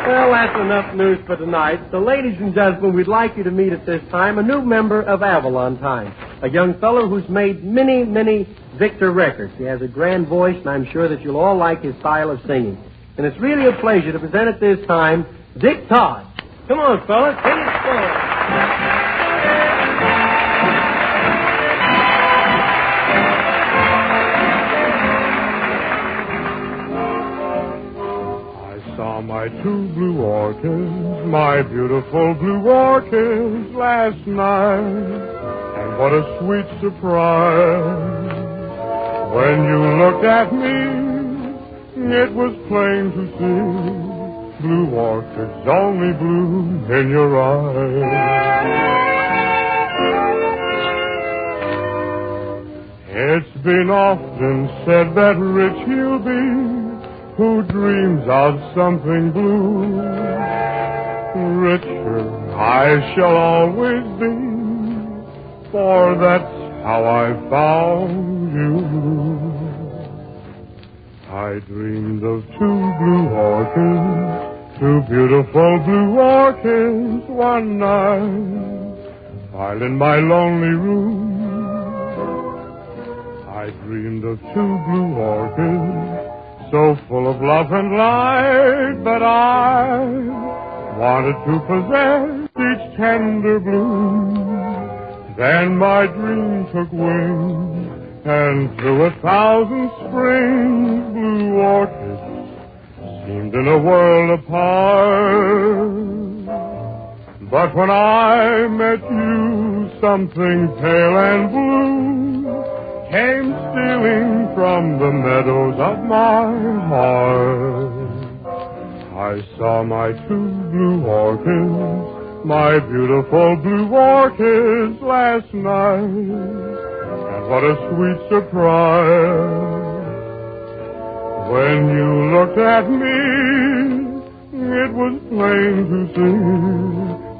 Well, that's enough news for tonight. So, ladies and gentlemen, we'd like you to meet at this time a new member of Avalon Time, a young fellow who's made many, many Victor records. He has a grand voice, and I'm sure that you'll all like his style of singing. And it's really a pleasure to present at this time Dick Todd. Come on, fellas, sing it slow. My two blue orchids, my beautiful blue orchids last night. And what a sweet surprise. When you looked at me, it was plain to see blue orchids only bloom in your eyes. It's been often said that rich he'll be who dreams of something blue. Richer I shall always be, for that's how I found you. I dreamed of two blue orchids, two beautiful blue orchids one night, while in my lonely room I dreamed of two blue orchids so full of love and light that I wanted to possess each tender bloom. Then my dream took wing, and through 1,000 springs, blue orchids seemed in a world apart. But when I met you, something pale and blue came stealing from the meadows of my heart. I saw my two blue orchids, my beautiful blue orchids last night. And what a sweet surprise. When you looked at me, It was plain to see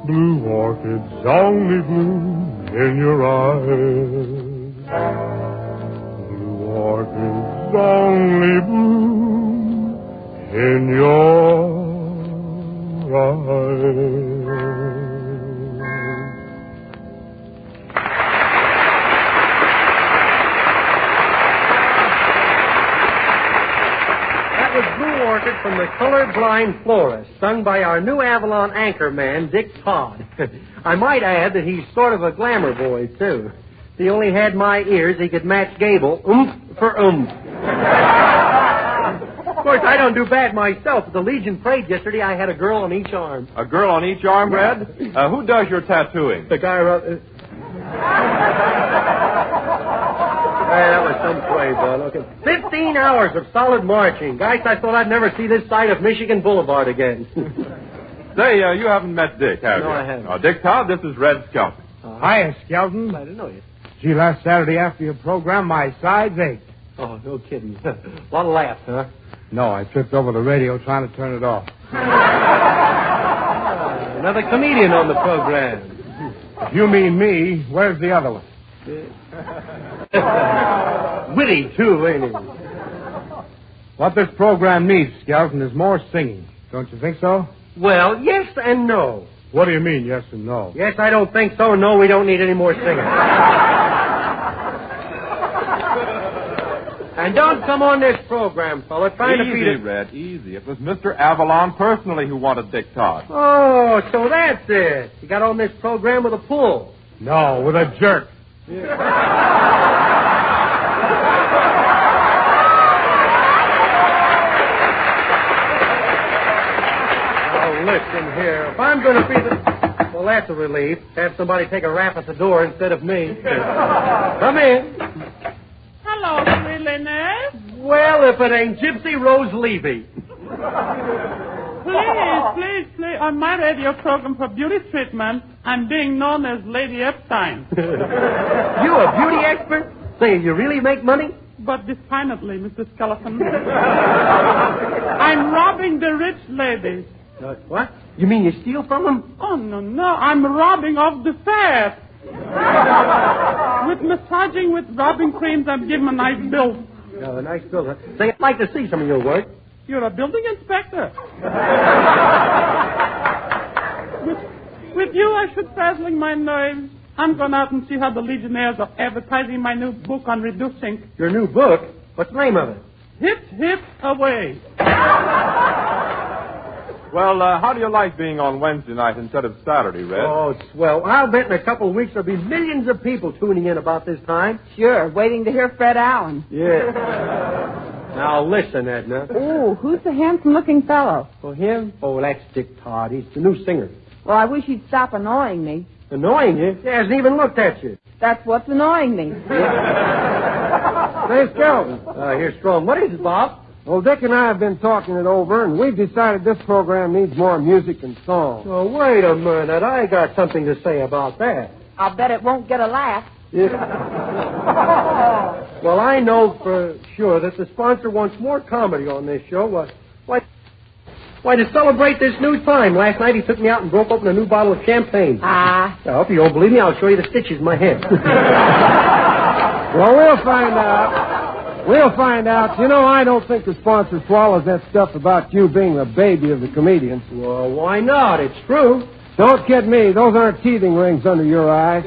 blue orchids only bloom in your eyes. Blue orchids only bloom in your eyes. Orchid from the Colorblind Florist, sung by our new Avalon anchor man, Dick Todd. I might add that he's sort of a glamour boy, too. If he only had my ears, he could match Gable, for oomph. Of course, I don't do bad myself. At the Legion Parade yesterday, I had a girl on each arm. A girl on each arm, Red? Who does your tattooing? The guy wrote... that was some play, bud. Okay. 15 hours of solid marching. Guys, I thought I'd never see this side of Michigan Boulevard again. Say, you haven't met Dick, have you? No, I haven't. Dick Todd, this is Red Skelton. Hiya, Skelton. I didn't know you. Gee, last Saturday after your program, my sides ached. Oh, no kidding. A lot of laughs, huh? No, I tripped over the radio trying to turn it off. Another comedian on the program. If you mean me, where's the other one? Witty, too, ain't he? What this program needs, Skelton, is more singing. Don't you think so? Well, yes and no. What do you mean, yes and no? Yes, I don't think so. No, we don't need any more singing. And don't come on this program, fella. Trying to beat it. Easy, Red, easy. It was Mr. Avalon personally who wanted Dick Todd. Oh, so that's it. You got on this program with a pull. No, with a jerk. Yeah. Listen here. If I'm going to be the... Well, that's a relief. Have somebody take a rap at the door instead of me. Come in. Hello, silliness. Well, if it ain't Gypsy Rose Levy. Please, on my radio program for beauty treatment, I'm being known as Lady Epstein. You a beauty expert? Say, you really make money? But definitely, Mr. Skeleton. I'm robbing the rich ladies. What? You mean you steal from them? Oh, no. I'm robbing off the fat. With massaging with rubbing creams, I'm giving them a nice bill. A nice bill, huh? Say, I'd like to see some of your work. You're a building inspector. With you, I should frazzling my nerves. I'm going out and see how the Legionnaires are advertising my new book on reducing. Your new book? What's the name of it? Hip, away. Well, how do you like being on Wednesday night instead of Saturday, Red? Oh, swell. I'll bet in a couple of weeks there'll be millions of people tuning in about this time. Sure, waiting to hear Fred Allen. Yeah. Now, listen, Edna. Oh, who's the handsome-looking fellow? Oh, him? Oh, that's Dick Todd. He's the new singer. Well, I wish he'd stop annoying me. Annoying you? He hasn't even looked at you. That's what's annoying me. Say, Skelton. Here's Strom. What is it, Bob? Well, Dick and I have been talking it over, and we've decided this program needs more music and song. Oh, wait a minute. I got something to say about that. I'll bet it won't get a laugh. Yeah. Well, I know for sure that the sponsor wants more comedy on this show. Why, to celebrate this new time, last night he took me out and broke open a new bottle of champagne. Now, if you don't believe me, I'll show you the stitches in my head. Well, we'll find out. We'll find out. You know, I don't think the sponsor swallows that stuff about you being the baby of the comedians. Well, why not? It's true. Don't kid me. Those aren't teething rings under your eyes.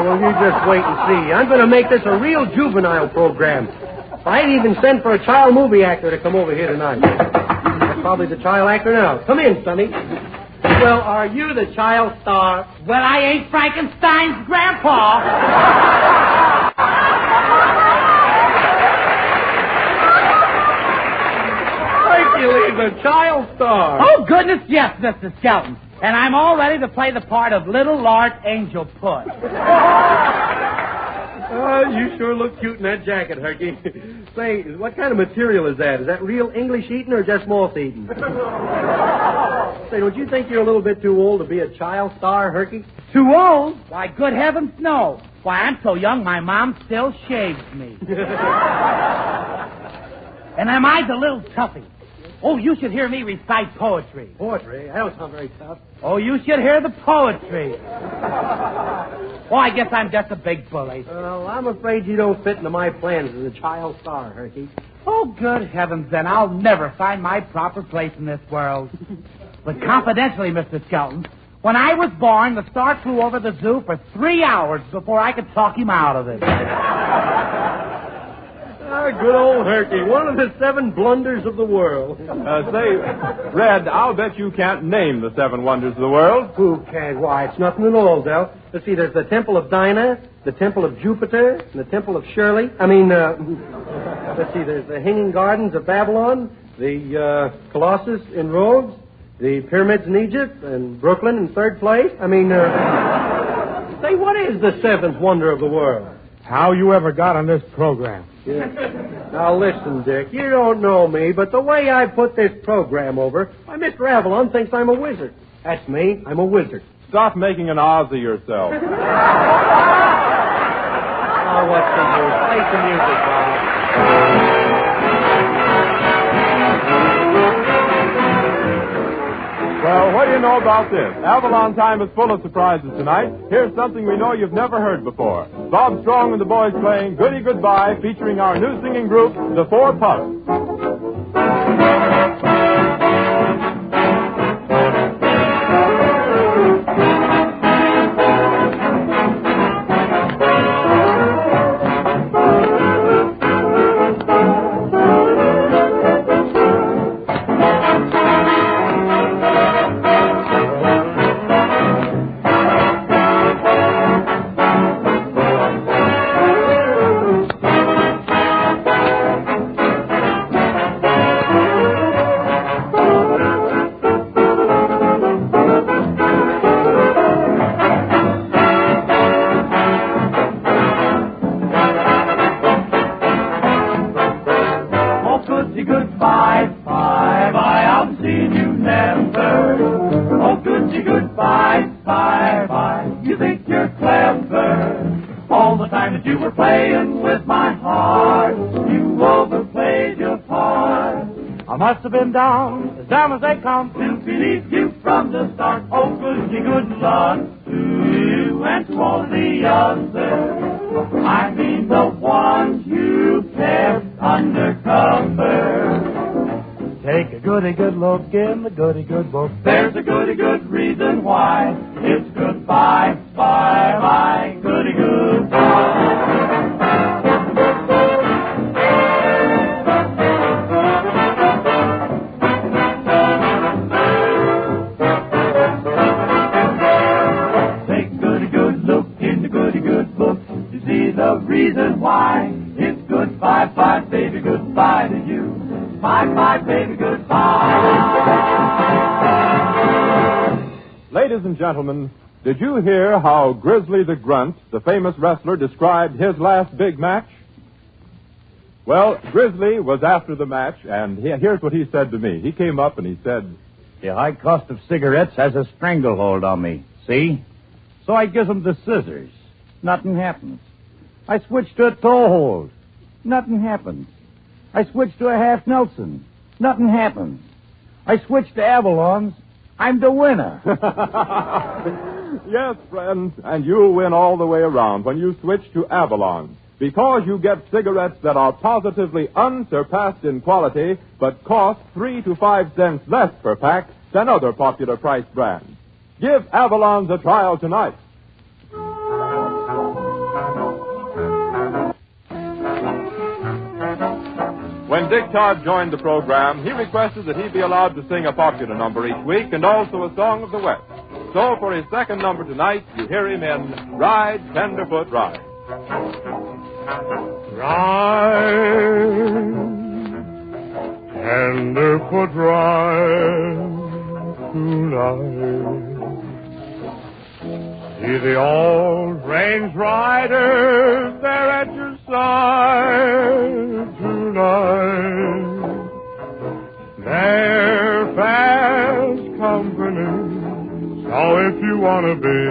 Well, you just wait and see. I'm going to make this a real juvenile program. I'd even send for a child movie actor to come over here tonight. That's probably the child actor now. Come in, Sonny. Well, are you the child star? Well, I ain't Frankenstein's grandpa. Hercules, a child star. Oh, goodness, yes, Mr. Skelton. And I'm all ready to play the part of Little Lark Angel Puss. You sure look cute in that jacket, Herky. Say, what kind of material is that? Is that real English eating or just moth eating? Say, don't you think you're a little bit too old to be a child star, Herky? Too old? Why, good heavens, no. Why, I'm so young my mom still shaves me. And am I the little toughie? Oh, you should hear me recite poetry. Poetry? That don't sound very tough. Oh, you should hear the poetry. Oh, I guess I'm just a big bully. Well, I'm afraid you don't fit into my plans as a child star, Herky. Oh, good heavens, then. I'll never find my proper place in this world. But confidentially, Mr. Skelton, when I was born, the star flew over the zoo for 3 hours before I could talk him out of it. Good old Herky, one of the 7 blunders of the world. Say, Red, I'll bet you can't name the 7 wonders of the world. Who can't? Why, it's nothing at all, Del. Let's see, there's the Temple of Dinah, the Temple of Jupiter, and the Temple of Shirley. Let's see, there's the Hanging Gardens of Babylon, the Colossus in Rhodes, the Pyramids in Egypt, and Brooklyn in 3rd place. Say, what is the 7th wonder of the world? How you ever got on this program? Yeah. Now, listen, Dick, you don't know me, but the way I put this program over, why, Mr. Avalon thinks I'm a wizard. That's me. I'm a wizard. Stop making an Oz of yourself. Oh, what's the use? Play some music, Bob. Well, what do you know about this? Avalon Time is full of surprises tonight. Here's something we know you've never heard before. Bob Strong and the boys playing Goody Goodbye, featuring our new singing group, the 4 Pups. Down as they come to believe you from the start. Oh, goody good luck to you and to all the others. I mean the ones you kept undercover. Take a goody good look in the goody good book. There's a goody good reason why. It's goodbye, bye, bye, goody goodbye. The reason why it's goodbye, bye, baby, goodbye to you. Bye, bye, baby, goodbye. Ladies and gentlemen, did you hear how Grizzly the Grunt, the famous wrestler, described his last big match? Well, Grizzly was after the match, and here's what he said to me. He came up and he said, "The high cost of cigarettes has a stranglehold on me, see? So I gives them the scissors. Nothing happens. I switched to a toe hold. Nothing happens. I switched to a half Nelson. Nothing happens. I switched to Avalon's. I'm the winner." Yes, friends, and you'll win all the way around when you switch to Avalon, because you get cigarettes that are positively unsurpassed in quality, but cost 3 to 5 cents less per pack than other popular price brands. Give Avalon's a trial tonight. When Dick Todd joined the program, he requested that he be allowed to sing a popular number each week and also a song of the West. So for his second number tonight, you hear him in Ride, Tenderfoot, Ride. Ride, tenderfoot, ride tonight. See the old range riders there at your side tonight. They're fast company, so if you want to be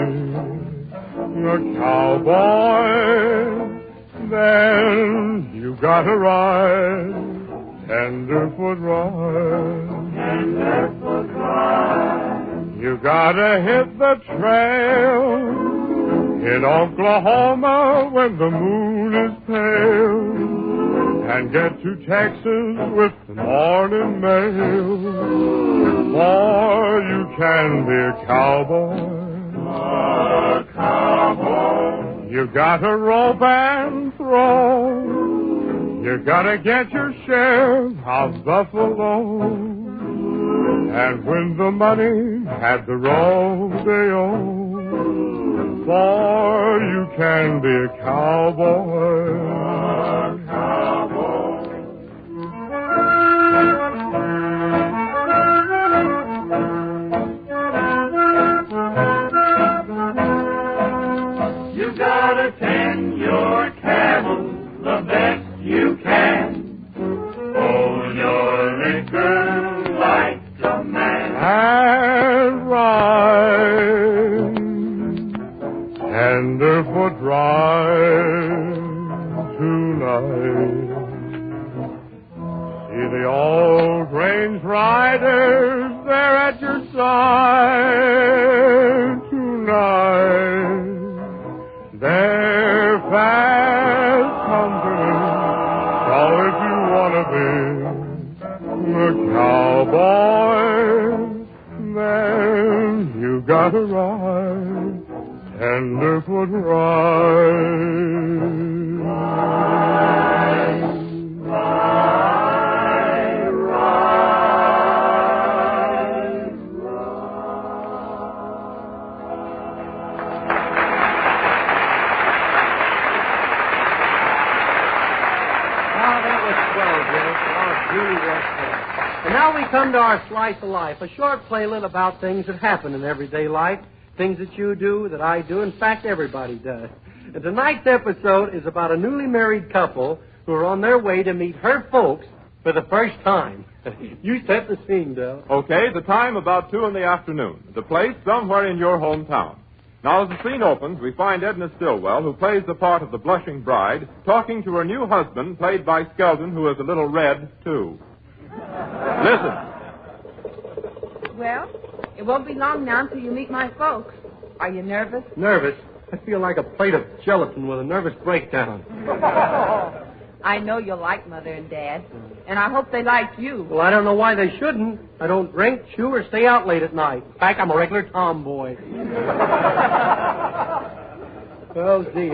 a cowboy, then you gotta ride Tenderfoot ride. Tenderfoot ride. You gotta hit the trail in Oklahoma when the moon is pale. And get to Texas with the morning mail. Boy, you can be a cowboy. A cowboy. You gotta rope and throw. You gotta get your share of buffalo. And win the money at the rodeo. Boy, you can be a cowboy. A cowboy. You gotta tend your cattle the best you can. Hold your liquor like a man. And ride. Tenderfoot ride tonight. See the old range riders there at your side tonight. They're fast company, so if you want to be a cowboy, then you gotta ride. Tenderfoot ride. And now we come to our slice of life, a short playlet about things that happen in everyday life, things that you do, that I do, in fact, everybody does. And tonight's episode is about a newly married couple who are on their way to meet her folks for the first time. You set the scene, Del. Okay, the time about 2 in the afternoon. The place somewhere in your hometown. Now, as the scene opens, we find Edna Stillwell, who plays the part of the blushing bride, talking to her new husband, played by Skelton, who is a little red, too. Listen. Well, it won't be long now until you meet my folks. Are you nervous? Nervous? I feel like a plate of gelatin with a nervous breakdown. I know you'll like Mother and Dad, and I hope they like you. Well, I don't know why they shouldn't. I don't drink, chew, or stay out late at night. In fact, I'm a regular tomboy. Oh, gee.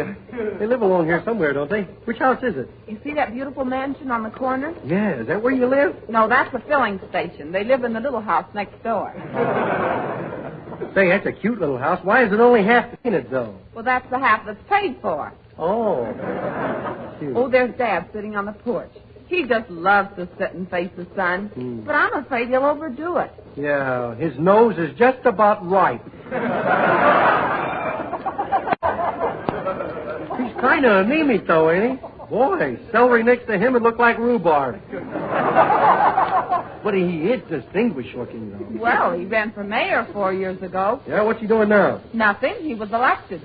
They live along here somewhere, don't they? Which house is it? You see that beautiful mansion on the corner? Yeah, is that where you live? No, that's the filling station. They live in the little house next door. Say, that's a cute little house. Why is it only half painted, though? Well, that's the half that's paid for. Oh. Cute. Oh, there's Dad sitting on the porch. He just loves to sit and face the sun. But I'm afraid he'll overdo it. Yeah, his nose is just about right. He's kind of anemic, though, ain't he? Boy, celery next to him would look like rhubarb. But he is distinguished looking, though. Well, he ran for mayor 4 years ago. Yeah, what's he doing now? Nothing. He was elected.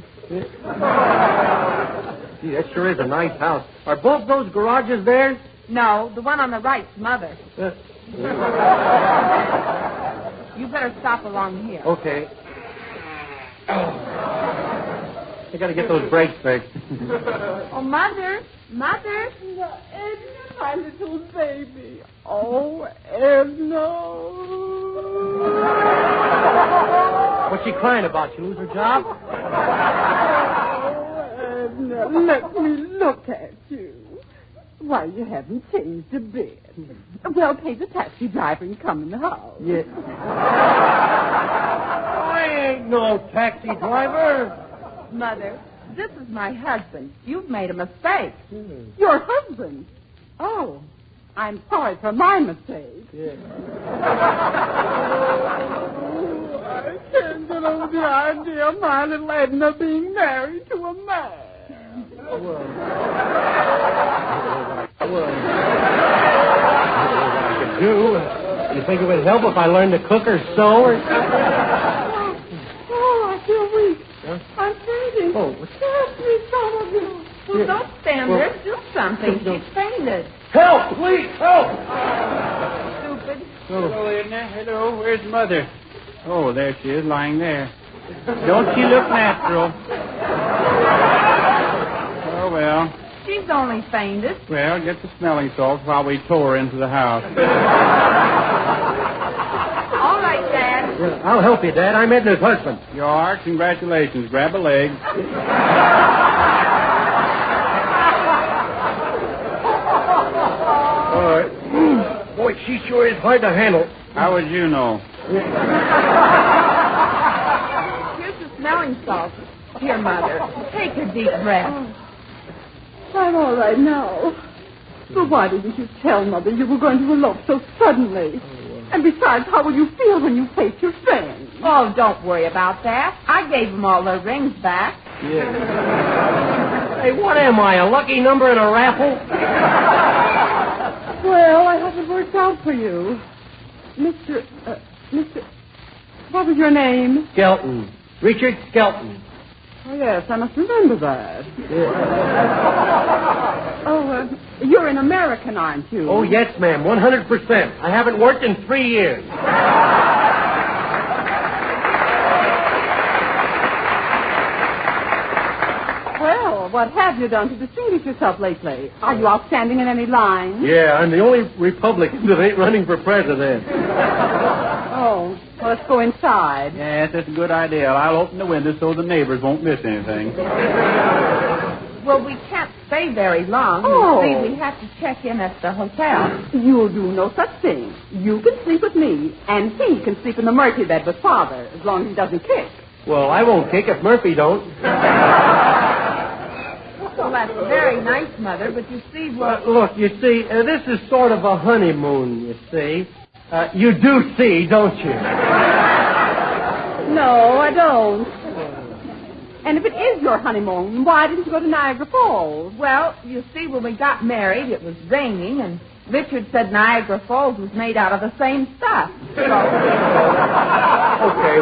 Gee, that sure is a nice house. Are both those garages theirs? No, the one on the right's Mother. You better stop along here. Okay. I got to get those brakes fixed. Oh, Mother. Mother. Edna, my little baby. Oh, Edna. What's she crying about? She lose her job? Oh, Edna, let me look at you. Why, you haven't changed a bit. Well, pay the taxi driver and come in the house. Yeah. I ain't no taxi driver. Mother, this is my husband. You've made a mistake. Your husband? Oh, I'm sorry for my mistake. Yeah. I can't get over the idea of my little Edna being married to a man. What I could do? You think it would help if I learned to cook or sew or something? Oh, I feel weak. Huh? I'm fainting. Oh, Help me, some of you. Well, don't stand there. Do something. She's fainted. Help, please, help! Stupid. Hello, Edna. Hello. Where's Mother? Oh, there she is, lying there. Don't she look natural? Oh, well. She's only fainted. Well, get the smelling salts while we tow her into the house. All right, Dad. Yeah, I'll help you, Dad. I'm Edna's husband. You are? Congratulations. Grab a leg. Boy, she sure is hard to handle. How would you know? Here's the smelling salt. Here, Mother. Take a deep breath. I'm all right now. But why didn't you tell Mother you were going to elope so suddenly? And besides, how will you feel when you face your friends? Oh, don't worry about that. I gave them all their rings back. Yeah. Hey, what am I, a lucky number in a raffle? Well, I hope it works out for you. Mr. What was your name? Skelton. Richard Skelton. Oh, yes, I must remember that. Yeah. You're an American, aren't you? Oh, yes, ma'am, 100%. I haven't worked in 3 years. Well, what have you done to distinguish yourself lately? Are you outstanding in any line? Yeah, I'm the only Republican that ain't running for president. Oh, well, let's go inside. Yes, that's a good idea. I'll open the window so the neighbors won't miss anything. Well, we can't stay very long. Oh. You see, we have to check in at the hotel. You'll do no such thing. You can sleep with me, and he can sleep in the Murphy bed with Father, as long as he doesn't kick. Well, I won't kick if Murphy don't. Well, that's very nice, Mother, but you see what... Look, you see, this is sort of a honeymoon, you see. You do see, don't you? No, I don't. And if it is your honeymoon, why didn't you go to Niagara Falls? Well, you see, when we got married, it was raining, and Richard said Niagara Falls was made out of the same stuff. Okay,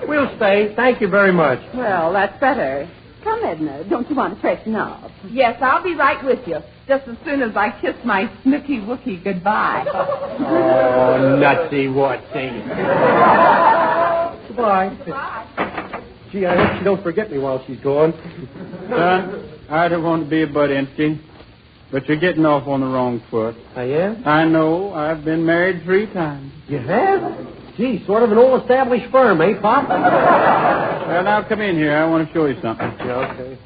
we'll stay. Thank you very much. Well, that's better. Come, Edna. Don't you want to freshen up? Yes, I'll be right with you, just as soon as I kiss my Snooky Wookie goodbye. Oh, nutsy whatsy. Goodbye. Goodbye. Gee, I hope she don't forget me while she's gone. Son, I don't want to be a butt empty, but you're getting off on the wrong foot. I am? I know. I've been married 3 times. You have? Gee, sort of an old-established firm, eh, Pop? Well, now come in here. I want to show you something. Yeah, okay.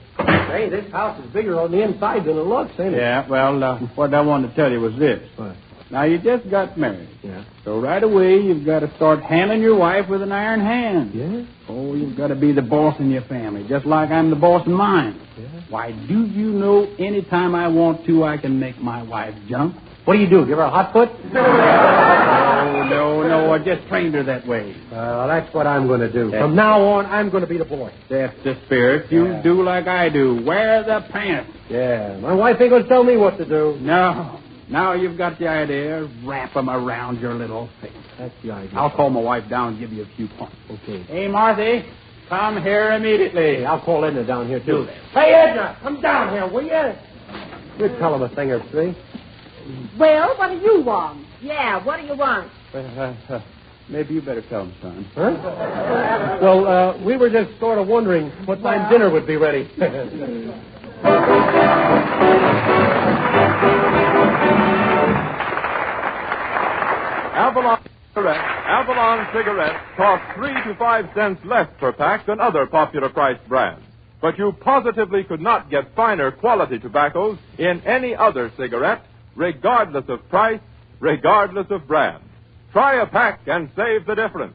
Hey, this house is bigger on the inside than it looks, ain't it? Yeah, well, what I wanted to tell you was this. What? Now, you just got married. Yeah. So right away, you've got to start handling your wife with an iron hand. Yeah? Oh, you've got to be the boss in your family, just like I'm the boss in mine. Yeah? Why, do you know any time I want to, I can make my wife jump? What do? Give her a hot foot? No, I just trained her that way. Well, that's what I'm going to do. From now on, I'm going to be the boy. That's the spirit. You do like I do. Wear the pants. Yeah, my wife ain't going to tell me what to do. No. Now you've got the idea. Wrap them around your little face. That's the idea. I'll call my wife down and give you a few points. Okay. Hey, Marthy, come here immediately. Hey, I'll call Edna down here, too. Hey, Edna, come down here, will you? You'd tell him a thing or three. Well, what do you want? Yeah, what do you want? Maybe you better tell him, son. Huh? Well, we were just sort of wondering what time dinner would be ready. Avalon cigarettes cost 3 to 5 cents less per pack than other popular priced brands. But you positively could not get finer quality tobaccos in any other cigarette, regardless of price, regardless of brand. Try a pack and save the difference.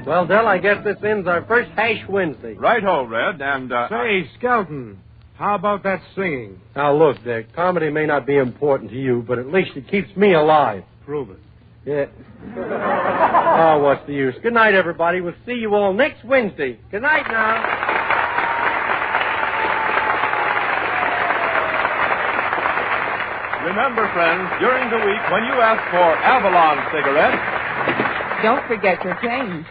Well, Dell, I guess this ends our first Hash Wednesday. Right-ho, Red, and, Say, Skelton, how about that singing? Now, look, Dick, comedy may not be important to you, but at least it keeps me alive. Prove it. Yeah. Oh, what's the use? Good night, everybody. We'll see you all next Wednesday. Good night now. Remember, friends, during the week when you ask for Avalon cigarettes, don't forget your change.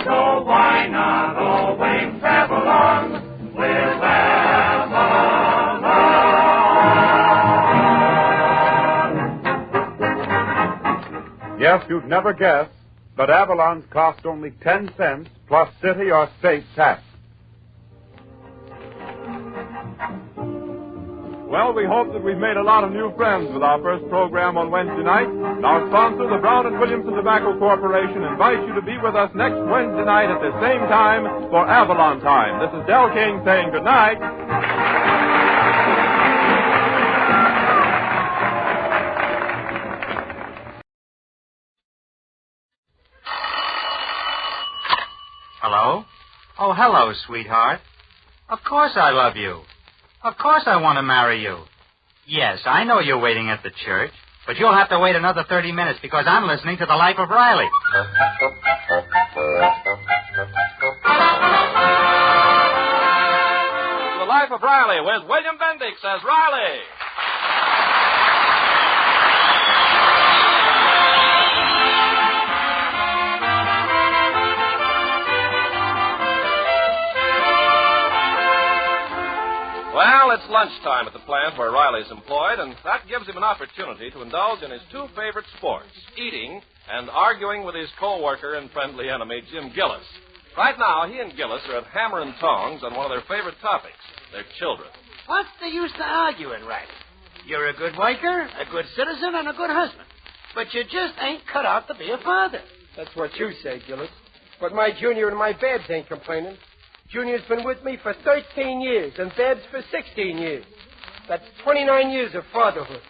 So why not always travel on with Avalon? Yes, you'd never guess, but Avalon's cost only 10 cents plus city or state tax. well, we hope that we've made a lot of new friends with our first program on Wednesday night. Our sponsor, the Brown & Williamson Tobacco Corporation, invites you to be with us next Wednesday night at the same time for Avalon Time. This is Del King saying good night. Hello? Oh, hello, sweetheart. Of course I love you. Of course I want to marry you. Yes, I know you're waiting at the church, but you'll have to wait another 30 minutes because I'm listening to The Life of Riley. The Life of Riley with William Bendix as Riley. Well, it's lunchtime at the plant where Riley's employed, and that gives him an opportunity to indulge in his two favorite sports, eating and arguing with his co-worker and friendly enemy, Jim Gillis. Right now, he and Gillis are at hammer and tongs on one of their favorite topics, their children. What's the use of arguing, Riley? You're a good worker, a good citizen, and a good husband. But you just ain't cut out to be a father. That's what you say, Gillis. But my Junior and my Babs ain't complaining. Junior's been with me for 13 years, and Babs for 16 years. That's 29 years of fatherhood.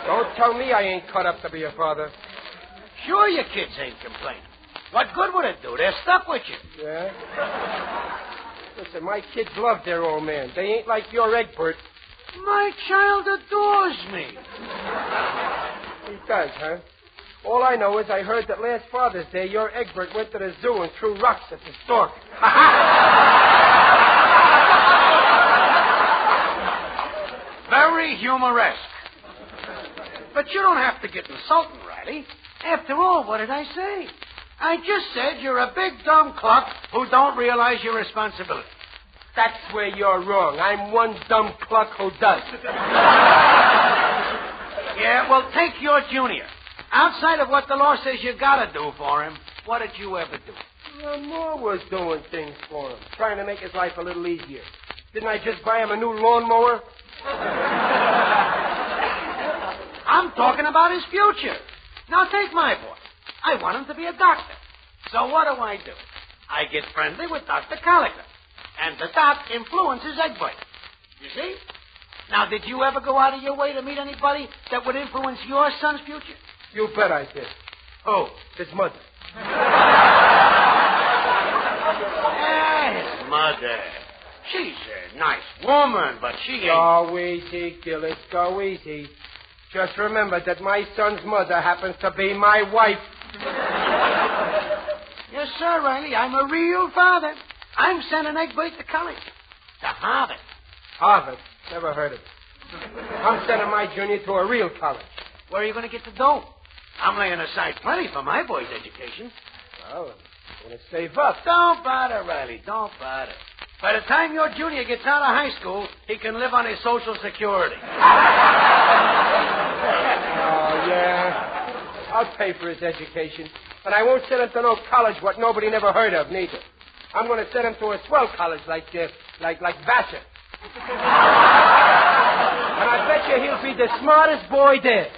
Don't tell me I ain't cut up to be a father. Sure your kids ain't complaining. What good would it do? They're stuck with you. Yeah? Listen, my kids love their old man. They ain't like your Egbert. My child adores me. He does, huh? All I know is I heard that last Father's Day your Egbert went to the zoo and threw rocks at the stork. Very humoresque. But you don't have to get insulting, Riley. After all, what did I say? I just said you're a big dumb cluck who don't realize your responsibility. That's where you're wrong. I'm one dumb cluck who does. Yeah, well, take your Junior. Outside of what the law says you gotta do for him, what did you ever do? I'm always doing things for him, trying to make his life a little easier. Didn't I just buy him a new lawnmower? I'm talking about his future. Now take my boy. I want him to be a doctor. So what do? I get friendly with Dr. Calico. And the doc influences Egbert. You see? Now, did you ever go out of your way to meet anybody that would influence your son's future? You bet I did. Oh, his mother. His mother. She's a nice woman, but she ain't... Go easy, Gillis, go easy. Just remember that my son's mother happens to be my wife. Yes, sir, Riley. I'm a real father. I'm sending Egbert to college. To Harvard. Harvard? Never heard of it. I'm sending my Junior to a real college. Where are you going to get the dough? I'm laying aside plenty for my boy's education. Well, I'm going to save up. Don't bother, Riley. Don't bother. By the time your Junior gets out of high school, he can live on his Social Security. Oh, yeah. I'll pay for his education. And I won't send him to no college what nobody never heard of, neither. I'm going to send him to a swell college like Vassar. And I bet you he'll be the smartest boy there.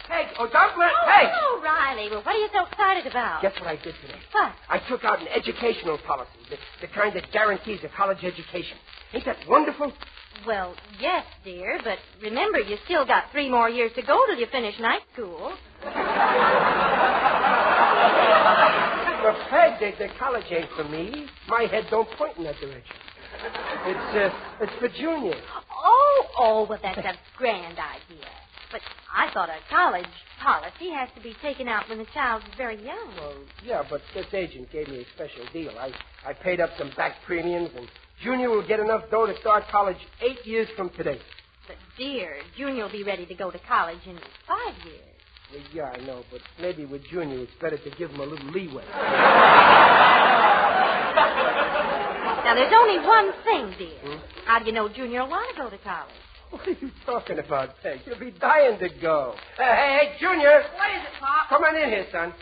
Hey. Oh, Dumpler, hey. Oh, Riley, Well, what are you so excited about? Guess what I did today? What? I took out an educational policy, the kind that guarantees a college education. Ain't that wonderful? Well, yes, dear, but remember, you still got 3 more years to go till you finish night school. Well, Peg, the college ain't for me. My head don't point in that direction. It's for Junior. Oh, well, that's a grand idea. But I thought a college policy has to be taken out when the child is very young. Well, yeah, but this agent gave me a special deal. I paid up some back premiums, and Junior will get enough dough to start college 8 years from today. But, dear, Junior will be ready to go to college in 5 years. Well, yeah, I know, but maybe with Junior it's better to give him a little leeway. Now, there's only one thing, dear. How do you know Junior will want to go to college? What are you talking about, Peg? You'll be dying to go. Hey, Junior! What is it, Pop? Come on in here, son.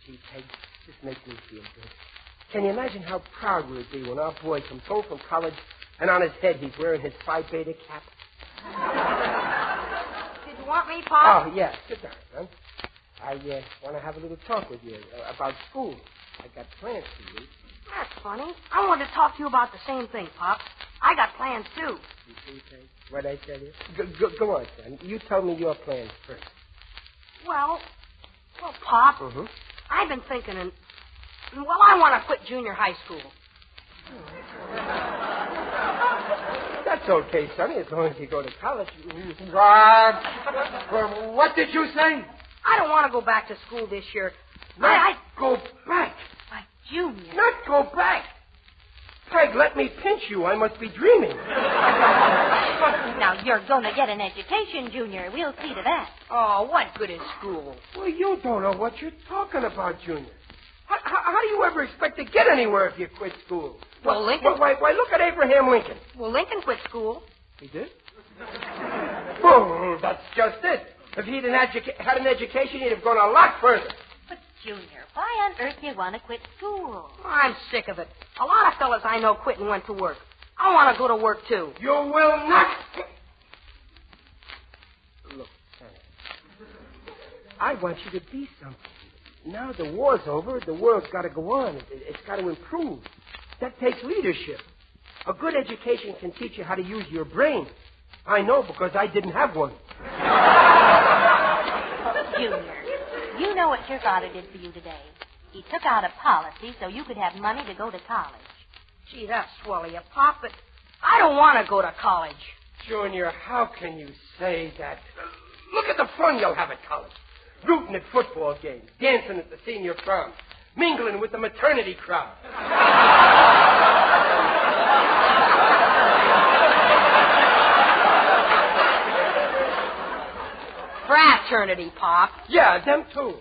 Gee, Peg, this makes me feel good. Can you imagine how proud we'll be when our boy comes home from college and on his head he's wearing his Phi Beta cap? Did you want me, Pop? Oh, yeah. Sit down, son. I want to have a little talk with you about school. I got plans for you. That's funny. I wanted to talk to you about the same thing, Pop. I got plans, too. You see, Peg? What'd I tell you? Go on, son. You tell me your plans first. Well, Pop, I've been thinking, and, I want to quit junior high school. That's okay, sonny, as long as you go to college. What did you say? I don't want to go back to school this year. Go back. But, Junior. Not go back. Peg, let me pinch you. I must be dreaming. Now, you're going to get an education, Junior. We'll see to that. Oh, what good is school? Well, you don't know what you're talking about, Junior. How do you ever expect to get anywhere if you quit school? Well, Lincoln... Why, look at Abraham Lincoln. Well, Lincoln quit school. He did? Oh, that's just it. If he'd had an education, he'd have gone a lot further. But, Junior, why on earth do you want to quit school? I'm sick of it. A lot of fellas I know quit and went to work. I want to go to work, too. You will not. Look, Santa, I want you to be something. Now the war's over. The world's got to go on. It's got to improve. That takes leadership. A good education can teach you how to use your brain. I know because I didn't have one. Junior, you know what your father did for you today. He took out a policy so you could have money to go to college. Gee, that's swell of you, Pop, but I don't want to go to college. Junior, how can you say that? Look at the fun you'll have at college. Rooting at football games, dancing at the senior prom, mingling with the maternity crowd. Fraternity, Pop. Yeah, them too.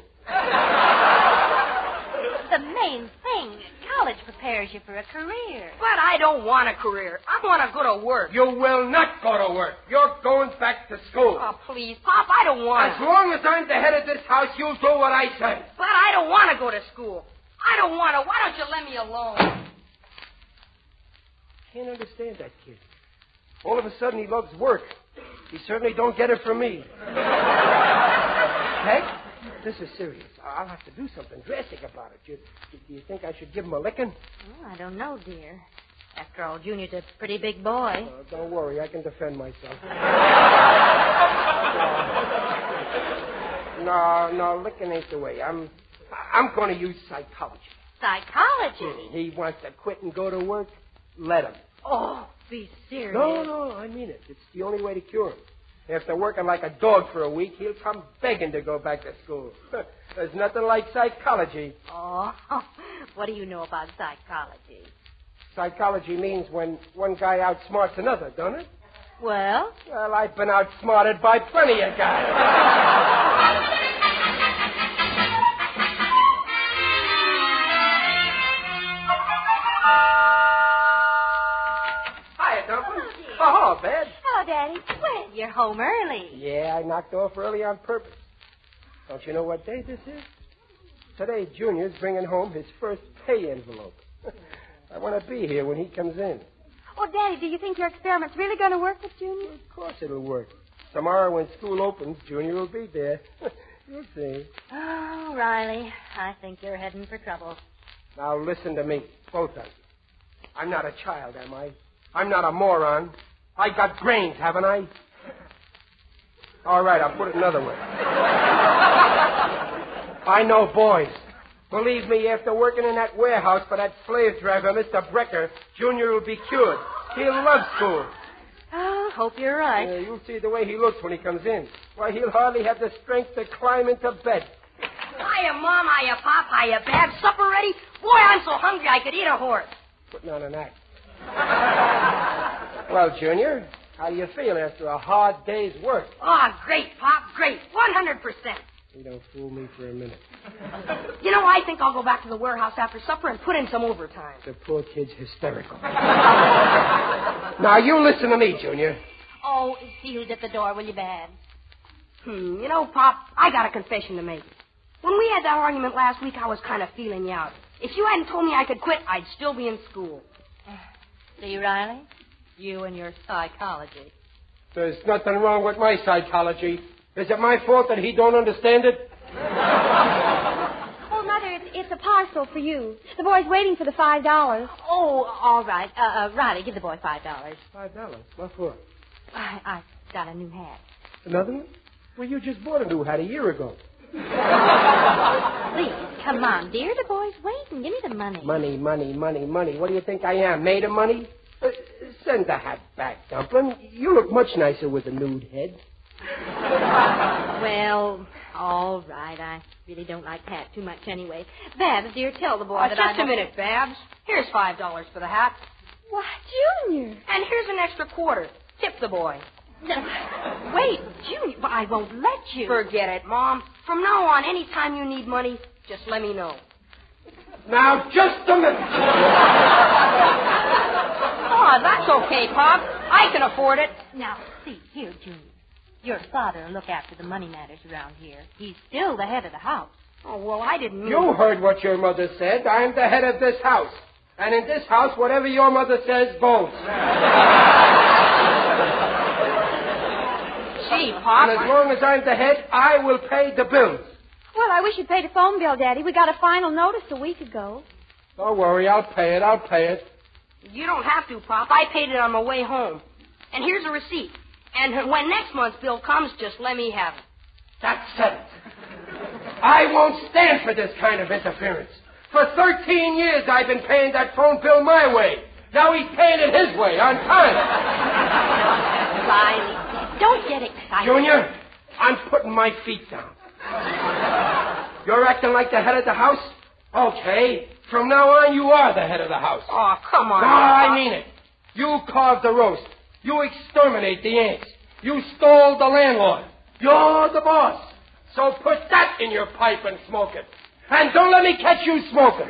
The main thing, college prepares you for a career. But I don't want a career. I want to go to work. You will not go to work. You're going back to school. Oh, please, Pop, I don't want to. As long as I'm the head of this house, you'll do what I say. But I don't want to go to school. I don't want to. Why don't you let me alone? Can't understand that kid. All of a sudden, he loves work. He certainly don't get it from me. Peg, this is serious. I'll have to do something drastic about it. Do you think I should give him a licking? I don't know, dear. After all, Junior's a pretty big boy. Don't worry. I can defend myself. No, licking ain't the way. I'm going to use psychology. Psychology? He wants to quit and go to work. Let him. Oh, be serious. No, I mean it. It's the only way to cure him. After working like a dog for a week, he'll come begging to go back to school. There's nothing like psychology. Oh, what do you know about psychology? Psychology means when one guy outsmarts another, don't it? Well, I've been outsmarted by plenty of guys. Hiya, Dumpling. Oh, hello, Bed. Hello, Daddy. Well, you're home early. Yeah, I knocked off early on purpose. Don't you know what day this is? Today, Junior's bringing home his first pay envelope. I want to be here when he comes in. Oh, Daddy, do you think your experiment's really going to work with Junior? Of course it'll work. Tomorrow when school opens, Junior will be there. You'll see. Oh, Riley, I think you're heading for trouble. Now listen to me, both of you. I'm not a child, am I? I'm not a moron. I got brains, haven't I? All right, I'll put it another way. I know boys. Believe me, after working in that warehouse for that slave driver, Mr. Brecker, Junior will be cured. He'll love school. Oh, hope you're right. Yeah, you'll see the way he looks when he comes in. Why, he'll hardly have the strength to climb into bed. Hiya, Mom. Hiya, Pop. Hiya, Bab. Supper ready? Boy, I'm so hungry I could eat a horse. Putting on an act. Well, Junior, how do you feel after a hard day's work? Oh, great, Pop. Great. 100%. You don't fool me for a minute. You know, I think I'll go back to the warehouse after supper and put in some overtime. The poor kid's hysterical. Now, you listen to me, Junior. Oh, see who's at the door, will you, Babs? You know, Pop, I got a confession to make. When we had that argument last week, I was kind of feeling you out. If you hadn't told me I could quit, I'd still be in school. See, Riley? You and your psychology. There's nothing wrong with my psychology. Is it my fault that he don't understand it? Oh, Mother, it's a parcel for you. The boy's waiting for the $5. Oh, all right. Riley, give the boy $5. $5? What for? I got a new hat. Another one? Well, you just bought a new hat a year ago. Please, come on, dear. The boy's waiting. Give me the money. Money. What do you think I am, made of money? Send the hat back, Dumplin'. You look much nicer with a nude head. Well, all right. I really don't like the hat too much anyway. Babs, dear, tell the boy that Just a minute, Babs. Here's $5 for the hat. Why, Junior. And here's an extra quarter. Tip the boy. Wait, Junior, but I won't let you. Forget it, Mom. From now on, any time you need money, just let me know. Now, just a minute. Oh, that's okay, Pop. I can afford it. Now, see, here, Junior. Your father will look after the money matters around here. He's still the head of the house. Oh, well, I didn't mean... You heard what your mother said. I'm the head of this house. And in this house, whatever your mother says goes. Gee, Pop. And as long as I'm the head, I will pay the bills. Well, I wish you'd paid the phone bill, Daddy. We got a final notice a week ago. Don't worry, I'll pay it. You don't have to, Pop. I paid it on my way home. And here's a receipt. And when next month's bill comes, just let me have it. That's settled. I won't stand for this kind of interference. For 13 years, I've been paying that phone bill my way. Now he's paying it his way, on time. Riley, don't get excited. Junior, I'm putting my feet down. You're acting like the head of the house? Okay. From now on, you are the head of the house. Oh, come on. No, I mean it. You carved the roast. You exterminate the ants. You stole the landlord. You're the boss. So put that in your pipe and smoke it. And don't let me catch you smoking.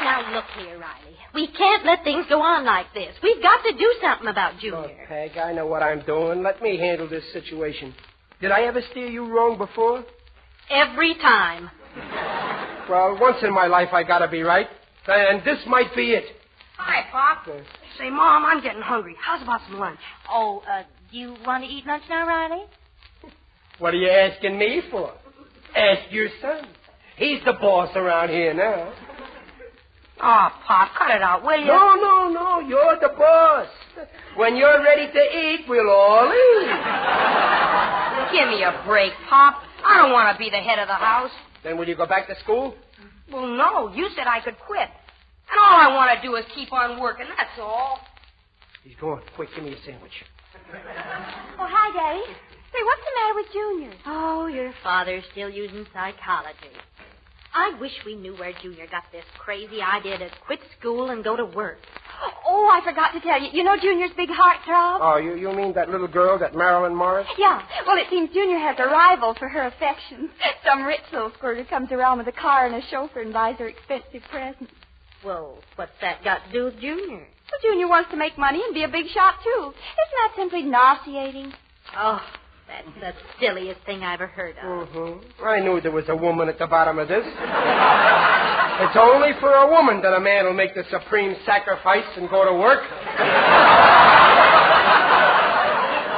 Now, look here, Riley. We can't let things go on like this. We've got to do something about Junior. Look, Peg, I know what I'm doing. Let me handle this situation. Did I ever steer you wrong before? Every time. Well, once in my life I gotta be right. And this might be it. Hi, Pop. Say, Mom, I'm getting hungry. How's about some lunch? Oh, do you want to eat lunch now, Riley? What are you asking me for? Ask your son. He's the boss around here now. Oh, Pop, cut it out, will you? No. You're the boss. When you're ready to eat, we'll all eat. Give me a break, Pop. I don't want to be the head of the house. Then will you go back to school? Well, no. You said I could quit. And all I want to do is keep on working, that's all. He's going. Quick, give me a sandwich. Oh, hi, Daddy. Say, what's the matter with Junior? Oh, your father's still using psychology. I wish we knew where Junior got this crazy idea to quit school and go to work. Oh, I forgot to tell you. You know Junior's big heartthrob? Oh, you mean that little girl, that Marilyn Morris? Yeah. Well, it seems Junior has a rival for her affections. Some rich little squirter comes around with a car and a chauffeur and buys her expensive presents. Well, what's that got to do with Junior? Well, Junior wants to make money and be a big shot, too. Isn't that simply nauseating? Oh, That's the silliest thing I ever heard of. Mm-hmm. I knew there was a woman at the bottom of this. It's only for a woman that a man will make the supreme sacrifice and go to work.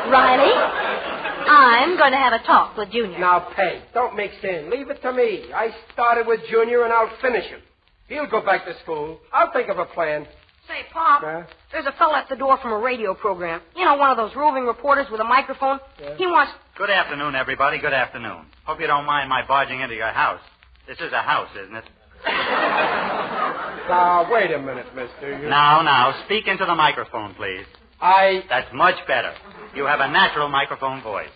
Riley, I'm going to have a talk with Junior. Now, Peg, don't mix in. Leave it to me. I started with Junior, and I'll finish him. He'll go back to school. I'll think of a plan. Say, Pop, there's a fella at the door from a radio program. You know, one of those roving reporters with a microphone. Yeah. He wants... Good afternoon, everybody. Good afternoon. Hope you don't mind my barging into your house. This is a house, isn't it? Now, wait a minute, mister. Now, speak into the microphone, please. That's much better. You have a natural microphone voice.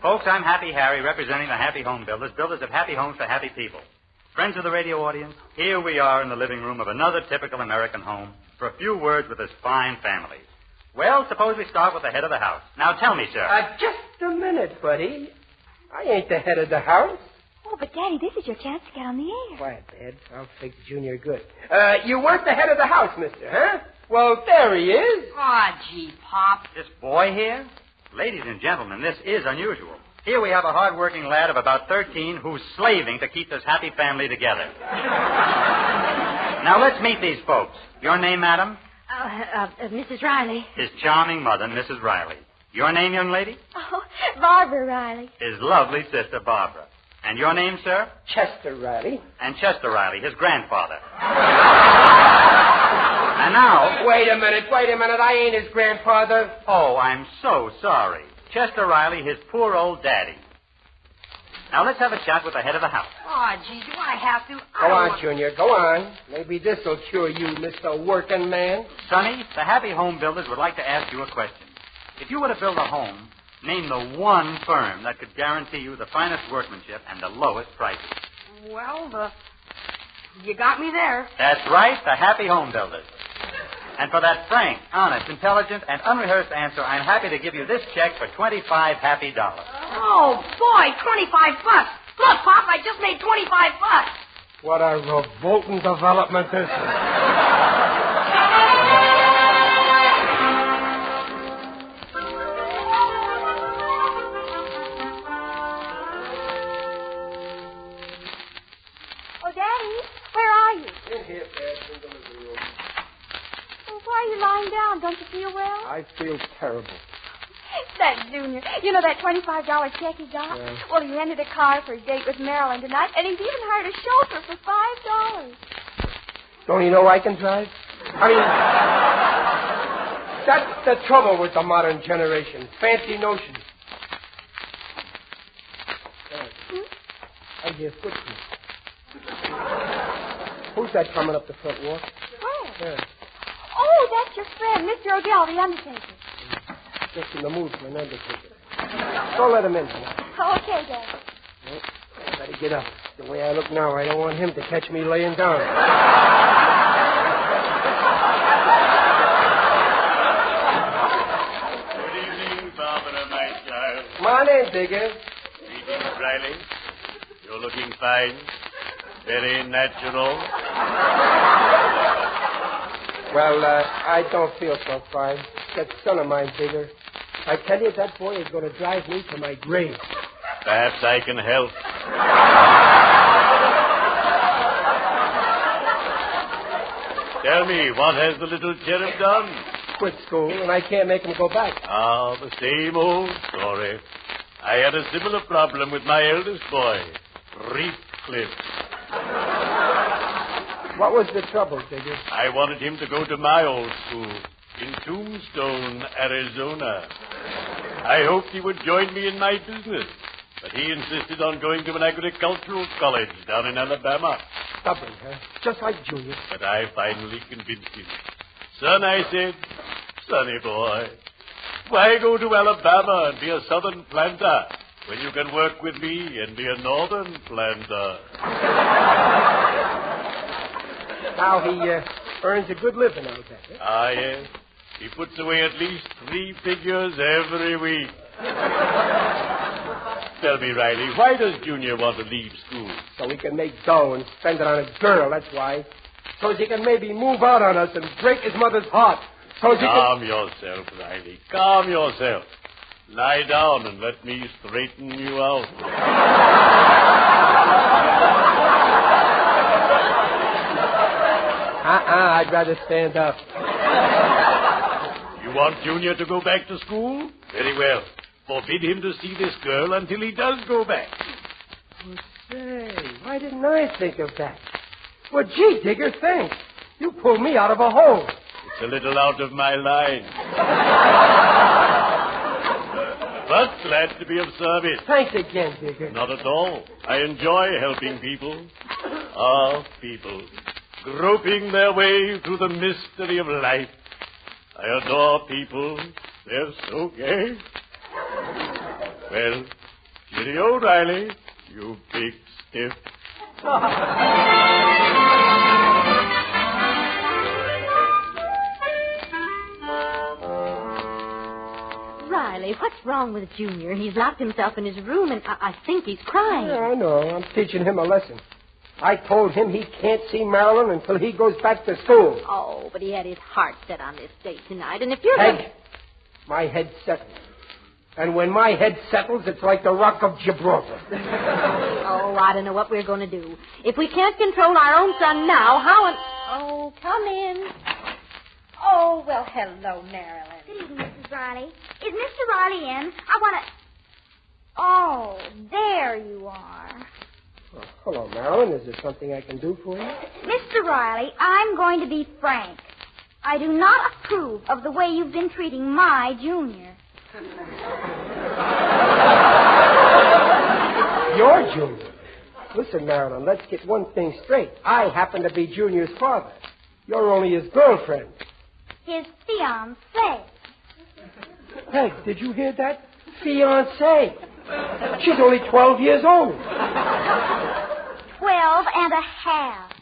Folks, I'm Happy Harry, representing the Happy Home Builders, builders of happy homes for happy people. Friends of the radio audience, here we are in the living room of another typical American home for a few words with this fine family. Well, suppose we start with the head of the house. Now, tell me, sir. Just a minute, buddy. I ain't the head of the house. Oh, but, Daddy, this is your chance to get on the air. Quiet, Dad. I'll fix Junior good. You weren't the head of the house, mister, huh? Well, there he is. Aw, gee, Pop. This boy here? Ladies and gentlemen, this is unusual. Here we have a hard-working lad of about 13 who's slaving to keep this happy family together. Now, let's meet these folks. Your name, madam? Mrs. Riley. His charming mother, Mrs. Riley. Your name, young lady? Oh, Barbara Riley. His lovely sister, Barbara. And your name, sir? Chester Riley. And Chester Riley, his grandfather. And now... Wait a minute. I ain't his grandfather. Oh, I'm so sorry. Chester Riley, his poor old daddy. Now, let's have a chat with the head of the house. Aw, gee, do I have to? Go on, Junior, go on. Maybe this'll cure you, Mr. Working Man. Sonny, the Happy Home Builders would like to ask you a question. If you were to build a home, name the one firm that could guarantee you the finest workmanship and the lowest prices. Well, you got me there. That's right, the Happy Home Builders. And for that frank, honest, intelligent, and unrehearsed answer, I'm happy to give you this check for $25 happy dollars. Oh, boy, $25. Look, Pop, I just made $25. What a revolting development this is. Oh, Daddy, where are you? In here, Dad, in the living room. Well, why are you lying down? Don't you feel well? I feel terrible. That Junior. You know that $25 check he got? Yeah. Well, he rented a car for a date with Marilyn tonight, and he's even hired a chauffeur for $5. Don't you know I can drive? I mean, that's the trouble with the modern generation. Fancy notions. I hear footsteps. Who's that coming up the front walk? Where? There. Oh, that's your friend, Mr. Odell, the undertaker. Just in the mood for an undertaker. Don't let him in. Oh, okay, Daddy. Well, I better get up. The way I look now, I don't want him to catch me laying down. Good evening, Barbara, my child. Morning, Digger. Greetings, Riley. You're looking fine. Very natural. Well, I don't feel so fine. That son of mine, Digger. I tell you, that boy is going to drive me to my grave. Perhaps I can help. Tell me, what has the little cherub done? Quit school, and I can't make him go back. Ah, the same old story. I had a similar problem with my eldest boy, Heathcliff. What was the trouble, Digger? I wanted him to go to my old school in Tombstone, Arizona. I hoped he would join me in my business, but he insisted on going to an agricultural college down in Alabama. Stubborn, huh? Just like Junior. But I finally convinced him. Son, I said, sonny boy, why go to Alabama and be a southern planter when you can work with me and be a northern planter? Now he earns a good living out there. Eh? Ah, yes. He puts away at least 3 figures every week. Tell me, Riley, why does Junior want to leave school? So he can make dough and spend it on a girl, that's why. So he can maybe move out on us and break his mother's heart. So he Calm yourself, Riley. Calm yourself. Lie down and let me straighten you out. I'd rather stand up. You want Junior to go back to school? Very well. Forbid him to see this girl until he does go back. Oh, say, why didn't I think of that? Well, gee, Digger, thanks. You pulled me out of a hole. It's a little out of my line. But glad to be of service. Thanks again, Digger. Not at all. I enjoy helping people. Ah, people. Groping their way through the mystery of life. I adore people. They're so gay. Well, cheerio, Riley, you big stiff. Riley, what's wrong with Junior? He's locked himself in his room, and I think he's crying. Yeah, I know. I'm teaching him a lesson. I told him he can't see Marilyn until he goes back to school. Oh, but he had his heart set on this date tonight, and if you're... Peg, my head's settled. And when my head settles, it's like the Rock of Gibraltar. Oh, I don't know what we're going to do. If we can't control our own son now, how and... Oh, come in. Oh, well, hello, Marilyn. Good evening, Mrs. Riley. Is Mr. Riley in? I want to... Oh, there you are. Oh, hello, Marilyn. Is there something I can do for you? Mr. Riley, I'm going to be frank. I do not approve of the way you've been treating my Junior. Your Junior? Listen, Marilyn, let's get one thing straight. I happen to be Junior's father. You're only his girlfriend. His fiancée. Peg, did you hear that? Fiancée. She's only 12 years old. 12 and a half.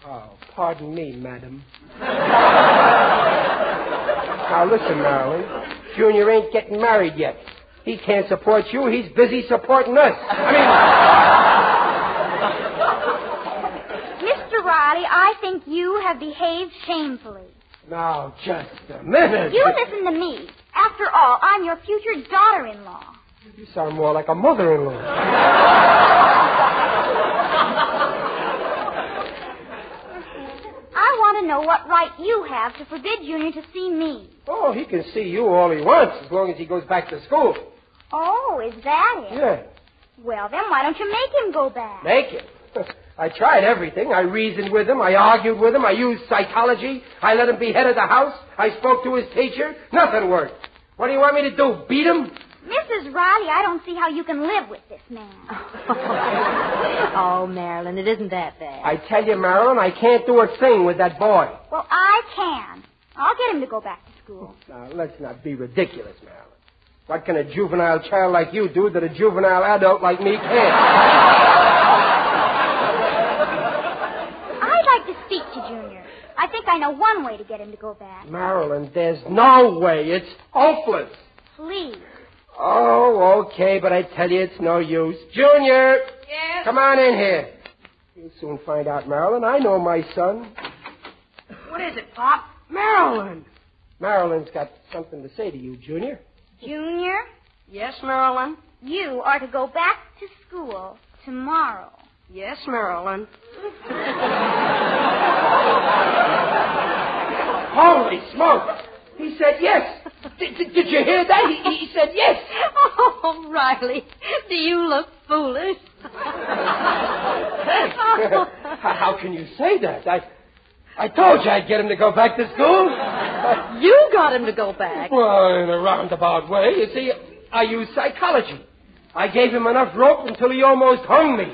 Oh, pardon me, madam. Now, listen, Marilyn. Junior ain't getting married yet. He can't support you. He's busy supporting us. Mr. Riley, I think you have behaved shamefully. Now, just a minute. You listen to me. After all, I'm your future daughter-in-law. You sound more like a mother-in-law. I want to know what right you have to forbid Junior to see me. Oh, he can see you all he wants as long as he goes back to school. Oh, is that it? Yeah. Well, then why don't you make him go back? Make him? I tried everything. I reasoned with him. I argued with him. I used psychology. I let him be head of the house. I spoke to his teacher. Nothing worked. What do you want me to do, beat him? Mrs. Riley, I don't see how you can live with this man. Oh, Marilyn, it isn't that bad. I tell you, Marilyn, I can't do a thing with that boy. Well, I can. I'll get him to go back to school. Now, let's not be ridiculous, Marilyn. What can a juvenile child like you do that a juvenile adult like me can't? I'd like to speak to Junior. I think I know one way to get him to go back. Marilyn, there's no way. It's hopeless. Please. Oh, okay, but I tell you, it's no use. Junior! Yes? Come on in here. You'll soon find out, Marilyn. I know my son. What is it, Pop? Marilyn. Marilyn's got something to say to you, Junior. Junior? Yes, Marilyn? You are to go back to school tomorrow. Yes, Marilyn. Holy smokes! He said yes. Did you hear that? He said yes. Oh, Riley, do you look foolish? How can you say that? I told you I'd get him to go back to school. You got him to go back. Well, in a roundabout way. You see, I used psychology. I gave him enough rope until he almost hung me.